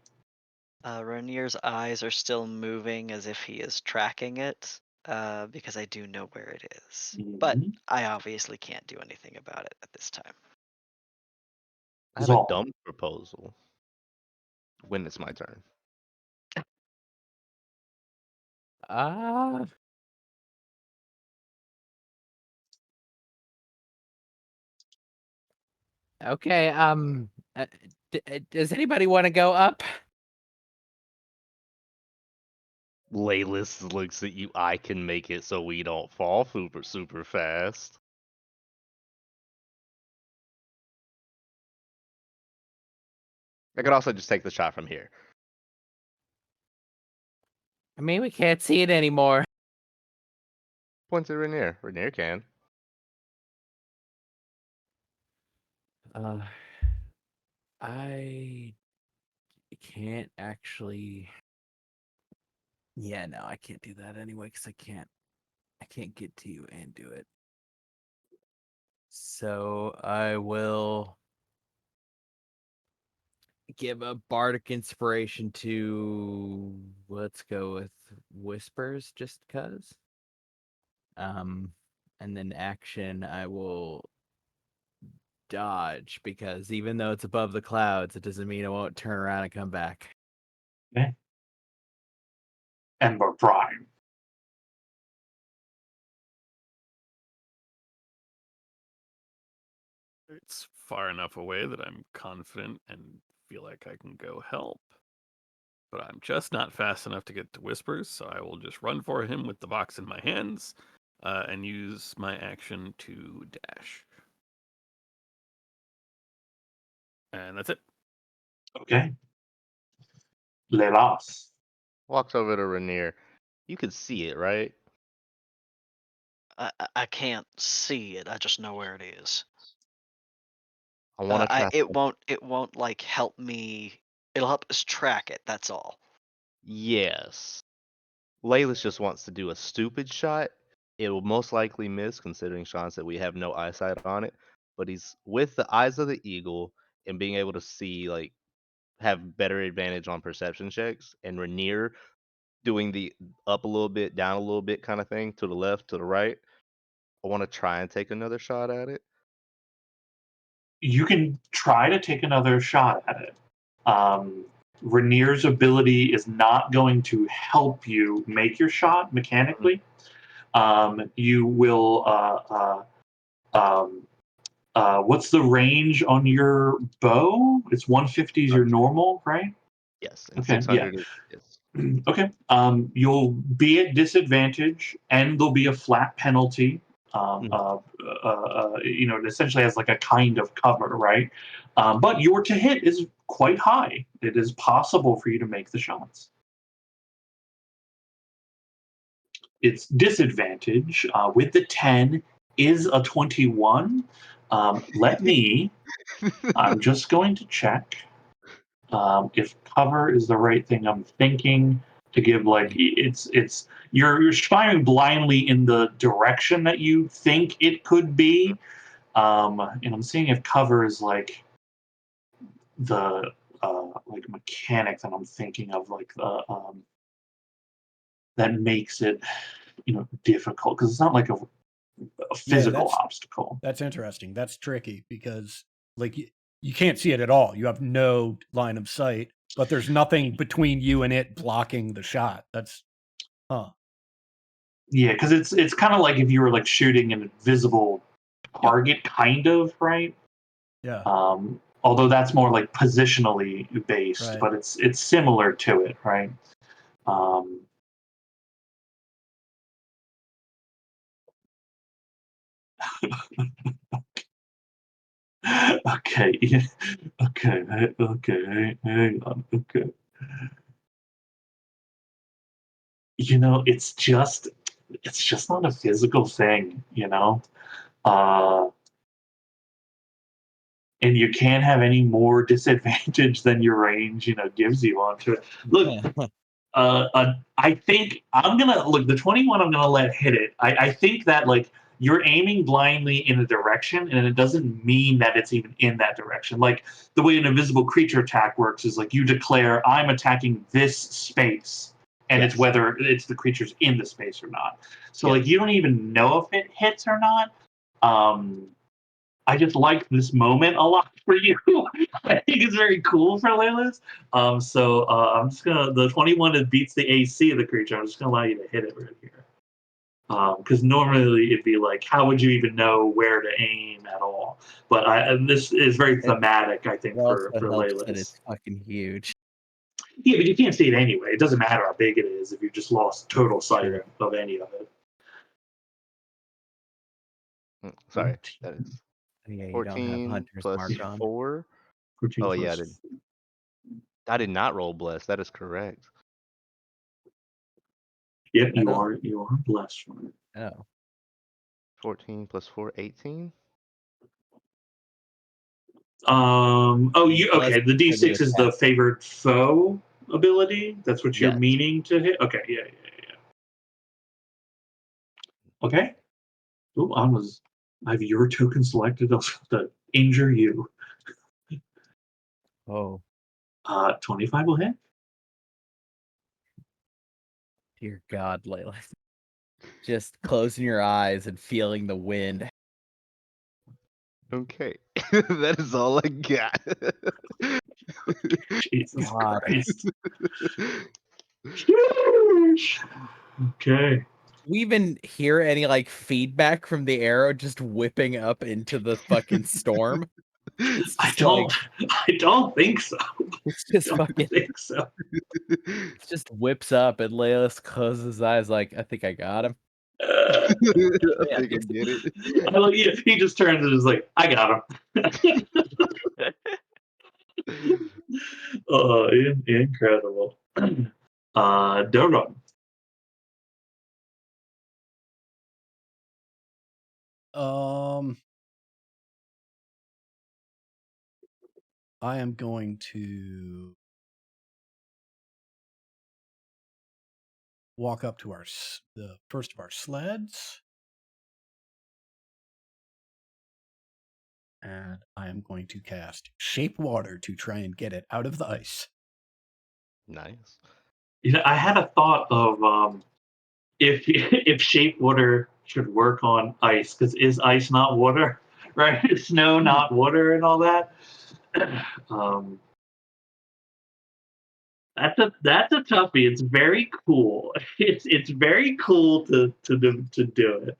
Rainier's eyes are still moving as if he is tracking it, because I do know where it is. But Mhm. I obviously can't do anything about it at this time. I have a Zol. dumb proposal. When it's my turn. Okay. Does anybody want to go up? Laylis looks at you. I can make it so we don't fall super fast. I could also just take the shot from here. I mean, we can't see it anymore. Points at Rainier. Rainier can. I can't actually. Yeah, no, I can't do that anyway because I can't get to you and do it. So I will give a bardic inspiration to, let's go with whispers, just cause. And then action, I will dodge because even though it's above the clouds, it doesn't mean I won't turn around and come back. Okay. Ember Prime. It's far enough away that I'm confident and feel like I can go help. But I'm just not fast enough to get to Whispers, so I will just run for him with the box in my hands and use my action to dash. And that's it. Okay. Lelas. Walks over to Rainier. You could see it, right? I can't see it. I just know where it is. I want to try. It won't like help me. It'll help us track it. That's all. Yes. Laylis just wants to do a stupid shot. It will most likely miss, considering Sean said we have no eyesight on it. But he's with the eyes of the eagle and being able to see, like, have better advantage on perception checks. And Rainier doing the up a little bit, down a little bit kind of thing, to the left, to the right. I want to try and take another shot at it. You can try to take another shot at it. Rainier's ability is not going to help you make your shot mechanically. You will. What's the range on your bow? It's 150 is your normal, right? Yes. And Okay, 600 is. Okay. You'll be at disadvantage, and there'll be a flat penalty. It essentially has like a kind of cover, right? But your to hit is quite high. It is possible for you to make the shots. Its disadvantage with the 10 is a 21. Let me. I'm just going to check if cover is the right thing. I'm thinking to give like it's you're firing blindly in the direction that you think it could be, and I'm seeing if cover is like the like mechanic that I'm thinking of, like the that makes it difficult because it's not like a physical obstacle. That's interesting. That's tricky because like you can't see it at all. You have no line of sight, but there's nothing between you and it blocking the shot. That's Yeah, because it's kind of like if you were like shooting an invisible target, kind of, right? Yeah. Although that's more like positionally based, Right. but it's similar to it, right? Okay. Okay. Okay. Hang on. Okay. It's just not a physical thing, and you can't have any more disadvantage than your range, gives you onto it. Look, I think I'm gonna look the 21. I'm gonna let hit it. I think that like you're aiming blindly in a direction, and it doesn't mean that it's even in that direction. Like the way an invisible creature attack works is like you declare I'm attacking this space, and it's whether it's the creature's in the space or not. So like you don't even know if it hits or not. I just like this moment a lot for you. I think it's very cool for Laylis. So I'm just gonna the 21 that beats the AC of the creature. I'm just gonna allow you to hit it right here. Because normally it'd be like, how would you even know where to aim at all? But this is very thematic, I think, It also for helps that Laylis. it's fucking huge. Yeah, but you can't see it anyway. It doesn't matter how big it is if you just lost total sight Sure. of any of it. Sorry, that is Yeah, you don't have 14 Hunter's plus Mark on. 4. 14 Oh yeah, plus- I did not roll blessed. That is correct. Yep, you Oh. are blessed from it. Oh. 14 plus 4, 18. Oh, you okay? Blessed The for the D6 is the attack. favored foe ability. That's what you're Yes. meaning to hit. Okay, yeah. Okay. Oh, I have your token selected. I was about to injure you. Oh, 25 will hit. dear God, Layla. Just closing your eyes and feeling the wind. Okay, that is all I got. Jesus God. Christ. Sheesh. Okay. Do we even hear any like feedback from the arrow just whipping up into the fucking storm? It's I just like don't think so. it's just I don't fucking think so. it just whips up and Layla closes his eyes like I think I got him. I Yeah, think I get it. I like yeah, he just turns and is like, I got him. Incredible. Doron. I am going to walk up to the first of our sleds, and I am going to cast Shape Water to try and get it out of the ice. Nice. You know, I had a thought of if shape water should work on ice, because is ice not water, right? Is snow not water and all that. That's a toughie. It's very cool. It's very cool to do it.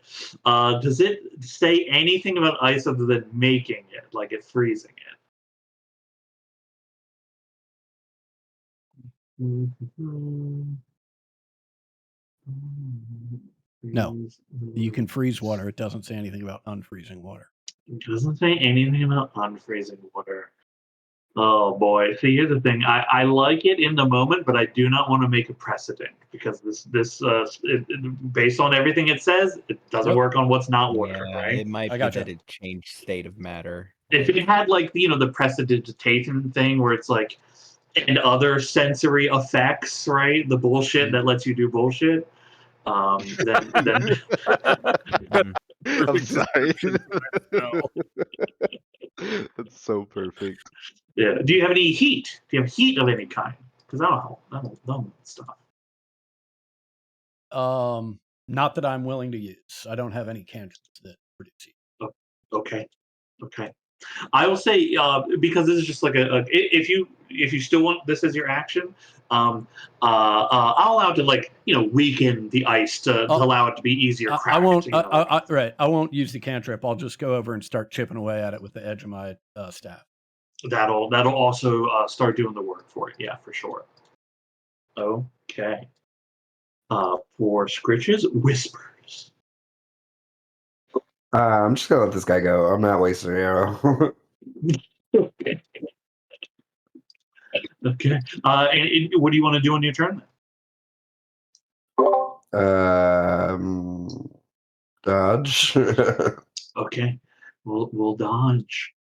Does it say anything about ice other than making it, like it freezing it? No, you can freeze water. It doesn't say anything about unfreezing water. It doesn't say anything about unfreezing water. Oh boy! See, here's the thing. I like it in the moment, but I do not want to make a precedent because based on everything it says, it doesn't Nope. work on what's not water, Yeah, right? it might I be gotcha. that it changed state of matter. If it had like the prestidigitation thing where it's like and other sensory effects, right? The bullshit that lets you do bullshit. Then Mhm. I'm sorry. No. That's so perfect. yeah. Do you have any heat? Do you have heat of any kind? Because that'll stuff. Not that I'm willing to use. I don't have any cantrips that produce heat. Okay. I will say because this is just like if you still want this as your action, I'll allow it to weaken the ice to allow it to be easier cracked. I won't. Like, Right. I won't use the cantrip. I'll just go over and start chipping away at it with the edge of my staff. that'll also start doing the work for it. Yeah, for sure. Okay. For Scritches, whispers. I'm just gonna let this guy go. I'm not wasting an arrow. Okay. Okay. And what do you want to do on your turn? Dodge. Okay. We'll dodge.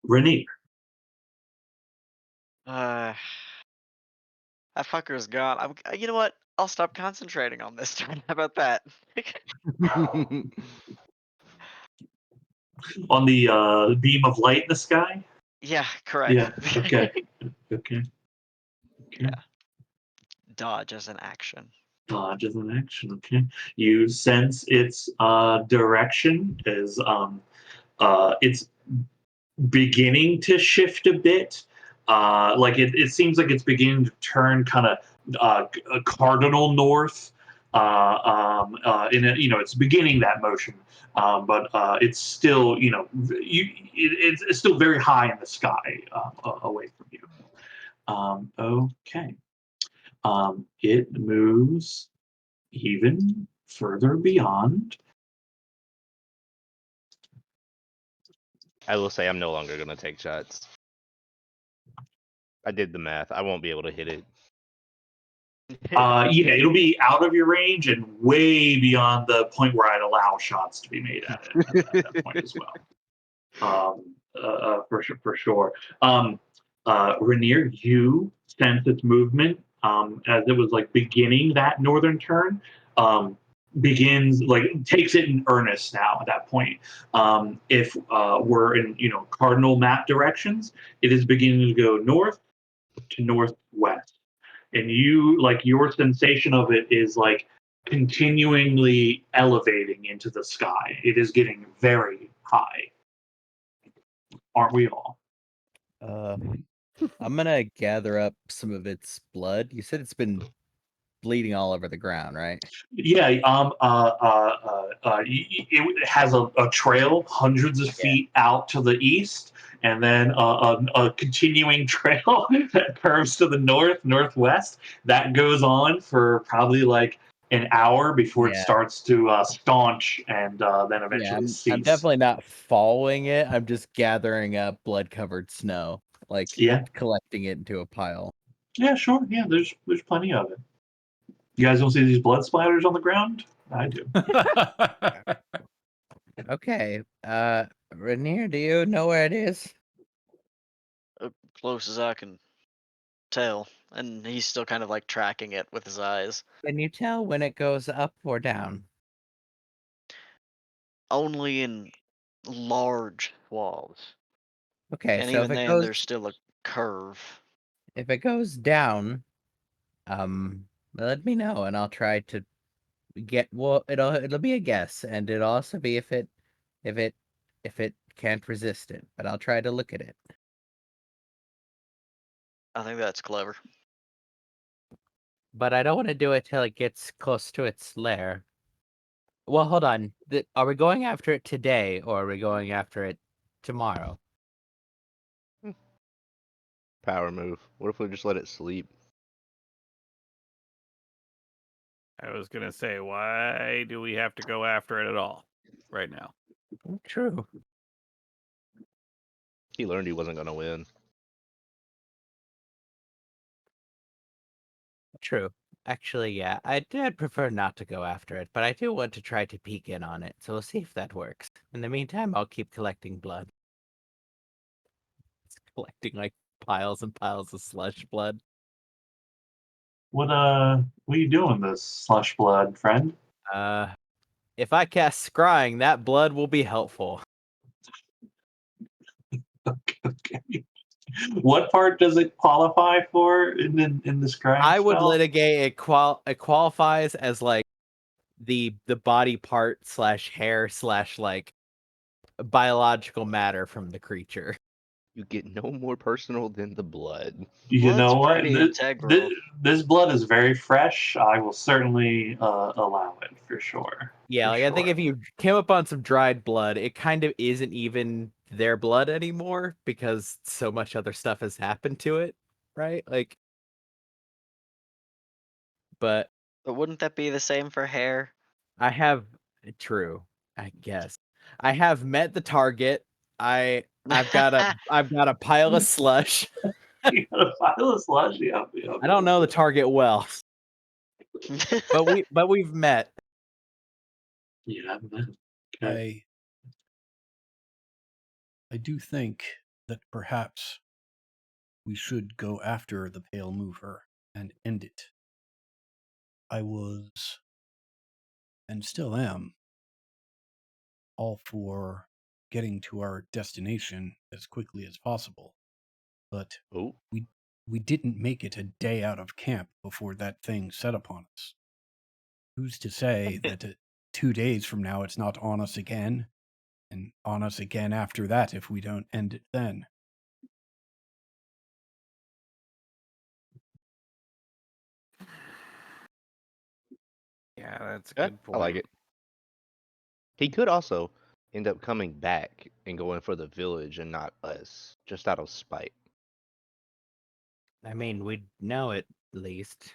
Renee. That fucker's gone. You know what? I'll stop concentrating on this turn. How about that? On the beam of light in the sky? Yeah, correct. Yeah. Okay. Okay. Yeah. Dodge as an action. Dodge as an action. Okay. You sense its direction is it's beginning to shift a bit. Like it seems like it's beginning to turn kind of cardinal north. It's beginning that motion, but it's still it's still very high in the sky away from you. Okay. It moves even further beyond. I will say I'm no longer gonna take shots. I did the math. I won't be able to hit it. Yeah, it'll be out of your range and way beyond the point where I'd allow shots to be made at it at that point as well. For sure. Rainier, you sense its movement as it was like beginning that northern turn. Begins like takes it in earnest now at that point. If we're in cardinal map directions, it is beginning to go north to northwest, and you like your sensation of it is like continually elevating into the sky. It is getting very high. Aren't we all? I'm gonna gather up some of its blood. You said it's been bleeding all over the ground, right? Yeah. It has a trail hundreds of feet out to the east, and then a continuing trail that curves to the northwest. That goes on for probably like an hour before it Yeah. starts to staunch and then Yeah, eventually I'm cease. definitely not following it. I'm just gathering up blood-covered snow, like Yeah. collecting it into a pile. Yeah, sure. Yeah, there's plenty of it. You guys don't see these blood splatters on the ground? I do. Okay, Rainier, do you know where it is? Close as I can tell, and he's still kind of like tracking it with his eyes. Can you tell when it goes up or down? Only in large walls, Okay, and so even then, there's still a curve. if it goes down, let me know and I'll try to get. Well, it'll be a guess, and it'll also be if it can't resist it. But I'll try to look at it. I think that's clever. But I don't want to do it till it gets close to its lair. Well, hold on. Are we going after it today, or are we going after it tomorrow? Power move. What if we just let it sleep? I was gonna say, why do we have to go after it at all right now? True. He learned he wasn't gonna win. True. Actually, yeah, I'd prefer not to go after it, but I do want to try to peek in on it, so we'll see if that works. In the meantime, I'll keep collecting blood. It's collecting like piles and piles of slush blood. What are you doing, this slush blood friend? If I cast scrying, that blood will be helpful. Okay. What part does it qualify for in the scrying I would spell? litigate it qualifies as like the body part / hair / like biological matter from the creature. You get no more personal than the blood. You know Blood's what? pretty integral. This blood is very fresh. I will certainly allow it for sure. Yeah, For like I think sure. if you came up on some dried blood, it kind of isn't even their blood anymore because so much other stuff has happened to it, right? Like, but But wouldn't that be the same for hair? I have true, I guess. I have met the target. I've got a pile of slush. You got a pile of slush. Yep. I don't know the target well, but we've met. Yeah. Okay. I do think that perhaps we should go after the Pale Mover and end it. I was, and still am, all for getting to our destination as quickly as possible. But Oh, we didn't make it a day out of camp before that thing set upon us. Who's to say that 2 days from now it's not on us again, and on us again after that if we don't end it then? Yeah, that's a yeah, good point. I like it. He could also end up coming back and going for the village and not us, just out of spite. I mean, we'd know at least.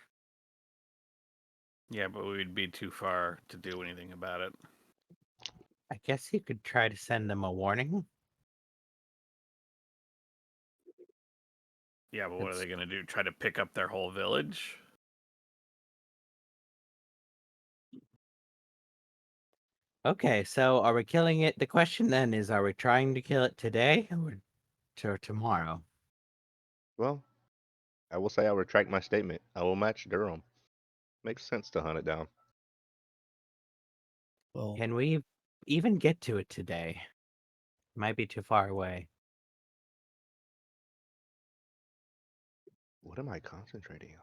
Yeah, but we'd be too far to do anything about it. I guess you could try to send them a warning. Yeah, but what are It's- they going to do? Try to pick up their whole village? Okay, so are we killing it? The question then is, are we trying to kill it today or tomorrow? Well, I will say I retract my statement. I will match Durham. Makes sense to hunt it down. Well, Can we even get to it today? Might be too far away. What am I concentrating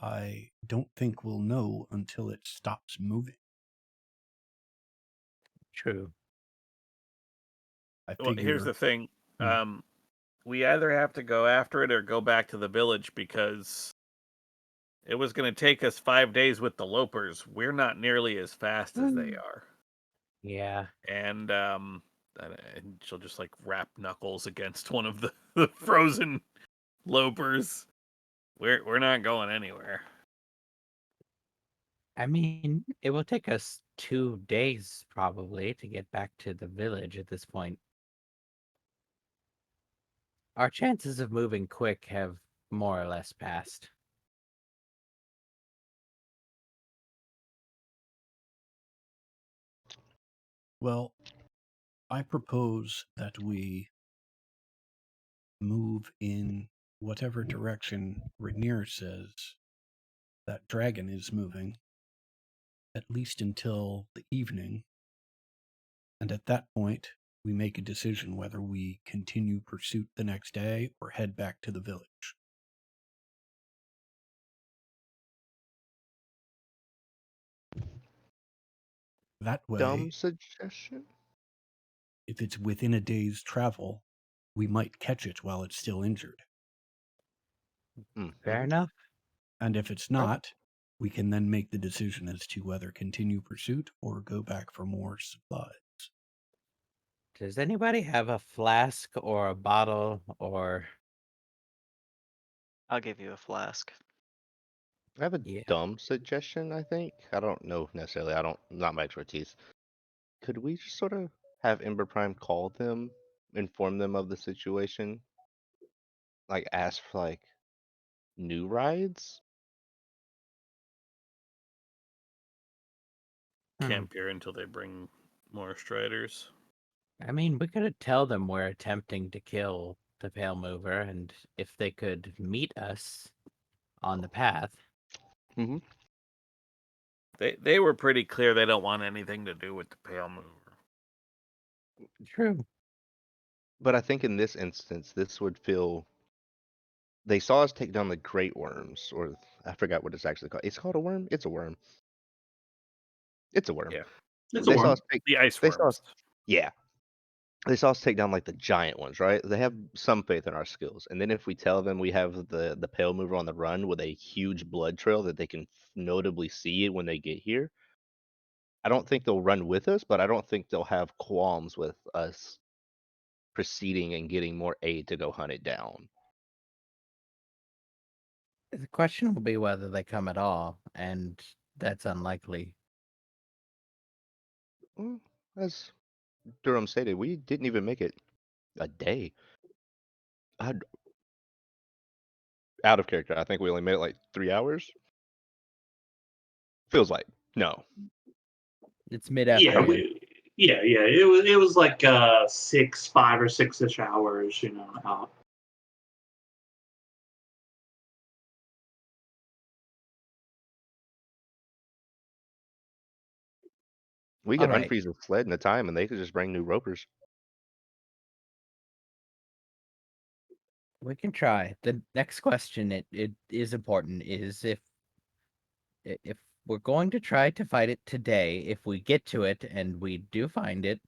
on? I don't think we'll know until it stops moving. True. I Well, here's the figure thing. Hmm. We either have to go after it or go back to the village because it was going to take us 5 days with the Lopers. We're not nearly as fast as they are. Yeah. And she'll just like wrap Knuckles against one of the frozen Lopers. We're not going anywhere. I mean, it will take us 2 days probably to get back to the village at this point. Our chances of moving quick have more or less passed. Well, I propose that we move in whatever direction Rainier says that dragon is moving, at least until the evening. And at that point, we make a decision whether we continue pursuit the next day or head back to the village. That way, Dumb suggestion? if it's within a day's travel, we might catch it while it's still injured. Fair enough. And if it's not, we can then make the decision as to whether continue pursuit or go back for more supplies. Does anybody have a flask or a bottle or I'll give you a flask. I have a Yeah. dumb suggestion, I think. I don't know necessarily. Not my expertise. Could we just sort of have Ember Prime call them, inform them of the situation? Like ask for like new rides? Camp here until they bring more Striders. I mean, we could tell them we're attempting to kill the Pale Mover, and if they could meet us on the path. Mm-hmm. They were pretty clear they don't want anything to do with the Pale Mover. True. But I think in this instance, this would feel. They saw us take down the Great Worms, or I forgot what it's actually called. It's called a worm. It's a worm. It's a worm. Yeah. It's a They saw worm. us take. The ice They worms. saw us. Yeah. They saw us take down like the giant ones, right? They have some faith in our skills. And then if we tell them we have the Pale Mover on the run with a huge blood trail that they can notably see it when they get here, I don't think they'll run with us, but I don't think they'll have qualms with us proceeding and getting more aid to go hunt it down. The question will be whether they come at all, and that's unlikely. Well, as Durham stated, we didn't even make it a day. Out of character. I think we only made it like 3 hours. Feels like no. It's mid Yeah, afternoon. yeah. It was like 5 or 6ish hours, you know. We All could right. unfreeze the sled in a time, and they could just bring new ropers. We can try. The next question it is important is if we're going to try to fight it today, if we get to it and we do find it,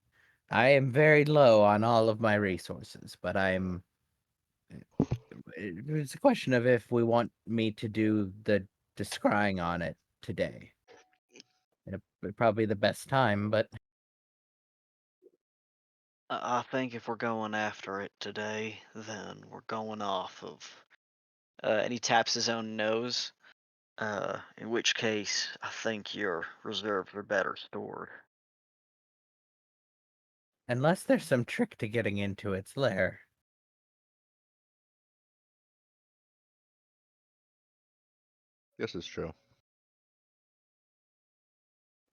I am very low on all of my resources, but it's a question of if we want me to do the scrying on it today. It'd probably the best time, but I think if we're going after it today, then we're going off of And he taps his own nose. In which case, I think your reserves are better stored. Unless there's some trick to getting into its lair. This is true.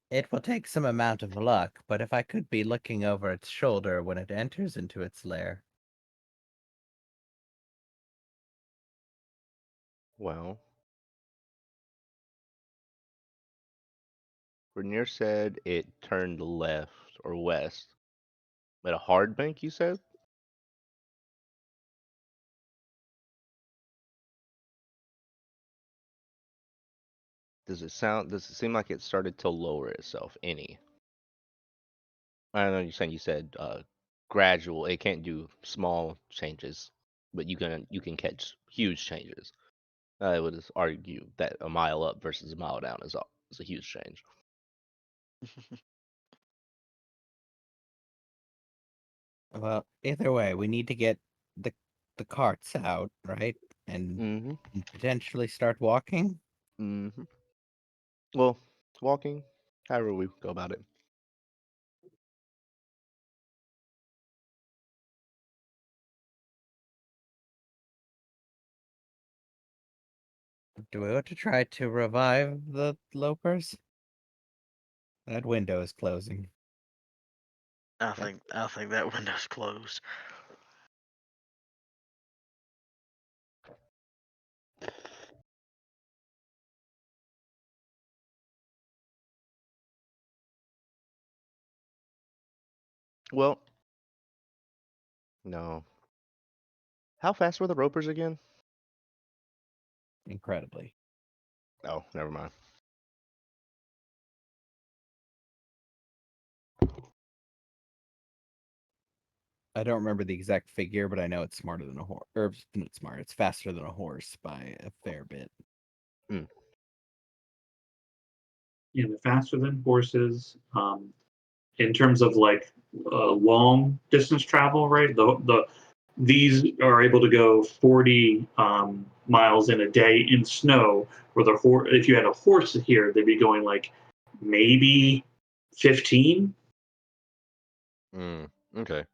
It will take some amount of luck, but if I could be looking over its shoulder when it enters into its lair. Well, Rainier said it turned left or west. At a hard bank, you said? Does it seem like it started to lower itself any? I know you're saying you said gradual. It can't do small changes, but you can catch huge changes. I would argue that a mile up versus a mile down is a huge change. Well, either way, we need to get the carts out, right? And Mm-hmm. potentially start walking. Mm-hmm. Well, walking, however we go about it. Do we want to try to revive the lopers? That window is closing. I think that window's closed. Well, no. How fast were the ropers again? Incredibly. Oh, never mind. I don't remember the exact figure, but I know it's smarter than a horse. Or not smart. It's faster than a horse by a fair bit. Yeah, they're faster than horses. In terms of like long distance travel, right? These are able to go 40 miles in a day in snow. Where the if you had a horse here, they'd be going like maybe 15. Okay. Right?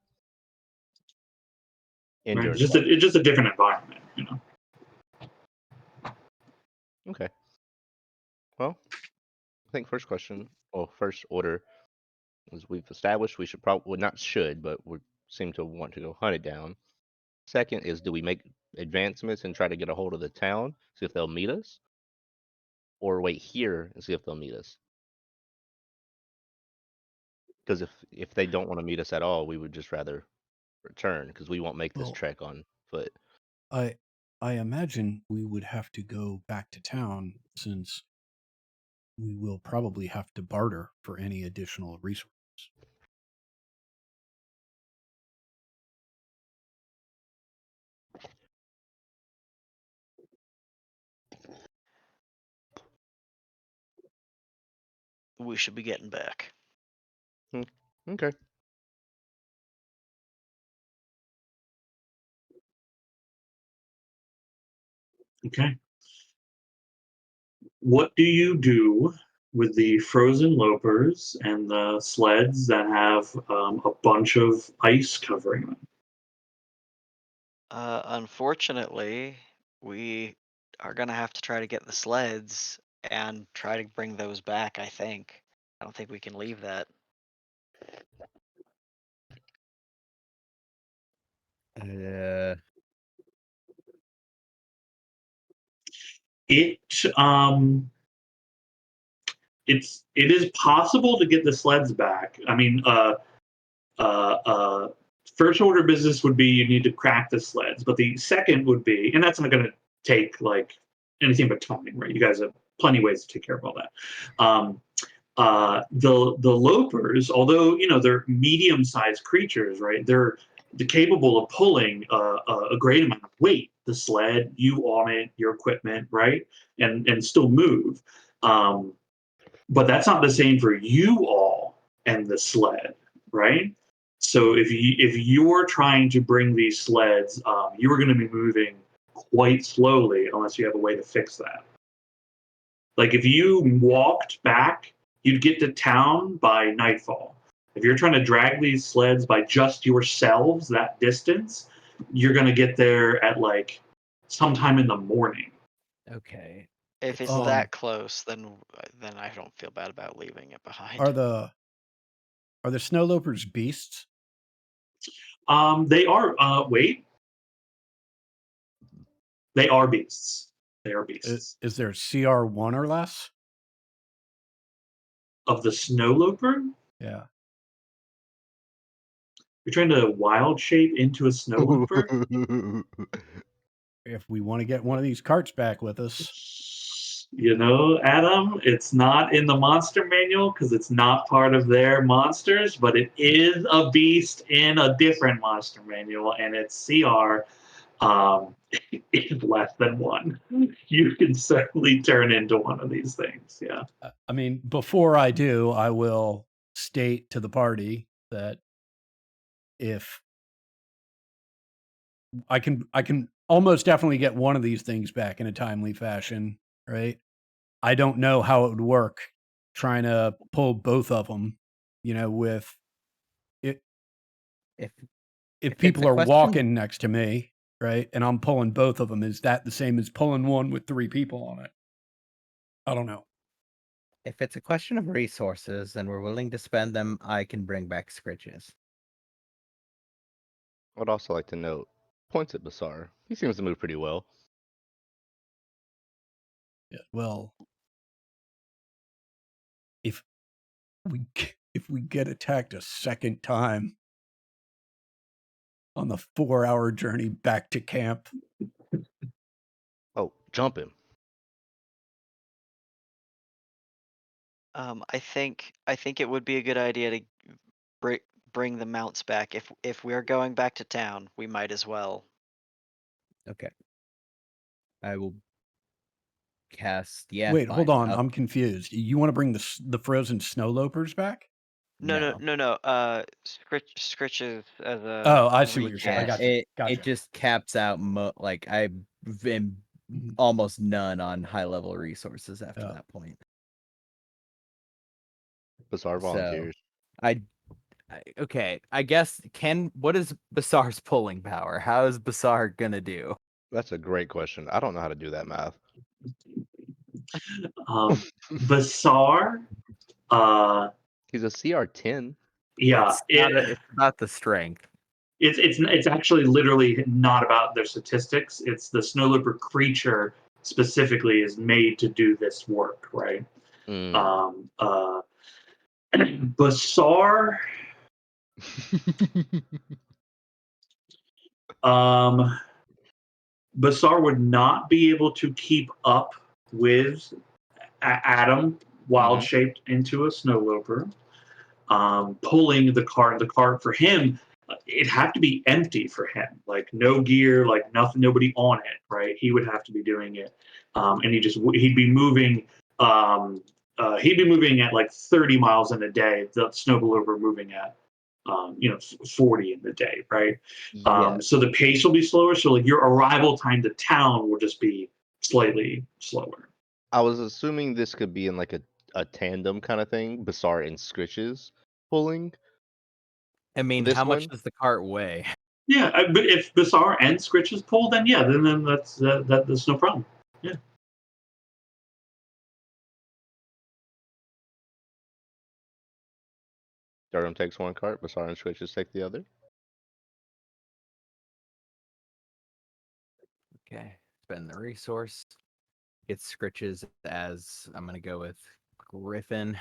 Endurance. It's just a different environment, you know. Okay. Well, I think first order is we've established we should probably, well, not should, but we seem to want to go hunt it down. Second is, do we make advancements and try to get a hold of the town, see if they'll meet us, or wait here and see if they'll meet us? Because if they don't want to meet us at all, we would just rather return because we won't make this Well, trek on foot. I imagine we would have to go back to town since we will probably have to barter for any additional resources. We should be getting back. Okay. Okay. What do you do with the frozen lopers and the sleds that have a bunch of ice covering them? Unfortunately, we are gonna have to try to get the sleds and try to bring those back, I think. I don't think we can leave that. Uh, It it is possible to get the sleds back. I mean, first order business would be you need to crack the sleds, but the second would be, and that's not going to take like anything but time, right? You guys have plenty of ways to take care of all that. The lopers, although you know they're medium-sized creatures, right? They're capable of pulling a great amount of weight. The sled, you on it, your equipment, right, and still move. But that's not the same for you all and the sled, right? So if you're trying to bring these sleds, you are going to be moving quite slowly unless you have a way to fix that. Like if you walked back, you'd get to town by nightfall. If you're trying to drag these sleds by just yourselves that distance, you're going to get there at like sometime in the morning. Okay. If it's Um, that close, then I don't feel bad about leaving it behind. Are the snow lopers beasts? They are. Wait, they are beasts. They are beasts. Is there CR1 or less? Of the snow loper, Yeah. you're trying to wild shape into a snow loper. If we want to get one of these carts back with us, You know, Adam, it's not in the monster manual because it's not part of their monsters, but it is a beast in a different monster manual, and its CR is less than 1. You can certainly turn into one of these things. Yeah. I mean, before I do, I will state to the party that if I can almost definitely get one of these things back in a timely fashion, right? I don't know how it would work trying to pull both of them, with it. If If it's people a are question- walking next to me, right, and I'm pulling both of them, is that the same as pulling one with 3 people on it? I don't know. if it's a question of resources and we're willing to spend them, I can bring back Scritches. I would also like to note, points at Basar. He seems to move pretty well. Yeah, well, if we get attacked a second time on the 4-hour journey back to camp, Oh, jump him. I think it would be a good idea to bring the mounts back. If we're going back to town, we might as well. Okay. I will cast. Yeah. wait, hold fine. on, I'm confused. You want to bring the frozen snow lopers back? No. Scritches as a. Oh, I see what you're saying. I Yeah, got you. Gotcha. it just caps out. Like I've been Mhm. almost none on high level resources after Yeah. that point. Basar So volunteers. okay. I guess what is Basar's pulling power? How is Basar gonna do? That's a great question. I don't know how to do that math. Basar, He's a CR10. yeah, It's not the strength. it's actually literally not about their statistics. It's the snow leopard creature specifically is made to do this work, right? Mm. Basar, Basar would not be able to keep up with Adam wild shaped into a snow leopard. Pulling the cart for him, it'd have to be empty for him, like no gear, like nothing, nobody on it, right? He would have to be doing it, and he'd be moving. He'd be moving at like 30 miles in a day. The snow leopard moving at 40 in the day, right? Yes. So the pace will be slower. So like your arrival time to town will just be slightly slower. I was assuming this could be in like a tandem kind of thing, Basar and Scritches pulling. I mean, This how much one? does the cart weigh? Yeah, but if Basar and Scritches pull, then yeah, then that's no problem. Yeah. Durham takes one cart, Basar and Scritches take the other. Okay, spend the resource. Get Scritches as I'm gonna go with Griffin.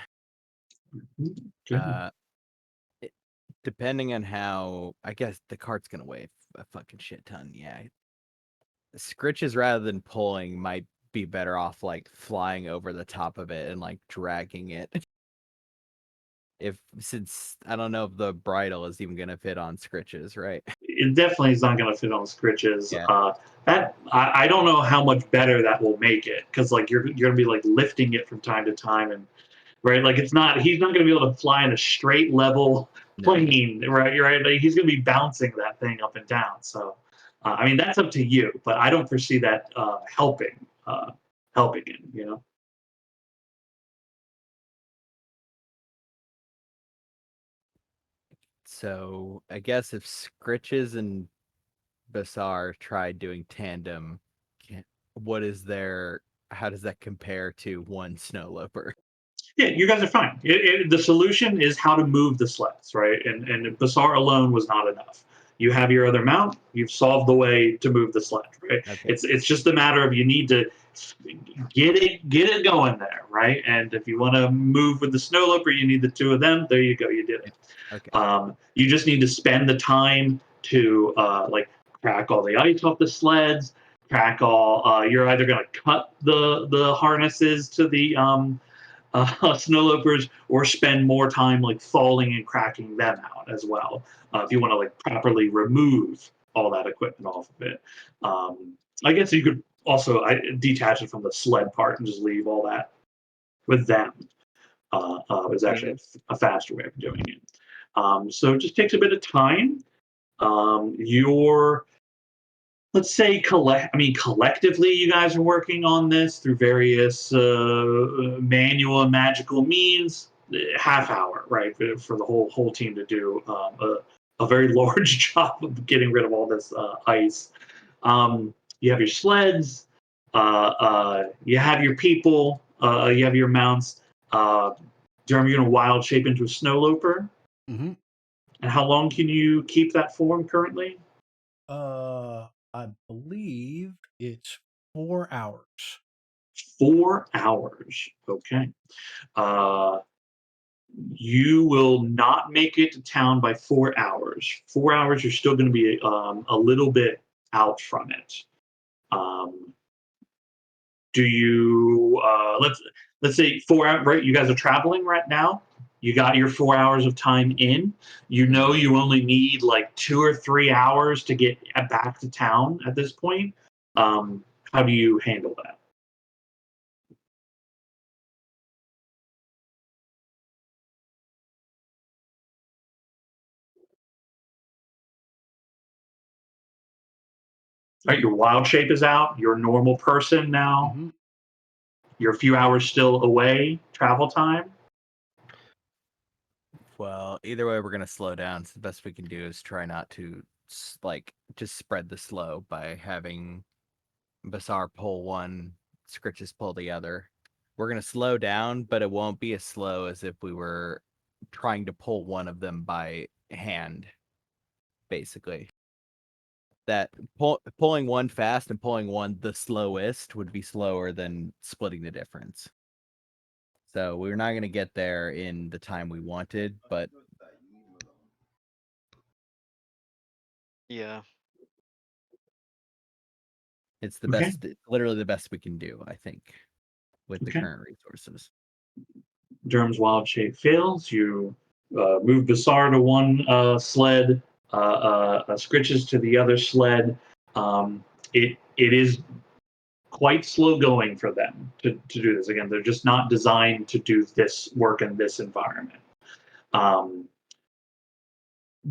Depending on how, I guess the cart's gonna weigh a fucking shit ton. Yeah, Scritches rather than pulling might be better off like flying over the top of it and like dragging it. Since I don't know if the bridle is even gonna fit on Scritches, right? It definitely is not going to fit on Scritches. Yeah. That I don't know how much better that will make it because like you're going to be like lifting it from time to time and right like he's not going to be able to fly in a straight level plane, right? Like, he's going to be bouncing that thing up and down. So I mean, that's up to you, but I don't foresee that helping him. So I guess if Scritches and Basar tried doing tandem, what is their? How does that compare to one Snowloper? Yeah, you guys are fine. The solution is how to move the sleds, right? And Bazaar alone was not enough. You have your other mount. You've solved the way to move the sled, right? Okay. It's just a matter of you need to get it going there, right? And if you want to move with the Snowloper, you need the two of them. There you go. You did it. Okay. You just need to spend the time to like crack all the ice off the sleds. Crack all. You're either going to cut the harnesses to the snowlopers or spend more time like falling and cracking them out as well if you want to like properly remove all that equipment off of it. I guess you could also detach it from the sled part and just leave all that with them. Is actually a faster way of doing it. So it just takes a bit of time. Your let's say collectively you guys are working on this through various manual and magical means, half hour, right, for the whole team to do a very large job of getting rid of all this ice. You have your sleds, you have your people, you have your mounts. Jeremy, you're going to wild shape into a snowloper. Mm-hmm. And how long can you keep that form currently? I believe it's 4 hours. 4 hours. Okay. You will not make it to town by 4 hours. 4 hours, you're still going to be a little bit out from it. Do you let's say 4 hours, right? You guys are traveling right now. You got your 4 hours of time in. You know you only need like 2 or 3 hours to get back to town at this point. How do you handle that? Right, your wild shape is out. You're a normal person now. Mm-hmm. You're a few hours still away, travel time. Well, either way, we're gonna slow down. So the best we can do is try not to like just spread the slow by having Basar pull one, Scritches pull the other. We're gonna slow down, but it won't be as slow as if we were trying to pull one of them by hand. Basically, that pulling one fast and pulling one the slowest would be slower than splitting the difference. So we're not going to get there in the time we wanted, but Yeah. it's the Okay. best, literally the best we can do, I think, with the Okay. current resources. Durham's wild shape fails. You move Basar to one sled, Scritches to the other sled. It is quite slow going for them to do this. Again, they're just not designed to do this work in this environment.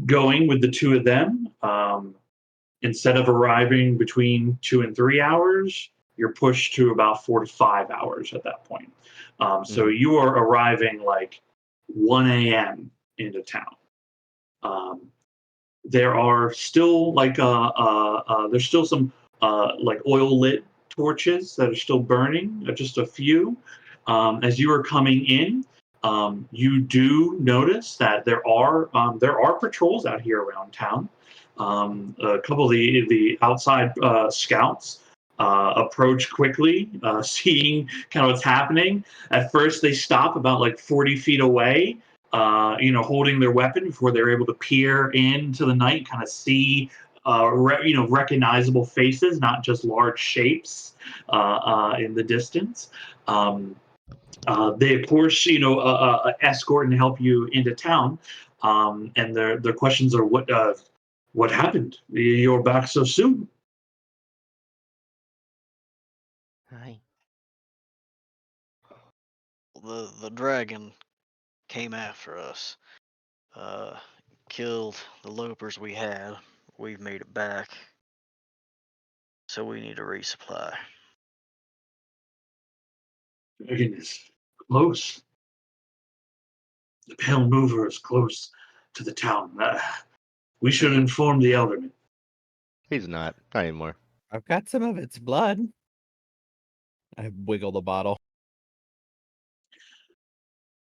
Going with the two of them, instead of arriving between 2 and 3 hours, you're pushed to about 4 to 5 hours at that point. So you are arriving like 1 a.m. into town. There are still like there's still some like oil lit torches that are still burning, just a few. As you are coming in, you do notice that there are patrols out here around town. A couple of the outside scouts approach quickly, seeing kind of what's happening. At first, they stop about like 40 feet away, holding their weapon before they're able to peer into the night, kind of see, recognizable faces, not just large shapes in the distance. They, of course, escort and help you into town. And their questions are, what happened? You're back so soon. Hi. The dragon came after us. Killed the lopers we had. We've made it back. So we need a resupply. Dragon is close. The Pale Mover is close to the town. We should inform the Elderman. He's not anymore. I've got some of its blood. I wiggle the bottle.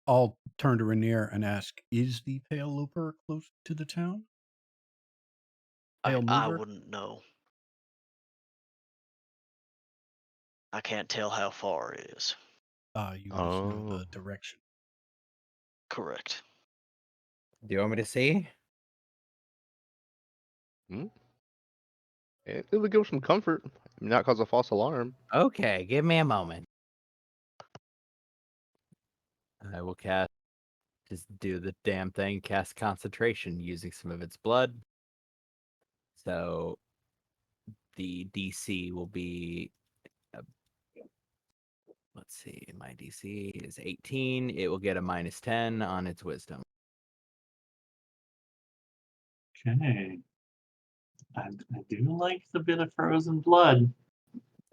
I'll turn to Rainier and ask, is the Pale Looper close to the town? Pale I Mover? wouldn't know. I can't tell how far it is. You just know Oh. the direction. Correct. Do you want me to see? It would give some comfort, not cause a false alarm. Okay, give me a moment. I will just do the damn thing, cast concentration using some of its blood. So the DC will be, let's see, my DC is 18. It will get a -10 on its wisdom. Okay. I do like the bit of frozen blood.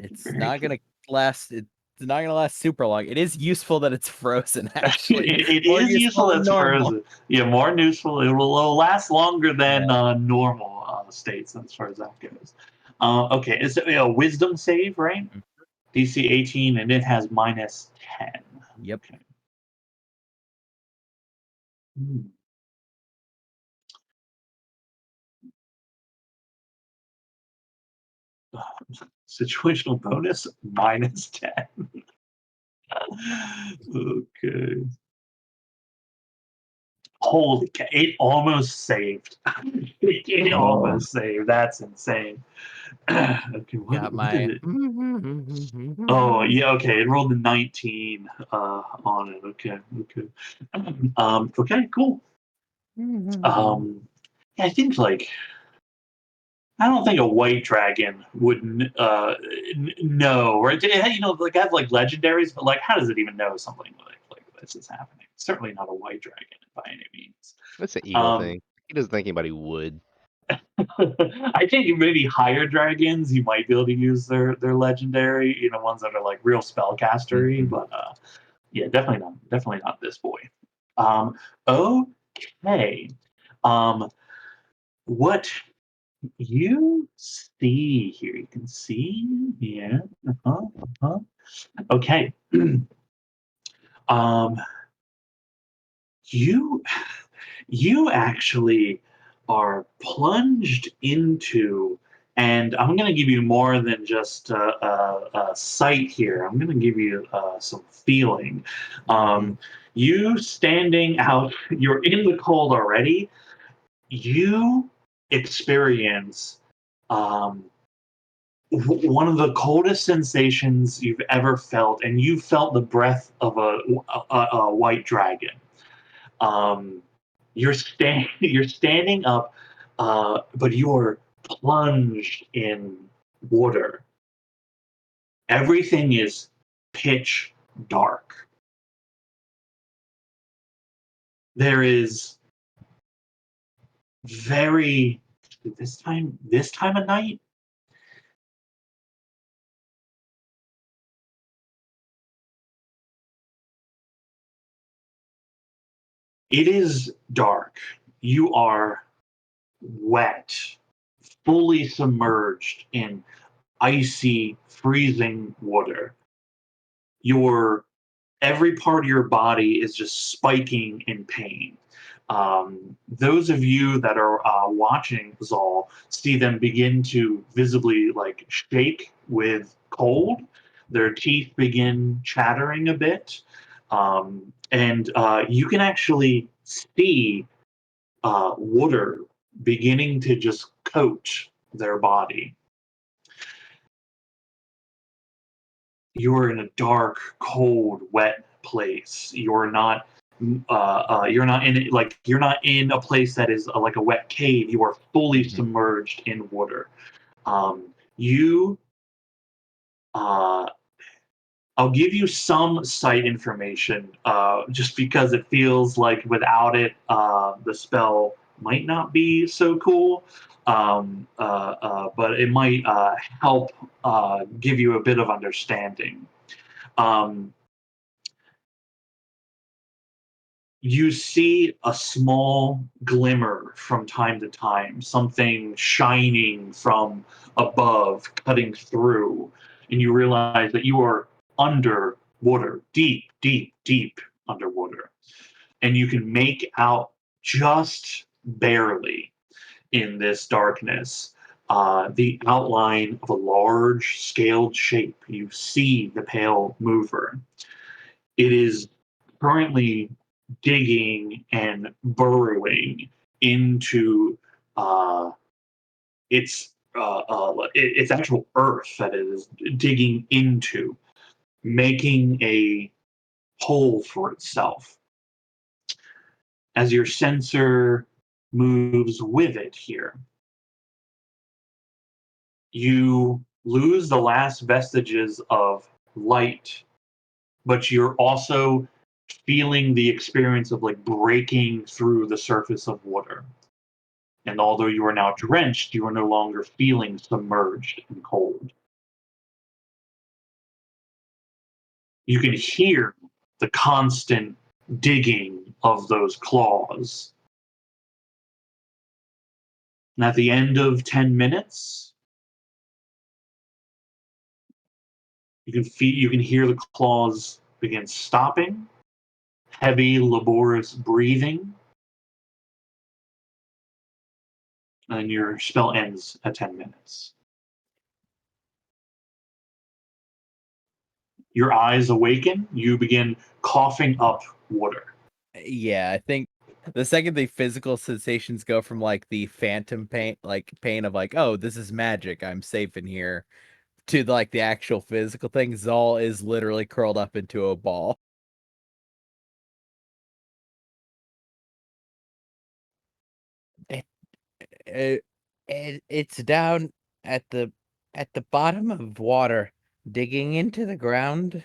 It's Very not going to last. It's not going to last super long. It is useful that it's frozen, actually. it More is useful than that's normal. frozen. Yeah, more useful. It'll last longer than Yeah. normal states as far as that goes. Okay, it's a wisdom save, right? Mhm. DC 18, and it has -10. Yep. Okay. Hmm. Situational bonus -10. Okay. Holy cow! It almost saved. It almost saved. That's insane. Okay, Got what did my. it? Oh yeah, okay. It rolled a 19 on it. Okay, okay. Okay, cool. Yeah, I think like I don't think a white dragon would know, right? You know, like I have like legendaries, but like, how does it even know something like this is happening? Certainly not a white dragon by any means. It's an ego Um, thing. He doesn't think anybody would. I think maybe higher dragons you might be able to use their legendary, you know, ones that are like real spellcastery, Mhm. but yeah, definitely not this boy. Okay. What you see here, you can see, yeah, okay. um, you you actually are plunged into, and I'm going to give you more than just a sight here. I'm going to give you some feeling. Mhm. You standing out, you're in the cold already. You experience um, one of the coldest sensations you've ever felt, and you felt the breath of a white dragon. Um, you're standing up, but you're plunged in water. Everything is pitch dark. There is very this time of night. It is dark. You are wet, fully submerged in icy, freezing water. Your every part of your body is just spiking in pain. Those of you that are watching Zal see them begin to visibly like shake with cold. Their teeth begin chattering a bit, and you can actually see water beginning to just coat their body. You're in a dark, cold, wet place. You're not in it like you're not in a place that is like a wet cave. You are fully Mhm. submerged in water. You uh, I'll give you some site information just because it feels like without it, the spell might not be so cool, but it might help give you a bit of understanding. Um, you see a small glimmer from time to time, something shining from above, cutting through, and you realize that you are underwater, deep, deep, deep underwater. And you can make out just barely in this darkness the outline of a large scaled shape. You see the pale mover. It is currently digging and burrowing into uh, its actual earth that it is digging into, making a hole for itself. As your sensor moves with it here, you lose the last vestiges of light, but you're also feeling the experience of like breaking through the surface of water. And although you are now drenched, you are no longer feeling submerged and cold. You can hear the constant digging of those claws. And at the end of 10 minutes, you can hear the claws begin stopping, heavy, laborious breathing, and your spell ends at 10 minutes. Your eyes awaken, you begin coughing up water. Yeah, I think the second the physical sensations go from like the phantom pain, like pain of like, oh, this is magic, I'm safe in here, to like the actual physical thing, Zal is literally curled up into a ball. It's down at the bottom of water, digging into the ground.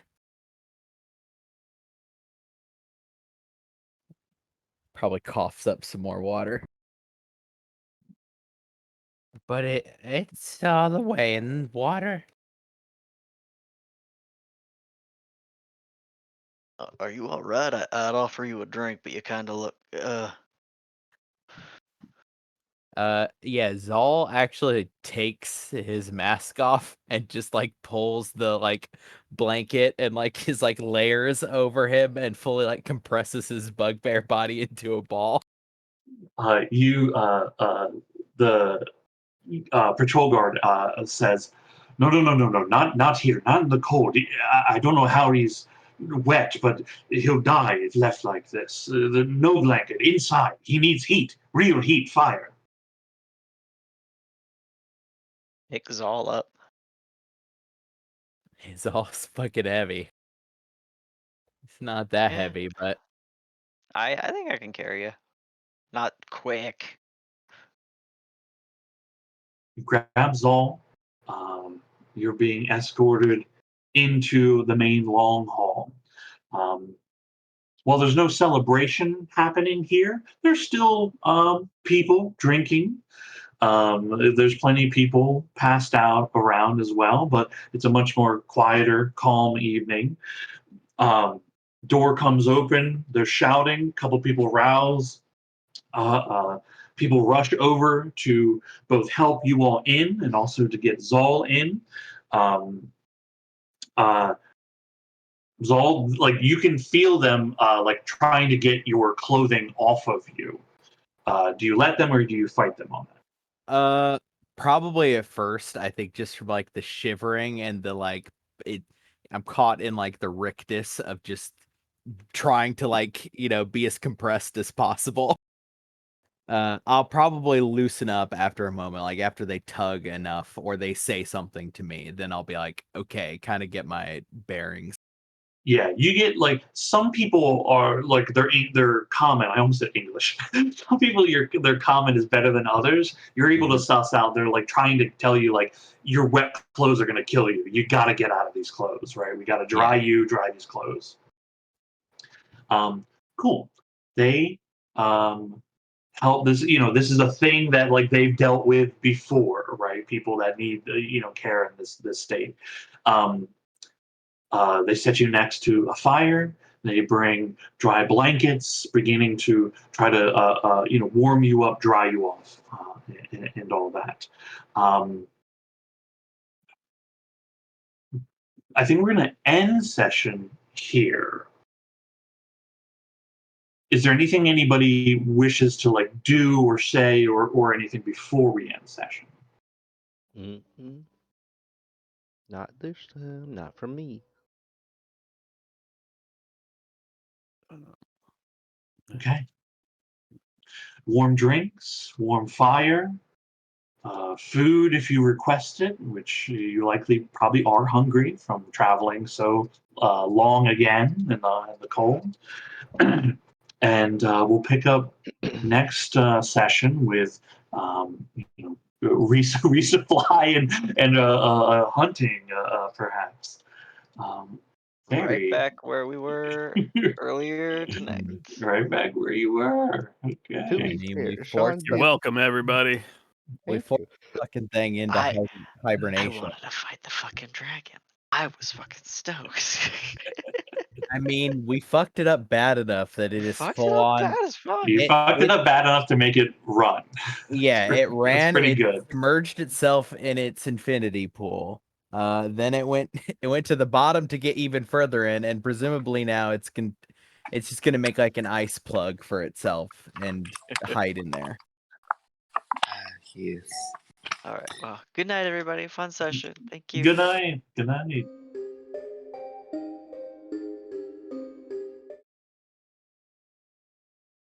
Probably coughs up some more water. But it's all the way in water. Are you all right? I'd offer you a drink, but you kind of look. Yeah, Zal actually takes his mask off and just like pulls the like blanket and like his like layers over him and fully like compresses his bugbear body into a ball. The patrol guard says, "No, no, no, no, no, not here, not in the cold. I don't know how he's wet, but he'll die if left like this. No blanket inside. He needs heat, real heat, fire." Pick Zal up. It's all fucking heavy. It's not that Yeah. heavy, but I think I can carry you. Not quick. You grab Zal. You're being escorted into the main long hall. Um, while there's no celebration happening here, there's still people drinking. There's plenty of people passed out around as well, but it's a much more quieter, calm evening. Um, Door comes open. They're shouting. A couple people rouse. People rush over to both help you all in and also to get Zal in. Um, uh, Zal, like you can feel them like trying to get your clothing off of you. Do you let them or do you fight them on that? probably at first, I think just from like the shivering and the like it I'm caught in like the rictus of just trying to like, be as compressed as possible. I'll probably loosen up after a moment, like after they tug enough or they say something to me, then I'll be like, okay, kind of get my bearings. Yeah, you get like some people are like their comment. I almost said English. Some people their comment is better than others. You're able to suss out. They're like trying to tell you like your wet clothes are going to kill you. You got to get out of these clothes, right? We got to dry these clothes. Cool. They help. This this is a thing that like they've dealt with before, right? People that need care in this state. Um, they set you next to a fire. They bring dry blankets, beginning to try to warm you up, dry you off, and all that. Um, I think we're going to end session here. Is there anything anybody wishes to like do or say or anything before we end session? Not this time. Not from me. Okay. Warm drinks, warm fire, food if you request it, which you likely probably are hungry from traveling so long again in the cold. And we'll pick up next session with resupply and hunting, perhaps. Right Very back where we were earlier tonight. right back where you were. To Okay. I be mean, fair, we Sean forced You're did- welcome, everybody. we Thank forced you. the fucking thing into I hibernation. wanted to fight the fucking dragon. I was fucking stoked. I mean, we fucked it up bad enough that it is Fucked it full up on. bad as fuck. You fucked it up bad enough to make it run. Yeah, That's it ran. pretty It good. submerged itself in its infinity pool. Then it went to the bottom to get even further in, and presumably now it's just gonna make like an ice plug for itself and hide in there. Yes. All right. Well, good night, everybody. Fun session. Thank you. Good night. Good night.